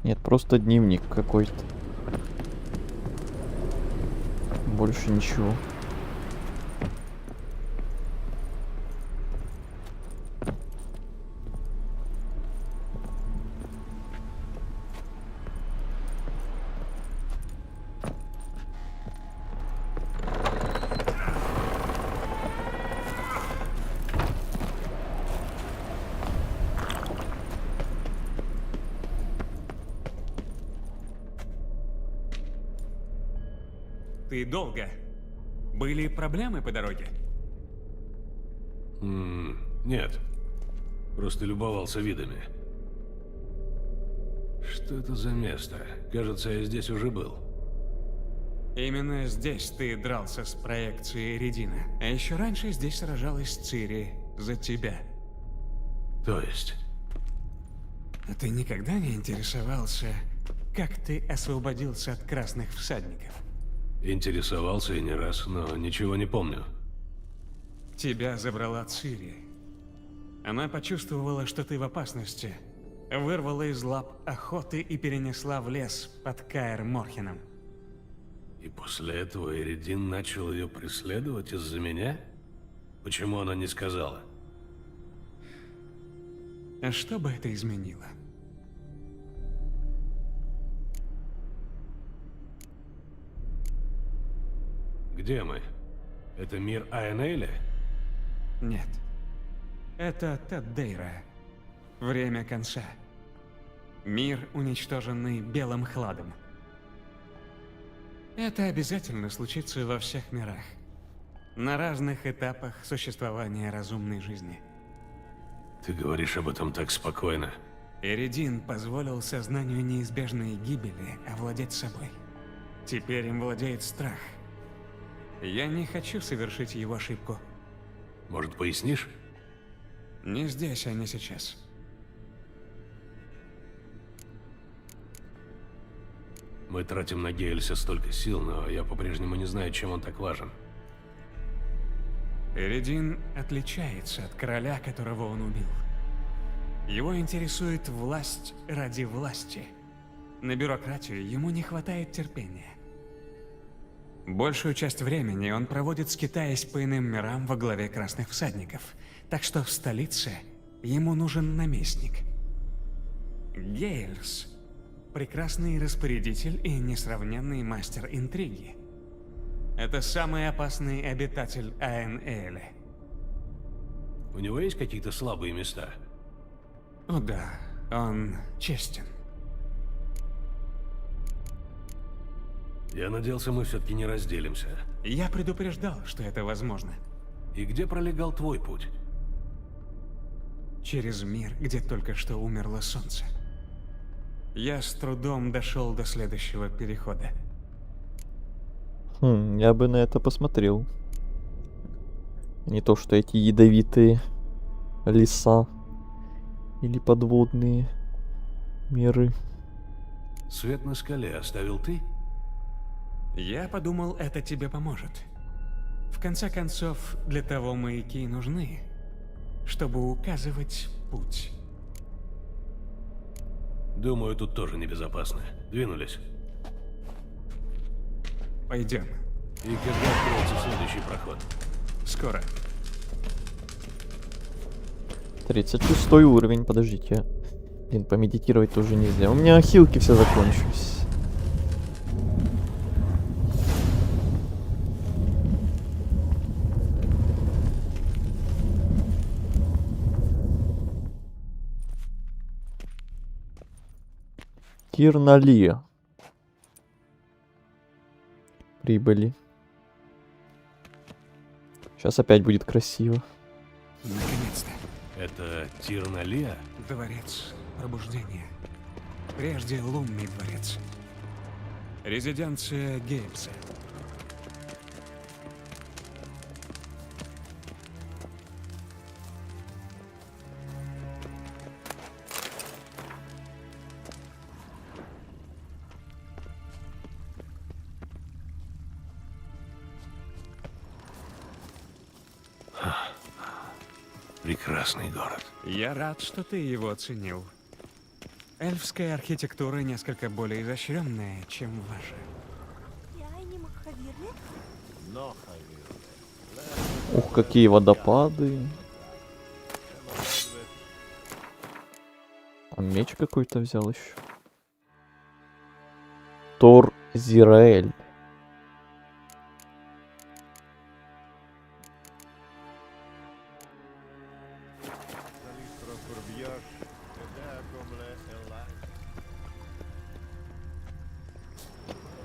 Нет, просто дневник какой-то. Больше ничего. Ты долго? Были проблемы по дороге? Нет. Просто любовался видами. Что это за место? Кажется, я здесь уже был. Именно здесь ты дрался с проекцией Редина. А еще раньше здесь сражалась Цири за тебя. То есть? А ты никогда не интересовался, как ты освободился от красных всадников? Интересовался и не раз, но ничего не помню. Тебя забрала Цири. Она почувствовала, что ты в опасности, вырвала из лап охоты и перенесла в лес под Каэр Морхеном. И после этого Эридин начал ее преследовать из-за меня? Почему она не сказала? А что бы это изменило? Где мы? Это мир Айнейля? Нет. Это Теддейра. Время конца. Мир, уничтоженный белым хладом. Это обязательно случится во всех мирах. На разных этапах существования разумной жизни. Ты говоришь об этом так спокойно. Эридин позволил сознанию неизбежной гибели овладеть собой. Теперь им владеет страх. Я не хочу совершить его ошибку. Может, пояснишь? Не здесь, а не сейчас. Мы тратим на Гейльса столько сил, но я по-прежнему не знаю, чем он так важен. Эридин отличается от короля, которого он убил. Его интересует власть ради власти. На бюрократию ему не хватает терпения. Большую часть времени он проводит, скитаясь по иным мирам во главе красных всадников. Так что в столице ему нужен наместник. Гейльс – прекрасный распорядитель и несравненный мастер интриги. Это самый опасный обитатель Айнейля. У него есть какие-то слабые места? О да, он честен. Я надеялся, мы все-таки не разделимся. Я предупреждал, что это возможно. И где пролегал твой путь? Через мир, где только что умерло солнце. Я с трудом дошел до следующего перехода. Я бы на это посмотрел. Не то, что эти ядовитые леса или подводные миры. Свет на скале оставил ты? Я подумал, это тебе поможет. В конце концов, для того маяки и нужны, чтобы указывать путь. Думаю, тут тоже небезопасно. Двинулись. Пойдем. И когда откроется следующий проход? Скоро. 36 уровень, подождите. Блин, помедитировать тоже нельзя. У меня хилки все закончились. Тирнали. Прибыли. Сейчас опять будет красиво. Наконец-то. Это Тирналия? Дворец пробуждения. Прежде лунный дворец. Резиденция Геймса. Прекрасный город. Я рад, что ты его оценил. Эльфская архитектура несколько более изощренная, чем ваша. Ух, какие водопады. А меч какой-то взял еще. Тор Зираэль.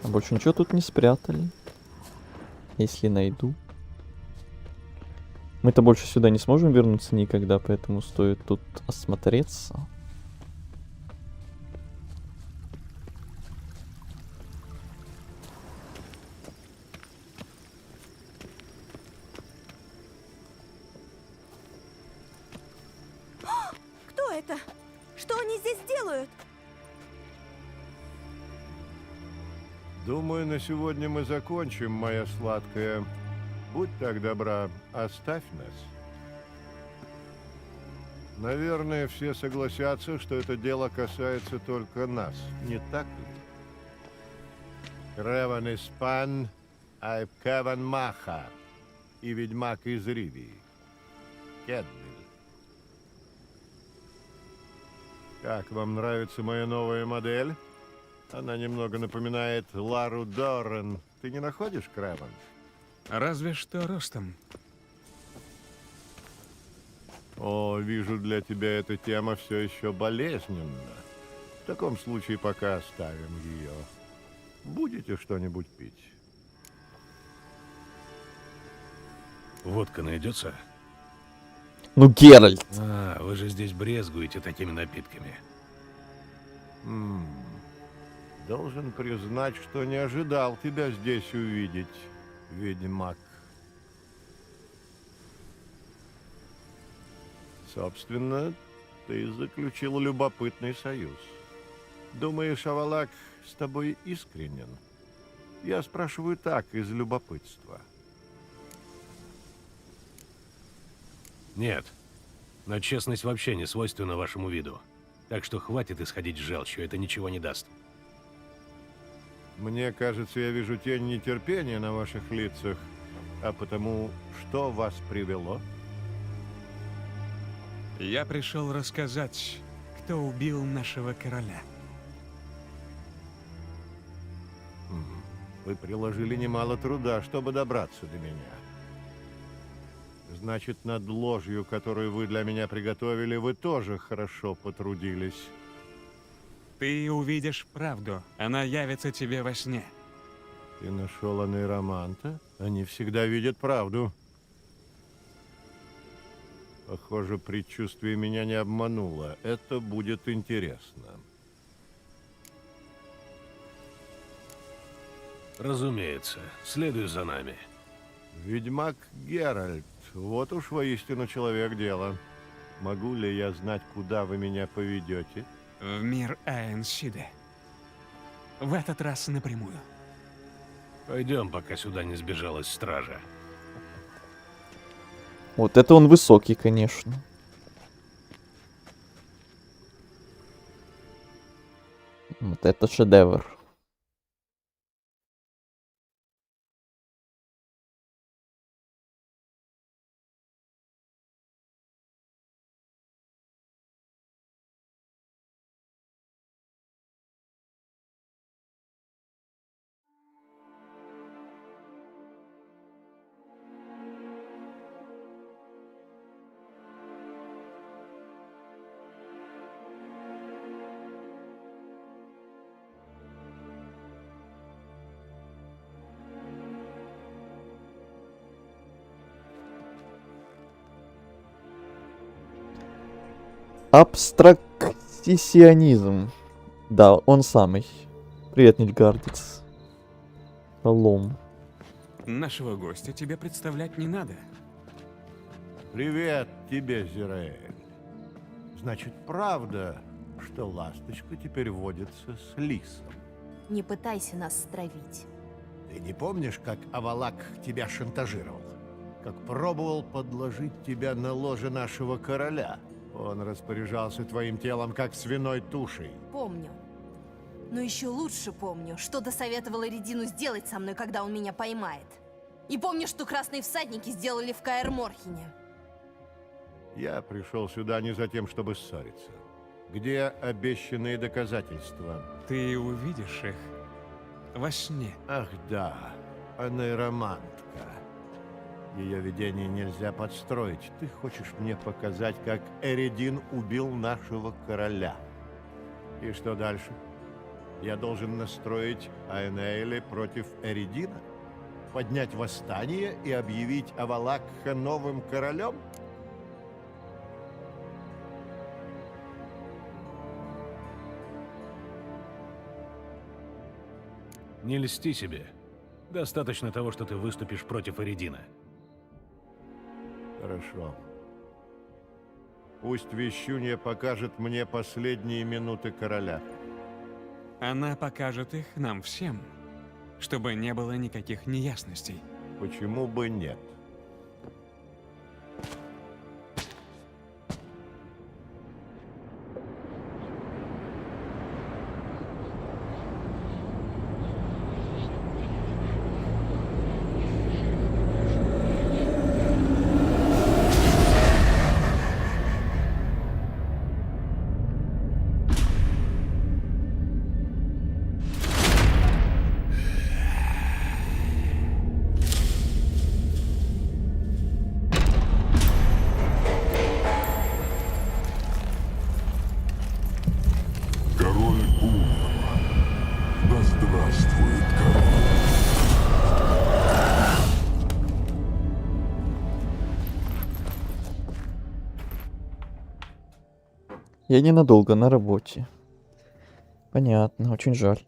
А больше ничего тут не спрятали. Если найду. Мы-то больше сюда не сможем вернуться никогда, поэтому стоит тут осмотреться. Кто это? Что они здесь делают? Думаю, на сегодня мы закончим, моя сладкая. Будь так добра, оставь нас. Наверное, все согласятся, что это дело касается только нас, не так ли? Креван из Пан, Айб Кеван Маха и ведьмак из Ривии. Кедвиль. Как вам нравится моя новая модель? Она немного напоминает Лару Доррен. Ты не находишь, Креван? Разве что ростом. О, вижу, для тебя эта тема все еще болезненна. В таком случае пока оставим ее. Будете что-нибудь пить? Водка найдется? Ну, Геральт. А, вы же здесь брезгуете такими напитками. Должен признать, что не ожидал тебя здесь увидеть, ведьмак. Собственно, ты заключил любопытный союз. Думаешь, Авалак с тобой искренен? Я спрашиваю так, из любопытства. Нет. Но честность вообще не свойственна вашему виду. Так что хватит исходить желчью, это ничего не даст. Мне кажется, я вижу тень нетерпения на ваших лицах. А потому, что вас привело? Я пришел рассказать, кто убил нашего короля. Вы приложили немало труда, чтобы добраться до меня. Значит, над ложью, которую вы для меня приготовили, вы тоже хорошо потрудились. Ты увидишь правду. Она явится тебе во сне. Ты нашел анейроманта? Они всегда видят правду. Похоже, предчувствие меня не обмануло. Это будет интересно. Разумеется. Следуй за нами. Ведьмак Геральт, вот уж воистину человек дела. Могу ли я знать, куда вы меня поведете? В мир Аэнсиде. В этот раз напрямую. Пойдем, пока сюда не сбежалась стража. Вот это он высокий, конечно. Вот это шедевр. Абстракционизм. Да, он самый. Привет, Нильгардец. Шалом. Нашего гостя тебе представлять не надо. Привет тебе, Зираэль. Значит, правда, что ласточка теперь водится с лисом? Не пытайся нас стравить. Ты не помнишь, как Авалак тебя шантажировал? Как пробовал подложить тебя на ложе нашего короля? Он распоряжался твоим телом, как свиной тушей. Помню. Но еще лучше помню, что досоветовала Редину сделать со мной, когда он меня поймает. И помню, что красные всадники сделали в Каэр Морхене. Я пришел сюда не за тем, чтобы ссориться. Где обещанные доказательства? Ты увидишь их во сне. Ах да, анейромантка. Ее видение нельзя подстроить. Ты хочешь мне показать, как Эридин убил нашего короля. И что дальше? Я должен настроить Аэнеэля против Эридина? Поднять восстание и объявить Авалакха новым королем? Не льсти себе. Достаточно того, что ты выступишь против Эридина. Хорошо. Пусть Вещунья покажет мне последние минуты короля. Она покажет их нам всем, чтобы не было никаких неясностей. Почему бы нет? Король умер. Да здравствует король. Я ненадолго на работе. Понятно, очень жаль.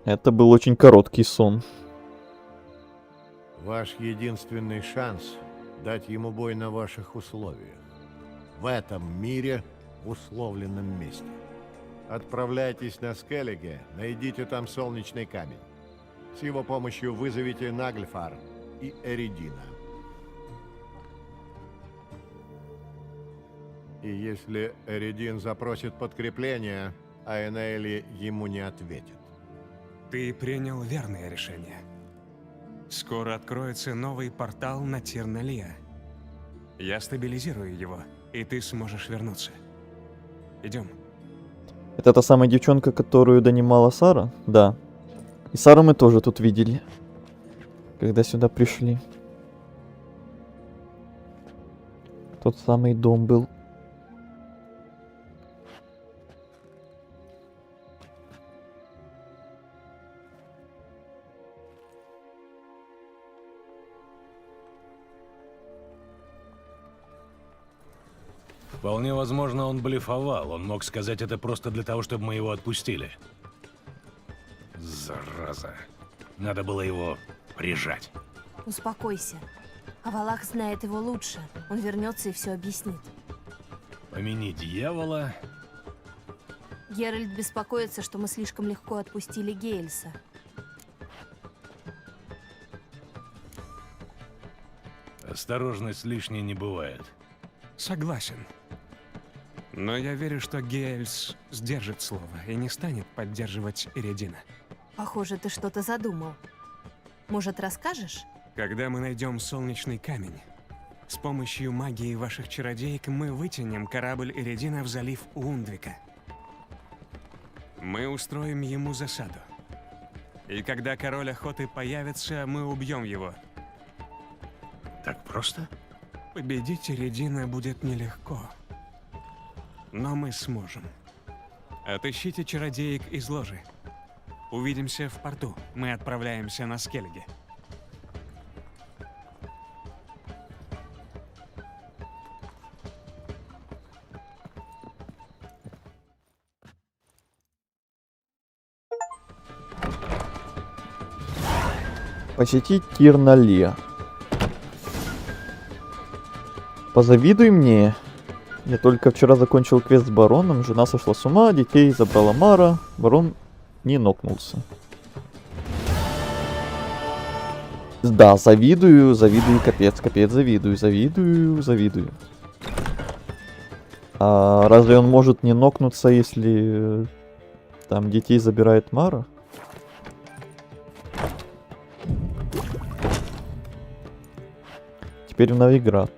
Это был очень короткий сон. Ваш единственный шанс — дать ему бой на ваших условиях. В этом мире, в условленном месте. Отправляйтесь на Скеллиге, найдите там солнечный камень. С его помощью вызовите Нагльфар и Эридина. И если Эридин запросит подкрепление, Аэнеэли ему не ответит. Ты принял верное решение. Скоро откроется новый портал на Тирналия. Я стабилизирую его, и ты сможешь вернуться. Идем. Это та самая девчонка, которую донимала Сара? Да. И Сару мы тоже тут видели, когда сюда пришли. Тот самый дом был. Вполне возможно, он блефовал. Он мог сказать это просто для того, чтобы мы его отпустили. Зараза. Надо было его прижать. Успокойся. Авалах знает его лучше. Он вернется и все объяснит. Помяни дьявола. Геральт беспокоится, что мы слишком легко отпустили Гейльса. Осторожность лишней не бывает. Согласен. Но я верю, что Гейльс сдержит слово и не станет поддерживать Эридина. Похоже, ты что-то задумал. Может, расскажешь? Когда мы найдем солнечный камень, с помощью магии ваших чародеек мы вытянем корабль Эридина в залив Ундвика. Мы устроим ему засаду. И когда король охоты появится, мы убьем его. Так просто? Победить Эридина будет нелегко. Но мы сможем. Отыщите чародеек из ложи. Увидимся в порту. Мы отправляемся на Скельге. Посетить Тирнале. Позавидуй мне. Я только вчера закончил квест с бароном. Жена сошла с ума, детей забрала Мара. Барон не нокнулся. Да, завидую, капец, завидую. А разве он может не нокнуться, если там детей забирает Мара? Теперь в Новиград.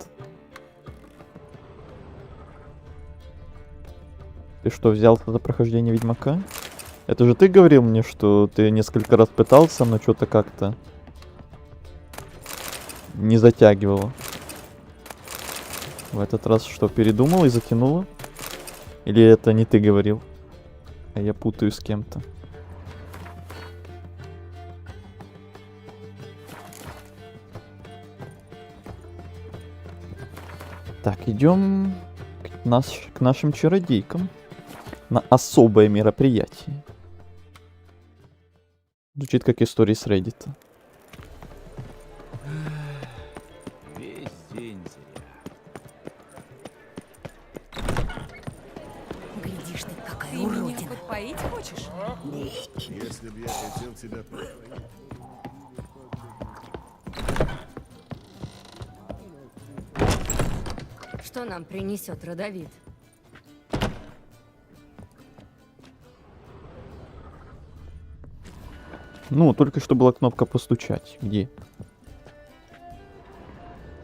Ты что, взялся за прохождение Ведьмака? Это же ты говорил мне, что ты несколько раз пытался, но что-то как-то не затягивало. В этот раз что, передумал и затянуло? Или это не ты говорил? А я путаю с кем-то. Так, идем к нашим чародейкам на особое мероприятие. Звучит как история с Reddit. Весь день зря. Глядишь ты, какая Ты меня уродина. подпоить хочешь? Если б я хотел тебя подпоить. Что нам принесет Родовид? Ну, только что была кнопка постучать. Где?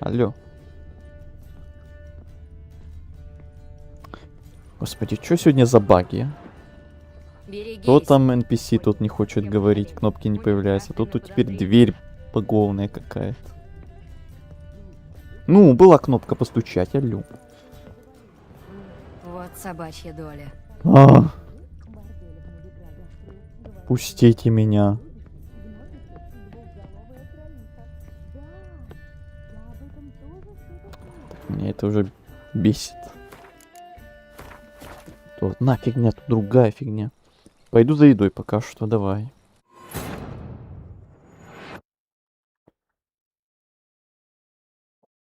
Алло. Господи, что сегодня за баги? Кто там NPC тут не хочет говорить, кнопки не появляются. Тут теперь дверь багованная какая-то. Ну, была кнопка постучать, алло. Вот собачья доля. Пустите меня. Меня это уже бесит. То одна фигня, тут другая фигня. Пойду за едой пока что, давай.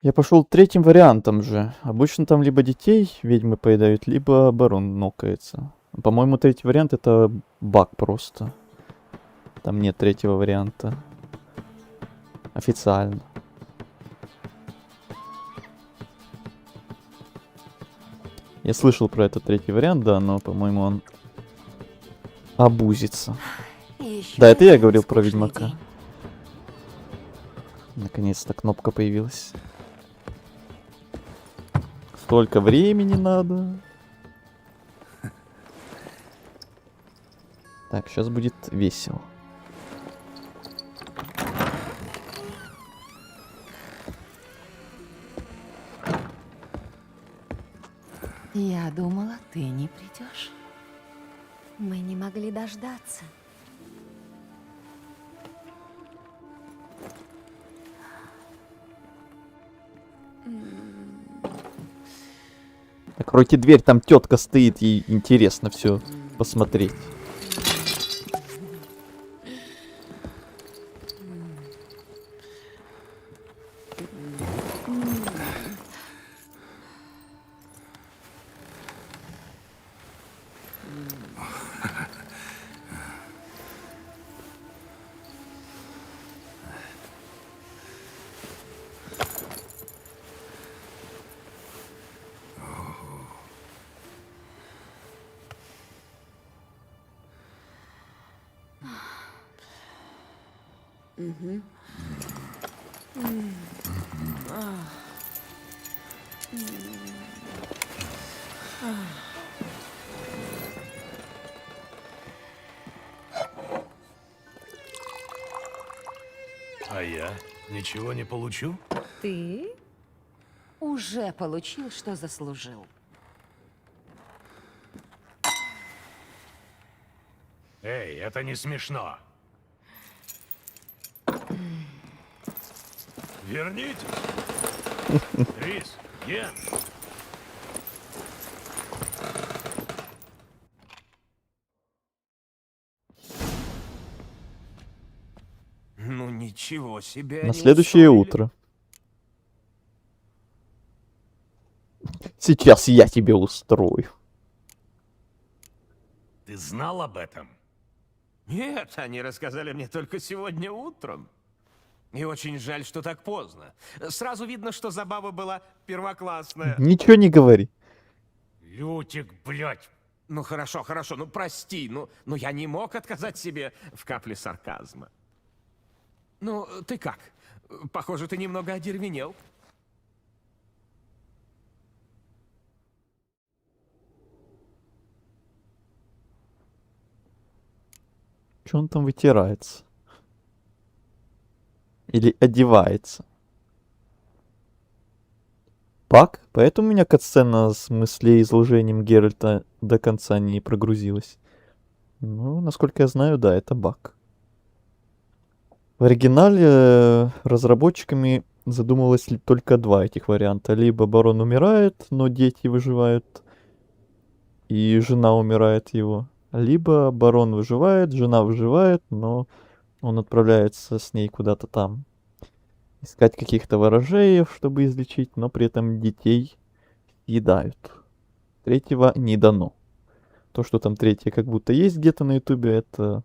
Я пошел третьим вариантом же. Обычно там либо детей ведьмы поедают, либо барон нокается. По-моему, третий вариант это баг просто. Там нет третьего варианта. Официально. Я слышал про этот третий вариант, да, но, по-моему, он абузится. Да, это я говорил про Ведьмака. Наконец-то кнопка появилась. Столько времени надо. Так, сейчас будет весело. Я думала, ты не придешь. Мы не могли дождаться. Откройте дверь, там тетка стоит, ей интересно все посмотреть. Угу. А я ничего не получу? Ты уже получил, что заслужил. Эй, это не смешно. Верните! Рис, Ген! Ну ничего себе. На они следующее устроили. утро. Сейчас я тебе устрою. Ты знал об этом? Нет, они рассказали мне только сегодня утром. И очень жаль, что так поздно. Сразу видно, что забава была первоклассная. Ничего не говори. Лютик, блядь. Ну хорошо, хорошо, ну прости, ну я не мог отказать себе в капле сарказма. Ну, ты как? Похоже, ты немного одервенел. Че он там вытирается? Или одевается? Бак? Поэтому у меня катсцена с мыслеизложением Геральта до конца не прогрузилась. Ну, насколько я знаю, да, это баг. В оригинале разработчиками задумывалось только два этих варианта. Либо барон умирает, но дети выживают, и жена умирает его. Либо барон выживает, жена выживает, но он отправляется с ней куда-то там искать каких-то ворожеев, чтобы излечить, но при этом детей съедают. Третьего не дано. То, что там третье как будто есть где-то на ютубе, это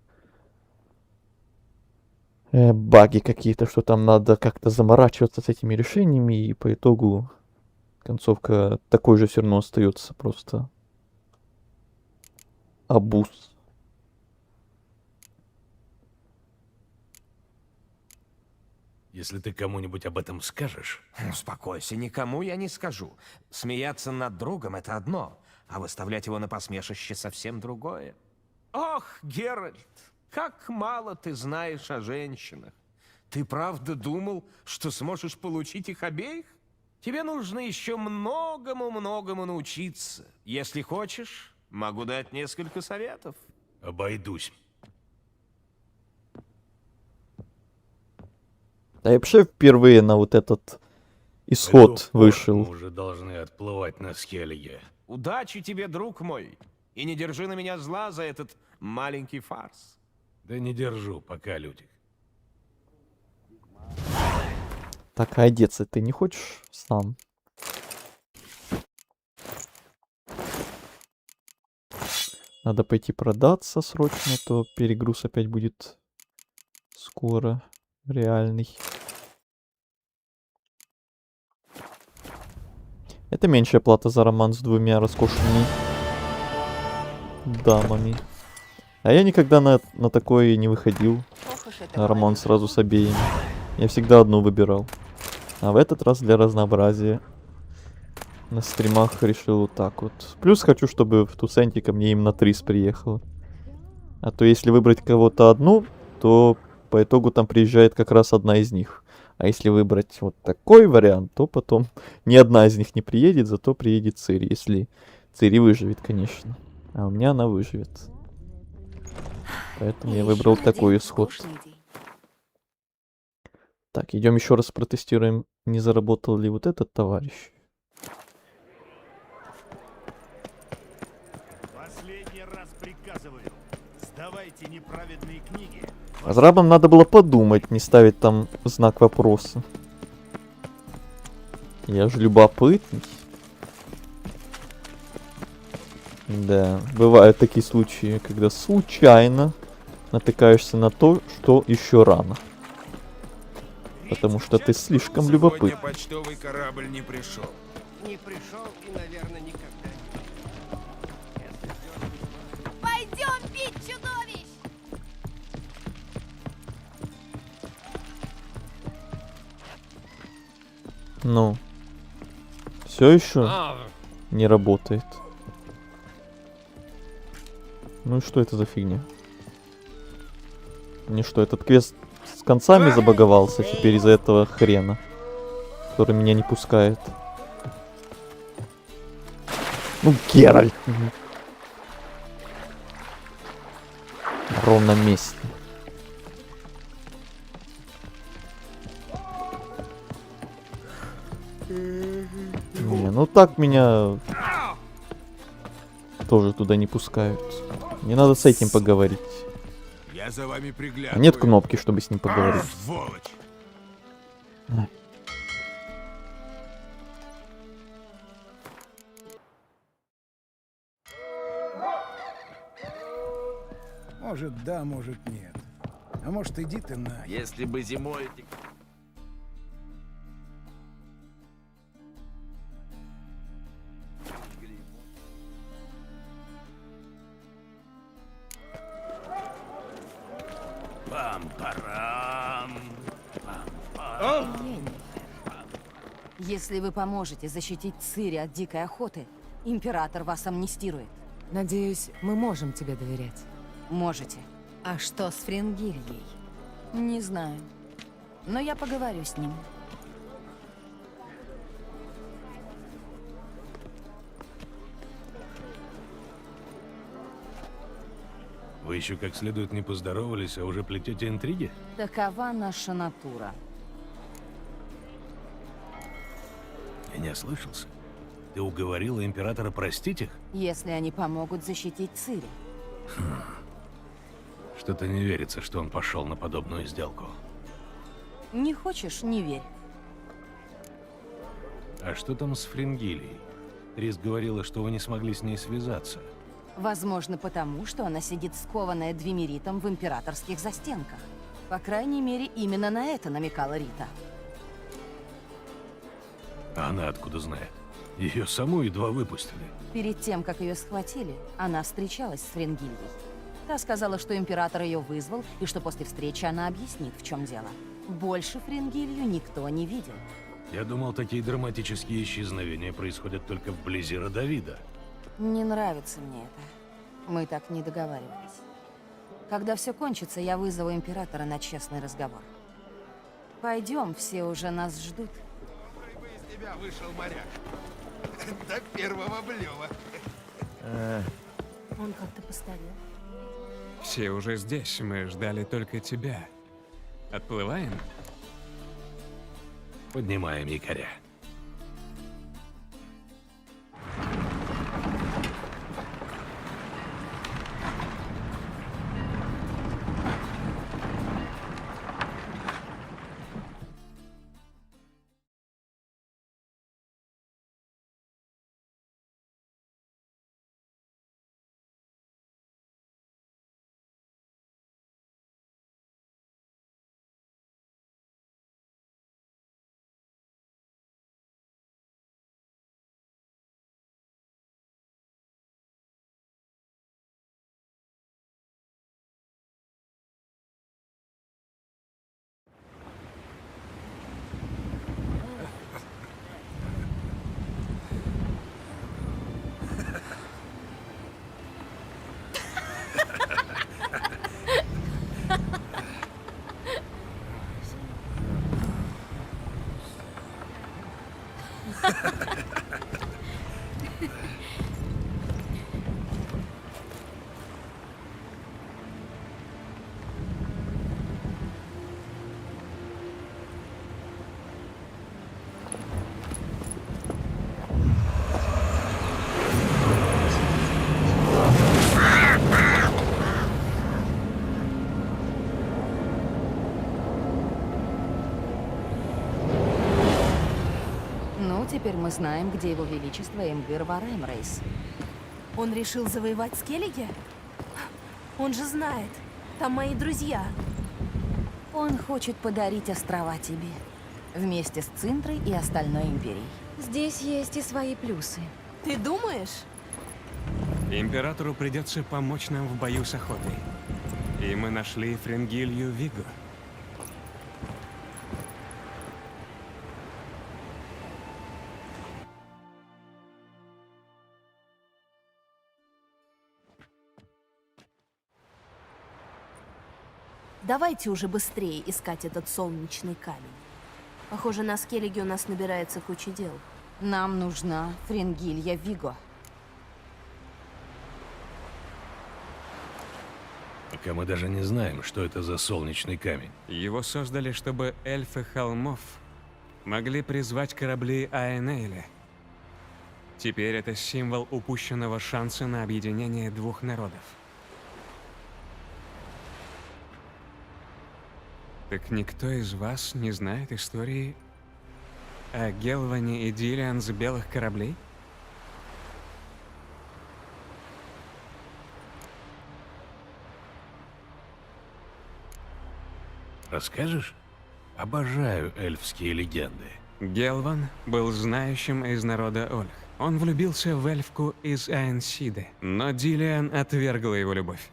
баги какие-то, что там надо как-то заморачиваться с этими решениями, и по итогу концовка такой же все равно остается, просто абуз. Если ты кому-нибудь об этом скажешь... Успокойся, никому я не скажу. Смеяться над другом — это одно, а выставлять его на посмешище — совсем другое. Ох, Геральт, как мало ты знаешь о женщинах. Ты правда думал, что сможешь получить их обеих? Тебе нужно еще многому-многому научиться. Если хочешь, могу дать несколько советов. Обойдусь. Да я вообще впервые на вот этот исход вышел. Мы уже должны отплывать на Скеллиге. Удачи тебе, друг мой. И не держи на меня зла за этот маленький фарс. Да не держу, пока, Лютик. Так, а одеться ты не хочешь сам? Надо пойти продаться срочно, то перегруз опять будет скоро реальный. Это меньшая плата за роман с двумя роскошными дамами. А я никогда на такое не выходил. На роман сразу с обеими. Я всегда одну выбирал. А в этот раз для разнообразия на стримах решил вот так вот. Плюс хочу, чтобы в Тусенте ко мне именно Трис приехала. А то если выбрать кого-то одну, то по итогу там приезжает как раз одна из них. А если выбрать вот такой вариант, то потом ни одна из них не приедет, зато приедет Цири. Если Цири выживет, конечно. А у меня она выживет. Поэтому я выбрал такой исход. Так, идем еще раз протестируем, не заработал ли вот этот товарищ. последний раз приказываю. Сдавайте неправедные книги. Разрабам надо было подумать, не ставить там знак вопроса. Я же любопытный. Да, бывают такие случаи, когда случайно натыкаешься на то, что еще рано. Потому что ты слишком любопытный. Почтовый корабль не пришел. Не пришел и, наверное, никогда не. Пойдем бить чудовищ! Ну, все еще не работает. Ну и что это за фигня? Мне что, этот квест с концами забаговался теперь из-за этого хрена, который меня не пускает? Ну, Геральт! На ровном месте. Не, ну так меня тоже туда не пускают. Мне надо с этим поговорить. Я за вами А приглядываю. нет кнопки, чтобы с ним поговорить. Сволочь. А. Может, да, может, нет. А может, иди ты на... Если бы зимой... Пам-парам. Йеннифер, если вы поможете защитить Цири от дикой охоты, император вас амнистирует. Надеюсь, мы можем тебе доверять. Можете. А что с Фрингильей? Не знаю. Но я поговорю с ним. Вы еще как следует не поздоровались, а уже плетете интриги? Такова наша натура. Я не ослышался. Ты уговорила императора простить их? Если они помогут защитить Цири. Что-то не верится, что он пошел на подобную сделку. Не хочешь — не верь. А что там с Фрингилией? Трис говорила, что вы не смогли с ней связаться. Возможно, потому, что она сидит скованная двимеритом в императорских застенках. По крайней мере, именно на это намекала Рита. А она откуда знает? Ее саму едва выпустили. Перед тем, как ее схватили, она встречалась с Фрингильей. Та сказала, что император ее вызвал, и что после встречи она объяснит, в чем дело. Больше Фрингилью никто не видел. Я думал, такие драматические исчезновения происходят только вблизи Родовида. Не нравится мне это. Мы так не договаривались. Когда все кончится, я вызову императора на честный разговор. Пойдем, все уже нас ждут. Из тебя вышел моряк. До первого блева. Он как-то постарел. Все уже здесь, мы ждали только тебя. Отплываем? Поднимаем якоря. Теперь мы знаем, где его величество Эмгир Вараймрейс. Он решил завоевать Скеллиги? Он же знает. Там мои друзья. Он хочет подарить острова тебе. Вместе с Цинтрой и остальной империей. Здесь есть и свои плюсы. Ты думаешь? Императору придется помочь нам в бою с охотой. И мы нашли Френгилью Виго. Давайте уже быстрее искать этот солнечный камень. Похоже, на Скеллиге у нас набирается куча дел. Нам нужна Френгилья Виго. Пока мы даже не знаем, что это за солнечный камень. Его создали, чтобы эльфы холмов могли призвать корабли Аэнейля. Теперь это символ упущенного шанса на объединение двух народов. Так никто из вас не знает истории о Гелване и Дилиан с белых кораблей? Расскажешь? Обожаю эльфские легенды. Гелван был знающим из народа Ольх. Он влюбился в эльфку из Аэнсиды, но Дилиан отвергла его любовь.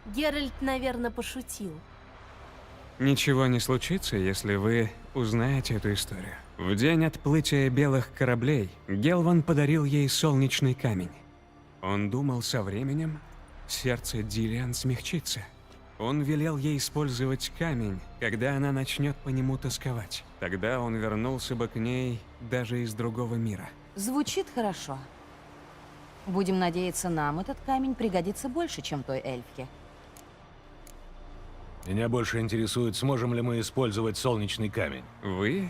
Геральт, наверное, пошутил. Ничего не случится, если вы узнаете эту историю. В день отплытия белых кораблей Гелван подарил ей солнечный камень. Он думал, со временем сердце Дилиан смягчится. Он велел ей использовать камень, когда она начнет по нему тосковать. Тогда он вернулся бы к ней даже из другого мира. Звучит хорошо. Будем надеяться, нам этот камень пригодится больше, чем той эльфке. Меня больше интересует, сможем ли мы использовать солнечный камень. Вы?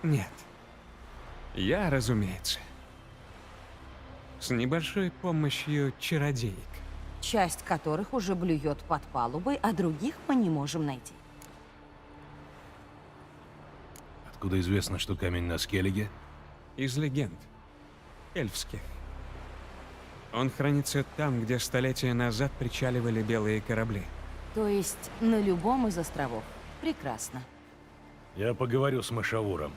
Нет. Я, разумеется. С небольшой помощью чародеек. Часть которых уже блюет под палубой, а других мы не можем найти. Откуда известно, что камень на Скеллиге? Из легенд. Эльфских. Он хранится там, где столетия назад причаливали белые корабли. То есть на любом из островов. Прекрасно. Я поговорю с Мышавуром.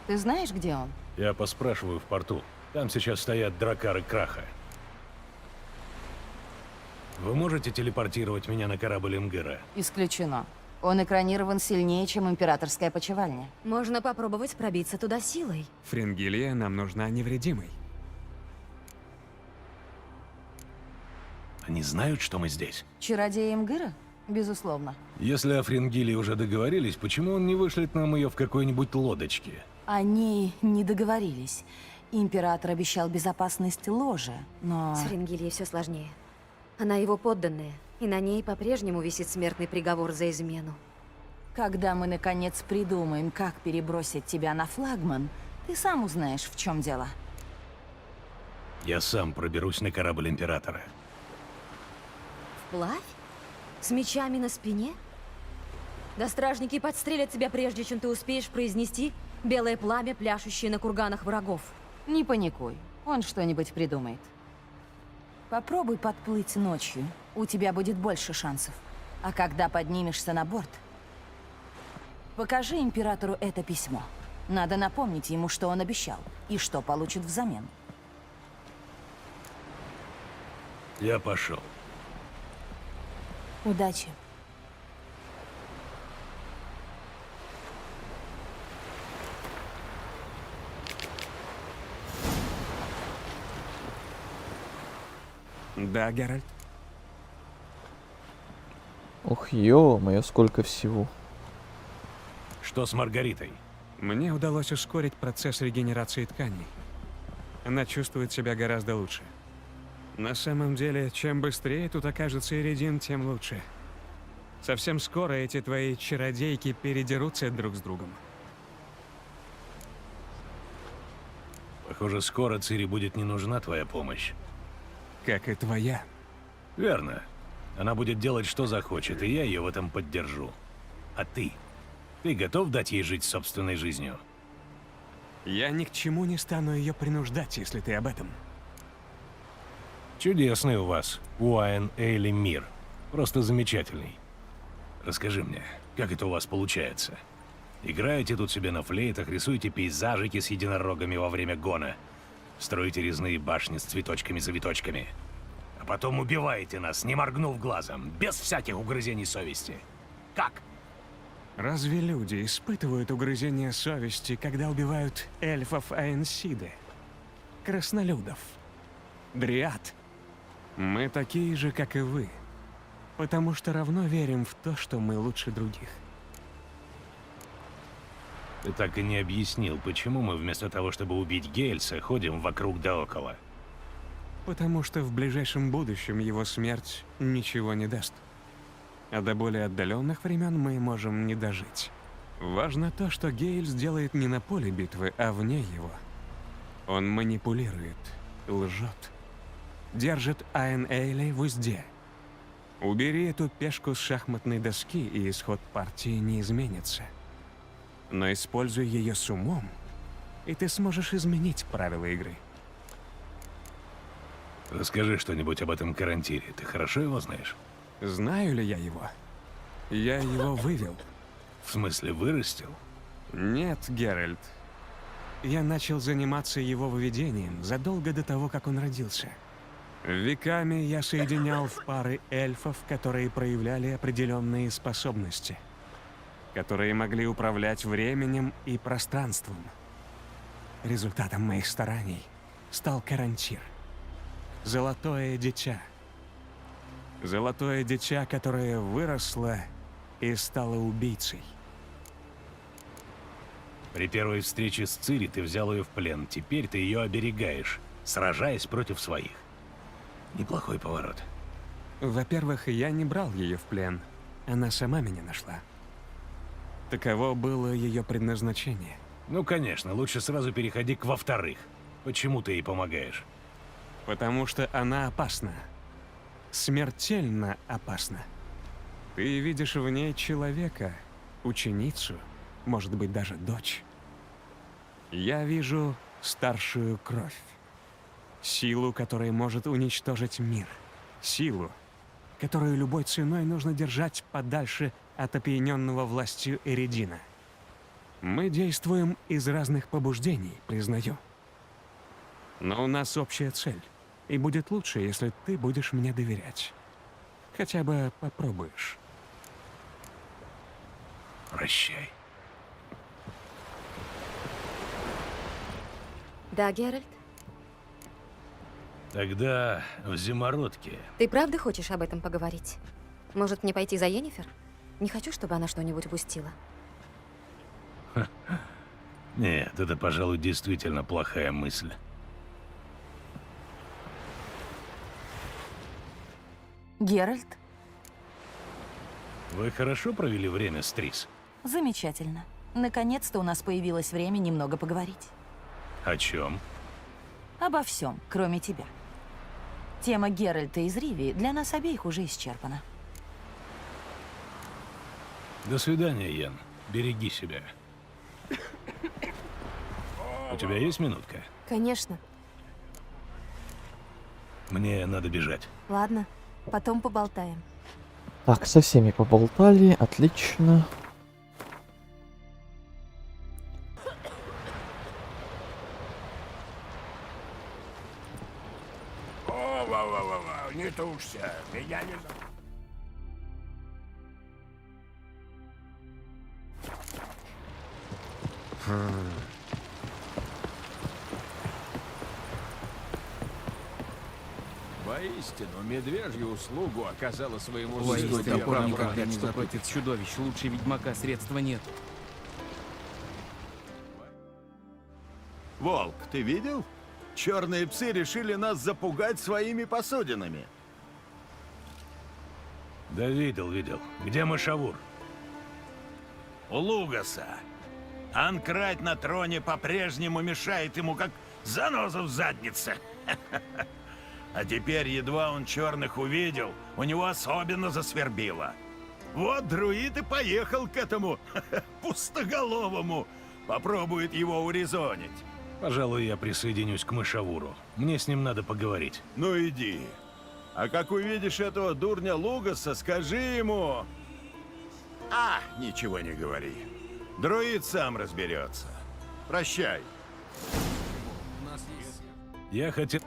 Ты знаешь, где он? Я поспрашиваю в порту. Там сейчас стоят дракары Краха. Вы можете телепортировать меня на корабль Эмгира? Исключено. Он экранирован сильнее, чем императорская опочивальня. Можно попробовать пробиться туда силой. Френгилия нам нужна невредимой. Они знают, что мы здесь? Чародеи Эмгира? Безусловно. Если о Френгилии уже договорились, почему он не вышлет нам ее в какой-нибудь лодочке? Они не договорились. Император обещал безопасность ложа, но... С Френгильей все сложнее. Она его подданная, и на ней по-прежнему висит смертный приговор за измену. Когда мы, наконец, придумаем, как перебросить тебя на флагман, ты сам узнаешь, в чем дело. Я сам проберусь на корабль Императора. Вплавь? С мечами на спине? Да стражники подстрелят тебя, прежде чем ты успеешь произнести белое пламя, пляшущее на курганах врагов. Не паникуй, он что-нибудь придумает. Попробуй подплыть ночью, у тебя будет больше шансов. А когда поднимешься на борт, покажи императору это письмо. Надо напомнить ему, что он обещал, и что получит взамен. Я пошел. Удачи. Да, Геральт? Ох, ё-моё, сколько всего. Что с Маргаритой? Мне удалось ускорить процесс регенерации тканей. Она чувствует себя гораздо лучше. На самом деле, чем быстрее тут окажется Эридин, тем лучше. Совсем скоро эти твои чародейки передерутся друг с другом. Похоже, скоро Цири будет не нужна твоя помощь. Как и твоя. Верно. Она будет делать, что захочет, и я ее в этом поддержу. А ты? Ты готов дать ей жить собственной жизнью? Я ни к чему не стану ее принуждать, если ты об этом. Чудесный у вас, Уайн Эйли, мир. Просто замечательный. Расскажи мне, как это у вас получается? Играете тут себе на флейтах, рисуете пейзажики с единорогами во время гона, строите резные башни с цветочками-завиточками, а потом убиваете нас, не моргнув глазом, без всяких угрызений совести. Как? Разве люди испытывают угрызение совести, когда убивают эльфов Аэнсиды, краснолюдов, дриад? Мы такие же, как и вы, потому что равно верим в то, что мы лучше других. Ты так и не объяснил, почему мы вместо того, чтобы убить Гельса, ходим вокруг да около. Потому что в ближайшем будущем его смерть ничего не даст. А до более отдаленных времен мы можем не дожить. Важно то, что Гейльс делает не на поле битвы, а вне его. Он манипулирует, лжет, держит Айн Эйли в узде. Убери эту пешку с шахматной доски, и исход партии не изменится. Но используй ее с умом, и ты сможешь изменить правила игры. Расскажи что-нибудь об этом Карантире. Ты хорошо его знаешь? Знаю ли я его? Я его вывел. В смысле, вырастил? Нет, Геральт. Я начал заниматься его выведением задолго до того, как он родился. Веками я соединял в пары эльфов, которые проявляли определенные способности, которые могли управлять временем и пространством. Результатом моих стараний стал Карантир. Золотое дитя. Золотое дитя, которое выросло и стало убийцей. При первой встрече с Цири ты взял ее в плен. Теперь ты ее оберегаешь, сражаясь против своих. Неплохой поворот. Во-первых, я не брал ее в плен. Она сама меня нашла. Таково было ее предназначение. Ну, конечно, лучше сразу переходи к во-вторых. Почему ты ей помогаешь? Потому что она опасна. Смертельно опасна. Ты видишь в ней человека, ученицу, может быть, даже дочь. Я вижу старшую кровь. Силу, которая может уничтожить мир. Силу, которую любой ценой нужно держать подальше от опьяненного властью Эридина. Мы действуем из разных побуждений, признаю. Но у нас общая цель. И будет лучше, если ты будешь мне доверять. Хотя бы попробуешь. Прощай. Да, Геральт? Тогда в Зимородке. Ты правда хочешь об этом поговорить? Может, мне пойти за Йеннифер? Не хочу, чтобы она что-нибудь упустила. Нет, это, пожалуй, действительно плохая мысль. Геральт? Вы хорошо провели время с Трис? Замечательно. Наконец-то у нас появилось время немного поговорить. О чем? Обо всем, кроме тебя. Тема Геральта из Ривии для нас обеих уже исчерпана. До свидания, Йен. Береги себя. У тебя есть минутка? Конечно. Мне надо бежать. Ладно, потом поболтаем. Так, со всеми поболтали, отлично. О, не тушься, меня не... Воистину, медвежью услугу оказала своему Воистину, сыну топор Дебра никогда Брат, не что заплатит чудовищ. Лучше ведьмака средства нет. Волк, ты видел? Черные псы решили нас запугать своими посудинами. Да видел. Где Мышавур? У Лугаса. Анкрат на троне по-прежнему мешает ему, как заноза в заднице. А теперь, едва он черных увидел, у него особенно засвербило. Вот друид и поехал к этому пустоголовому. попробует его урезонить. Пожалуй, я присоединюсь к Мышавуру. Мне с ним надо поговорить. Ну иди. А как увидишь этого дурня Лугаса, скажи ему... А, ничего не говори. Друид сам разберется. Прощай. Я хотел...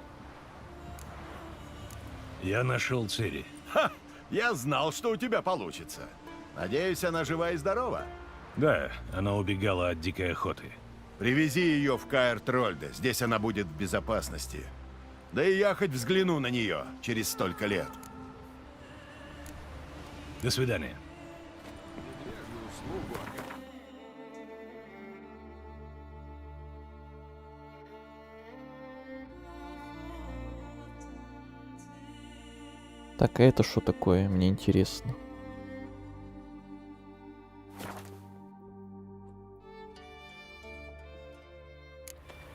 Я нашел Цири. Ха! Я знал, что у тебя получится. Надеюсь, она жива и здорова? Да, она убегала от дикой охоты. Привези ее в Каэр-Трольде. Здесь она будет в безопасности. Да и я хоть взгляну на нее через столько лет. До свидания. Так, а это что такое? Мне интересно.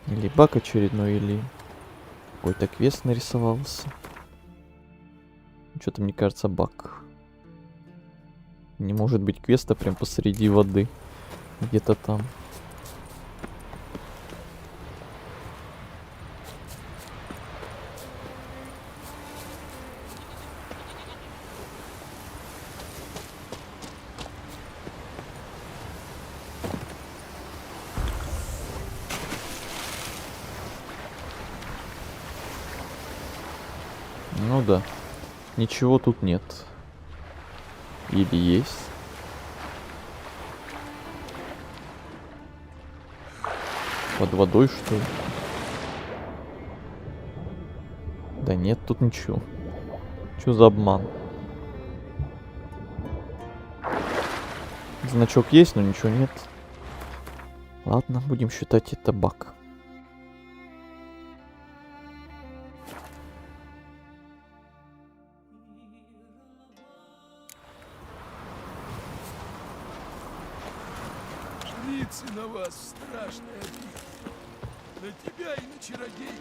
Или баг очередной, или какой-то квест нарисовался. Что-то, мне кажется, баг. Не может быть квеста прям посреди воды. Где-то там. Ну да. Ничего тут нет. Или есть? Под водой, что ли? Да нет, тут ничего. Что за обман? Значок есть, но ничего нет. Ладно, будем считать это баг. Жрицы на вас страшная обида. На тебя и на чародей.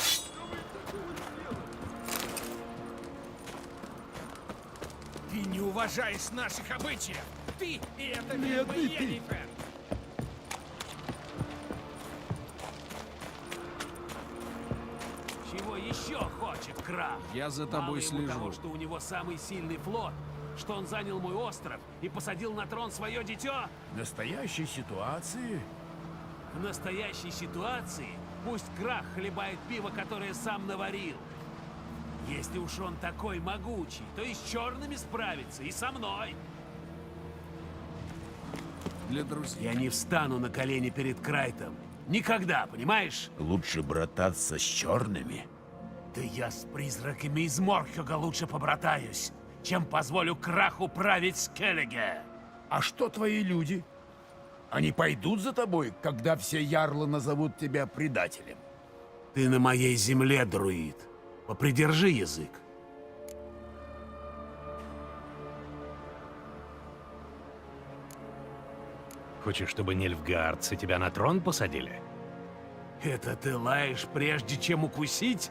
Что вы такого сделали? Ты не уважаешь наших обычаев! Ты и это Бедный ведьма ты. Йеннифер! Чего еще хочет Краб? Я за тобой Мало ему слежу. того, что у него самый сильный флот, что он занял мой остров и посадил на трон свое дитё? В настоящей ситуации В настоящей ситуации пусть Крах хлебает пиво, которое сам наварил. Если уж он такой могучий, то и с черными справится, и со мной. Для друзей. Я не встану на колени перед Крайтом. Никогда, понимаешь? лучше брататься с черными. Да я с призраками из Морхёга лучше побратаюсь, чем позволю Краху править Скеллиге. А что твои люди? Они пойдут за тобой, когда все ярлы назовут тебя предателем? Ты на моей земле, друид. Попридержи язык. Хочешь, чтобы нильфгаардцы тебя на трон посадили? Это ты лаешь, прежде чем укусить?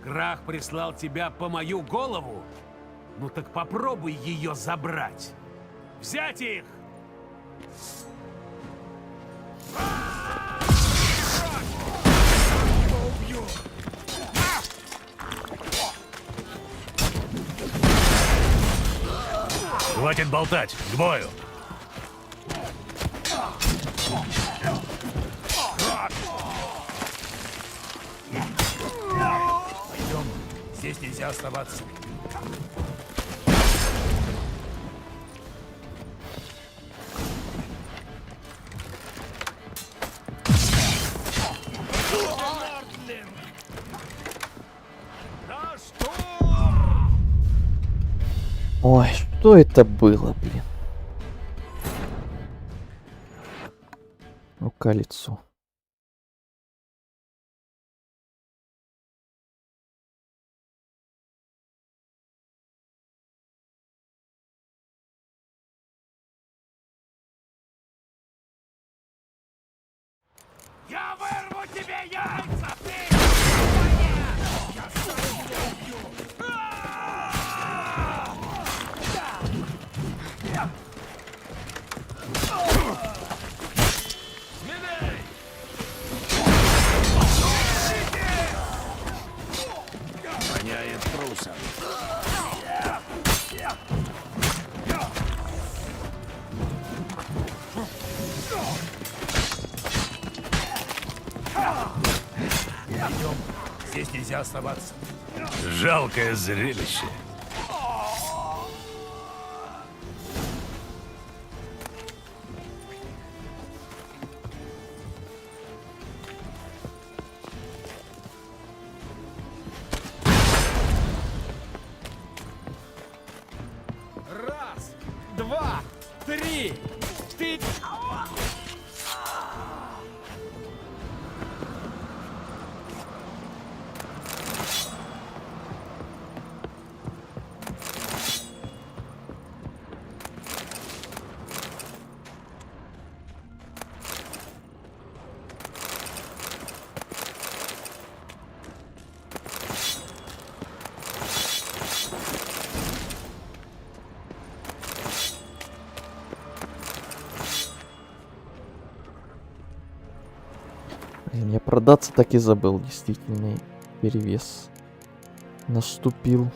Крах прислал тебя по мою голову? Ну так попробуй ее забрать. Взять их! Хватит болтать, к бою! Пойдем, здесь нельзя оставаться. Ой, что это было, блин? Рука, лицо. Я вырву тебе яйца, ты! Я сам тебя убью! Здесь нельзя оставаться. Жалкое зрелище. Раз, два, три. Ты... Блин, я продаться так и забыл, действительно. Перевес наступил.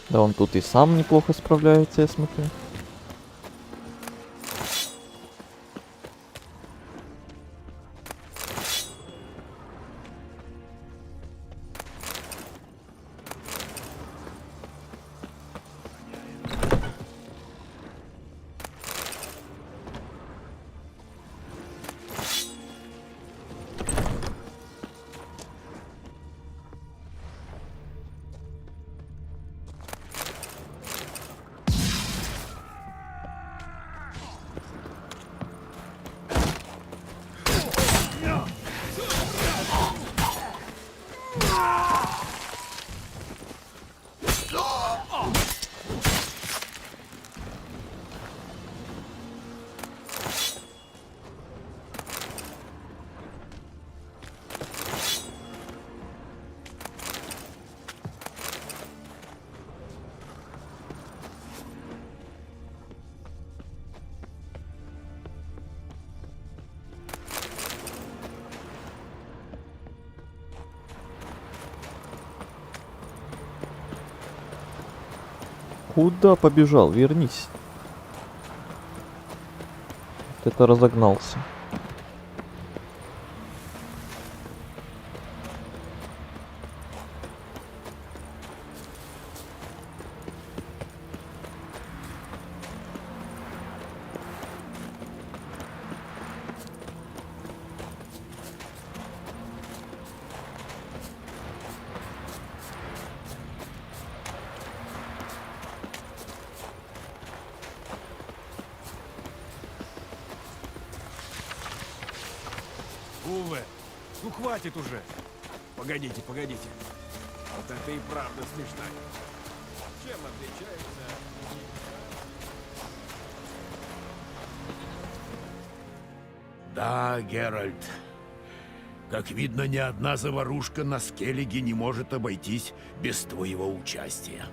Да он тут и сам неплохо справляется, я смотрю. Куда побежал? Вернись. Вот это разогнался. Уве, ну хватит уже. Погодите, погодите. Вот это и правда смешно. Чем отличается... Да, Геральт. Как видно, ни одна заварушка на Скеллиге не может обойтись без твоего участия.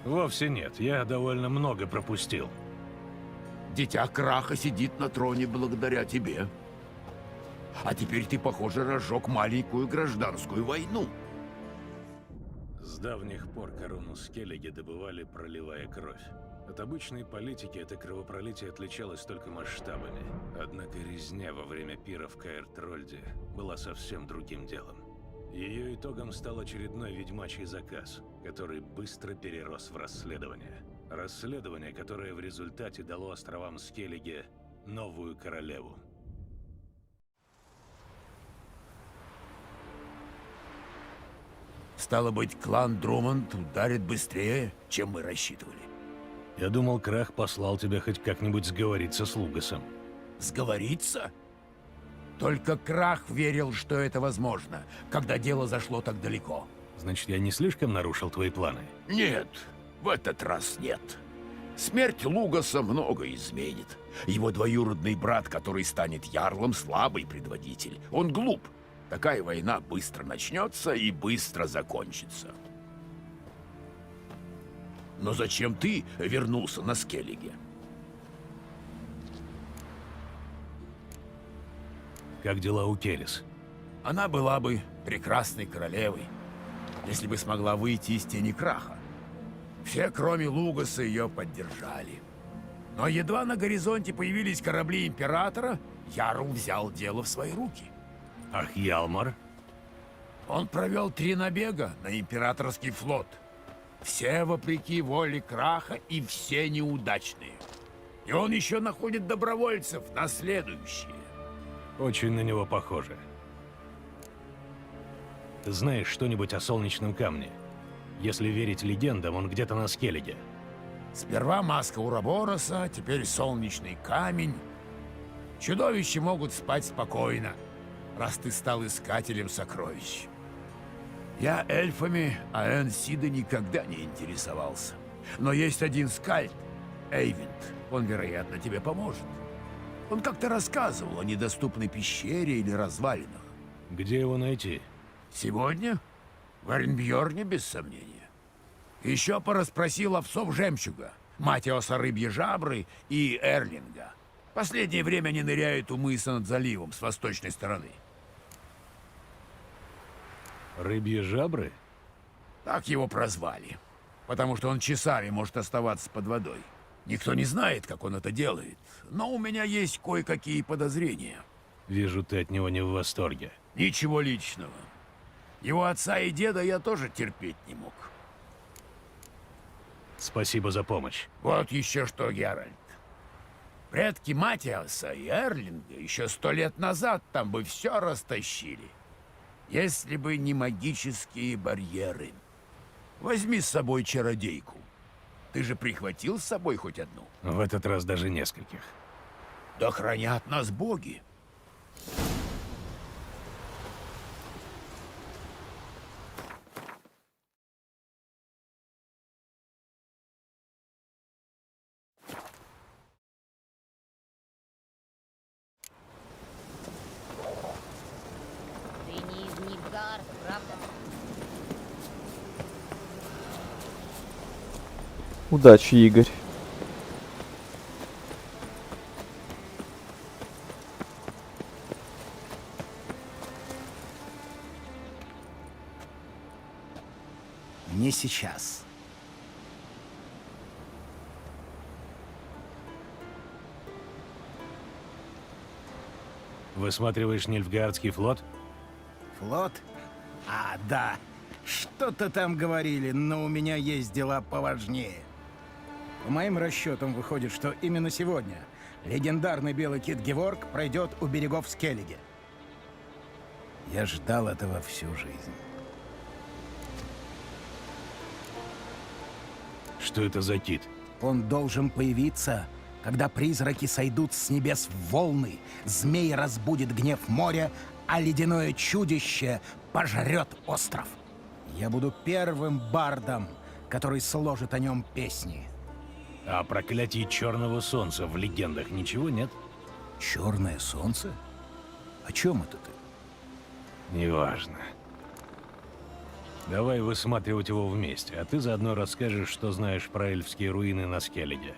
Вовсе нет, я довольно много пропустил. Дитя Краха сидит на троне благодаря тебе. А теперь ты, похоже, разжег маленькую гражданскую войну. С давних пор корону Скеллиги добывали, проливая кровь. От обычной политики это кровопролитие отличалось только масштабами. Однако резня во время пира в Каэр-Трольде была совсем другим делом. Ее итогом стал очередной ведьмачий заказ, который быстро перерос в расследование. Расследование, которое в результате дало островам Скеллиге новую королеву. Стало быть, клан Друмонд ударит быстрее, чем мы рассчитывали. Я думал, Крах послал тебя хоть как-нибудь сговориться с Лугасом. Сговориться? Только Крах верил, что это возможно, когда дело зашло так далеко. Значит, я не слишком нарушил твои планы? Нет, в этот раз нет. Смерть Лугаса много изменит. Его двоюродный брат, который станет ярлом, слабый предводитель. Он глуп. Такая война быстро начнется и быстро закончится. Но зачем ты вернулся на Скеллиге? Как дела у Керрис? Она была бы прекрасной королевой, если бы смогла выйти из тени Краха. Все, кроме Лугаса, ее поддержали. Но едва на горизонте появились корабли Императора, Ярл взял дело в свои руки. Ах, Ялмар? Он провел 3 набега на Императорский флот. Все вопреки воле Краха и все неудачные. И он еще находит добровольцев на следующие. Очень на него похоже. Ты знаешь что-нибудь о Солнечном камне? Если верить легендам, он где-то на Скеллиге. Сперва маска Урабороса, теперь солнечный камень. Чудовища могут спать спокойно, раз ты стал искателем сокровищ. Я эльфами, а Энсида никогда не интересовался. Но есть один скальд, Эйвинд. Он, вероятно, тебе поможет. Он как-то рассказывал о недоступной пещере или развалинах. Где его найти? Сегодня? В Эрнбьорне, без сомнения. Еще порасспросил овцов Жемчуга, Матиоса Рыбьи Жабры и Эрлинга. Последнее время они ныряют у мыса над заливом с восточной стороны. Рыбьи Жабры? Так его прозвали, потому что он часами может оставаться под водой. Никто не знает, как он это делает, но у меня есть кое-какие подозрения. Вижу, ты от него не в восторге. Ничего личного. Его отца и деда я тоже терпеть не мог. Спасибо за помощь. Вот еще что, Геральт. Предки Матиаса и Эрлинга еще 100 лет назад там бы все растащили. Если бы не магические барьеры. Возьми с собой чародейку. Ты же прихватил с собой хоть одну? В этот раз даже нескольких. Да хранят нас боги. Ты не из Нильфгаарда, правда? Удачи, Игорь. Не сейчас. Высматриваешь Нильфгаардский флот? Флот? А, да. Что-то там говорили, но у меня есть дела поважнее. По моим расчетам выходит, что именно сегодня легендарный белый кит Геворг пройдет у берегов Скеллиги. Я ждал этого всю жизнь. Что это за кит? Он должен появиться, когда призраки сойдут с небес в волны, змей разбудит гнев моря, а ледяное чудище пожрет остров. Я буду первым бардом, который сложит о нем песни. А о проклятии Черного Солнца в легендах ничего нет? Черное Солнце? О чем это ты? Неважно. Давай высматривать его вместе, а ты заодно расскажешь, что знаешь про эльфские руины на Скеллиге.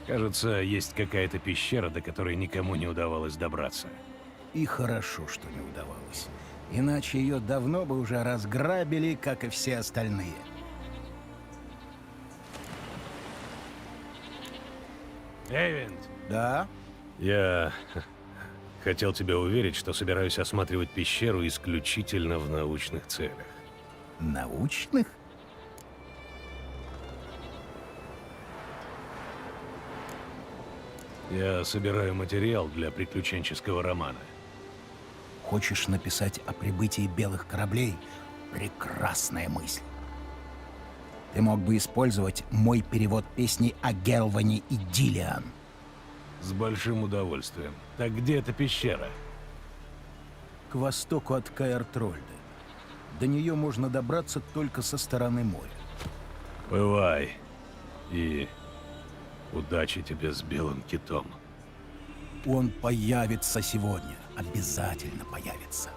Кажется, есть какая-то пещера, до которой никому не удавалось добраться. И хорошо, что не удавалось. Иначе ее давно бы уже разграбили, как и все остальные. Эйвинд! Да? Я хотел тебя уверить, что собираюсь осматривать пещеру исключительно в научных целях. Научных? Я собираю материал для приключенческого романа. Хочешь написать о прибытии белых кораблей? Прекрасная мысль. Ты мог бы использовать мой перевод песни о Гелване и Дилиан. С большим удовольствием. Так где эта пещера? К востоку от Каэр-Трольда. До нее можно добраться только со стороны моря. Бывай. И удачи тебе с белым китом. Он появится сегодня. Обязательно появится.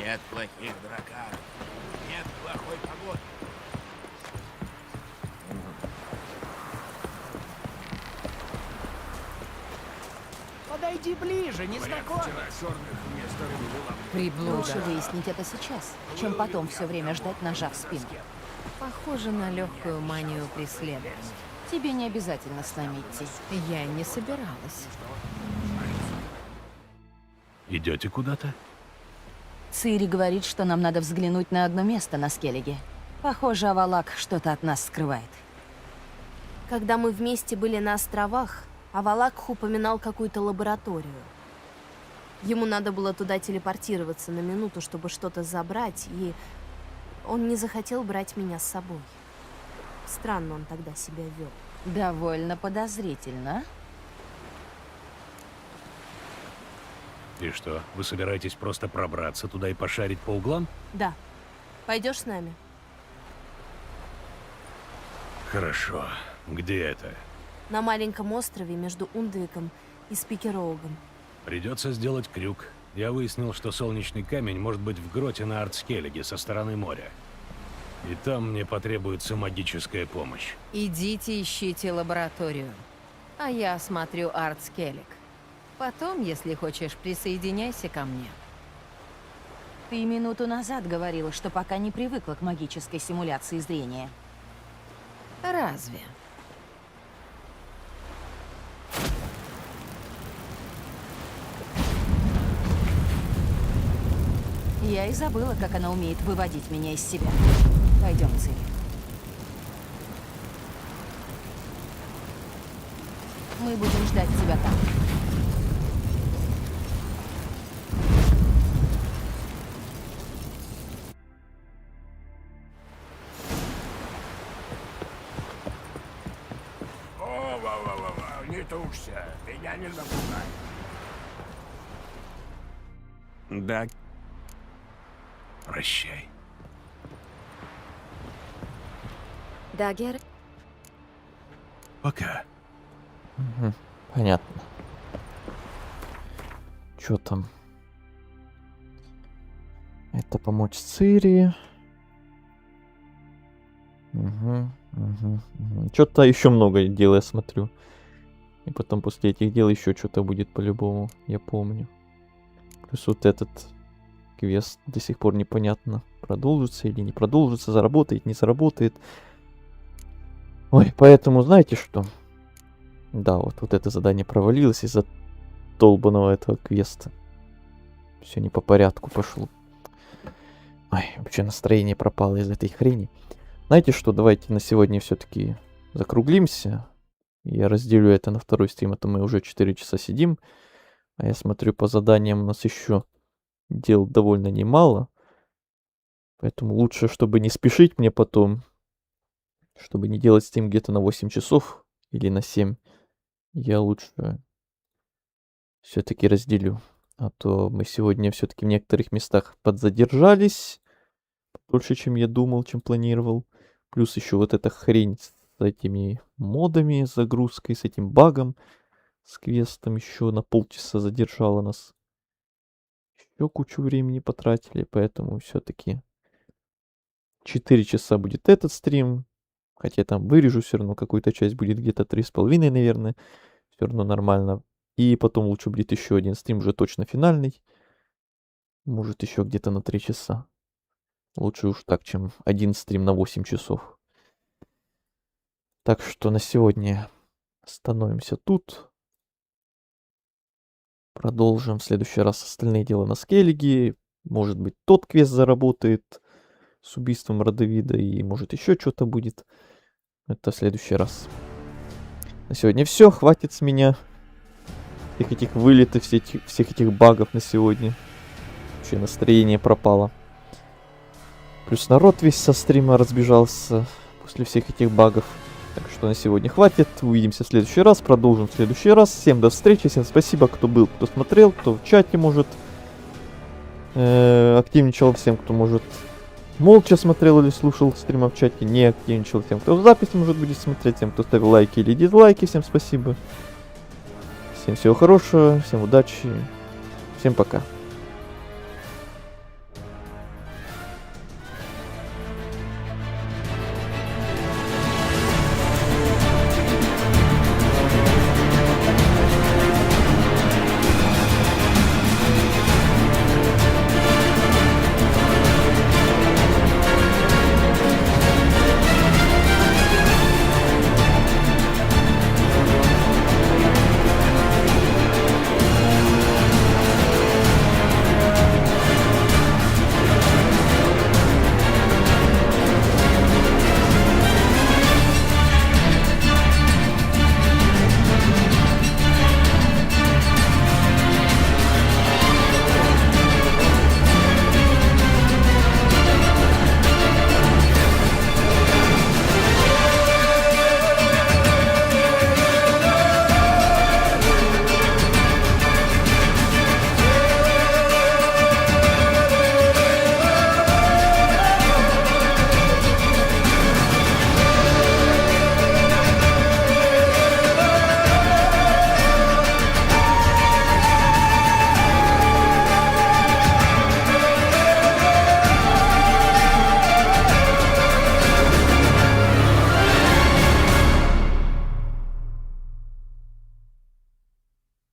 Нет плохих дракаров, нет плохой погоды. Подойди ближе, незнакомец. Приблуда. Лучше выяснить это сейчас, чем потом все время ждать ножа в спину. Похоже на легкую манию преследования. Тебе не обязательно с нами идти. Я и не собиралась. Идете куда-то? Цири говорит, что нам надо взглянуть на одно место на Скеллиге. Похоже, Авалак что-то от нас скрывает. Когда мы вместе были на островах, Авалакх упоминал какую-то лабораторию. Ему надо было туда телепортироваться на минуту, чтобы что-то забрать, и он не захотел брать меня с собой. Странно он тогда себя вел. Довольно подозрительно. И что, вы собираетесь просто пробраться туда и пошарить по углам? Да. Пойдешь с нами? Хорошо. Где это? На маленьком острове между Ундвиком и Спикероугом. Придется сделать крюк. Я выяснил, что солнечный камень может быть в гроте на Артскеллиге со стороны моря. И там мне потребуется магическая помощь. Идите ищите лабораторию. А я осмотрю Артскеллиг. Потом, если хочешь, присоединяйся ко мне. Ты минуту назад говорила, что пока не привыкла к магической симуляции зрения. Разве? Я и забыла, как она умеет выводить меня из себя. Пойдем, Цири. Мы будем ждать тебя там. Не тушься, меня не запугай. Да. Прощай. Да, Гер? Пока. Угу, понятно. Чё там? Это помочь Цири. Что-то еще много дел, я смотрю. И потом после этих дел еще что-то будет по-любому, я помню. Плюс вот этот квест до сих пор непонятно, продолжится или не продолжится, заработает, не заработает. Ой, поэтому знаете что? Да, вот это задание провалилось из-за долбанного этого квеста. Все не по порядку пошло. Ой, вообще настроение пропало из этой хрени. Знаете что, давайте на сегодня все-таки закруглимся. Я разделю это на второй стрим, а то мы уже 4 часа сидим. А я смотрю, по заданиям у нас еще дел довольно немало. Поэтому лучше, чтобы не спешить мне потом, чтобы не делать стрим где-то на 8 часов или на 7, я лучше все-таки разделю. А то мы сегодня все-таки в некоторых местах подзадержались. Больше, чем я думал, чем планировал. Плюс еще вот эта хрень с этими модами, с загрузкой, с этим багом, с квестом еще на полчаса задержала нас. Еще кучу времени потратили, поэтому все-таки 4 часа будет этот стрим. Хотя там вырежу, все равно какую-то часть будет где-то 3,5, наверное. Все равно нормально. И потом лучше будет еще один стрим, уже точно финальный. Может, еще где-то на 3 часа. Лучше уж так, чем один стрим на 8 часов. Так что на сегодня становимся тут. Продолжим в следующий раз остальные дела на Скеллиге. Может быть, тот квест заработает с убийством Родовида, и может еще что-то будет. Это в следующий раз. На сегодня все. Хватит с меня всех этих вылетов, всех этих багов на сегодня. Вообще настроение пропало. Плюс народ весь со стрима разбежался после всех этих багов. Так что на сегодня хватит. Увидимся в следующий раз. Продолжим в следующий раз. Всем до встречи. Всем спасибо, кто был, кто смотрел, кто в чате, может, активничал. Всем, кто, может, молча смотрел или слушал стрима в чате, не активничал. Тем, кто в записи, может, будет смотреть. Тем, кто ставил лайки или дизлайки. Всем спасибо. Всем всего хорошего. Всем удачи. Всем пока.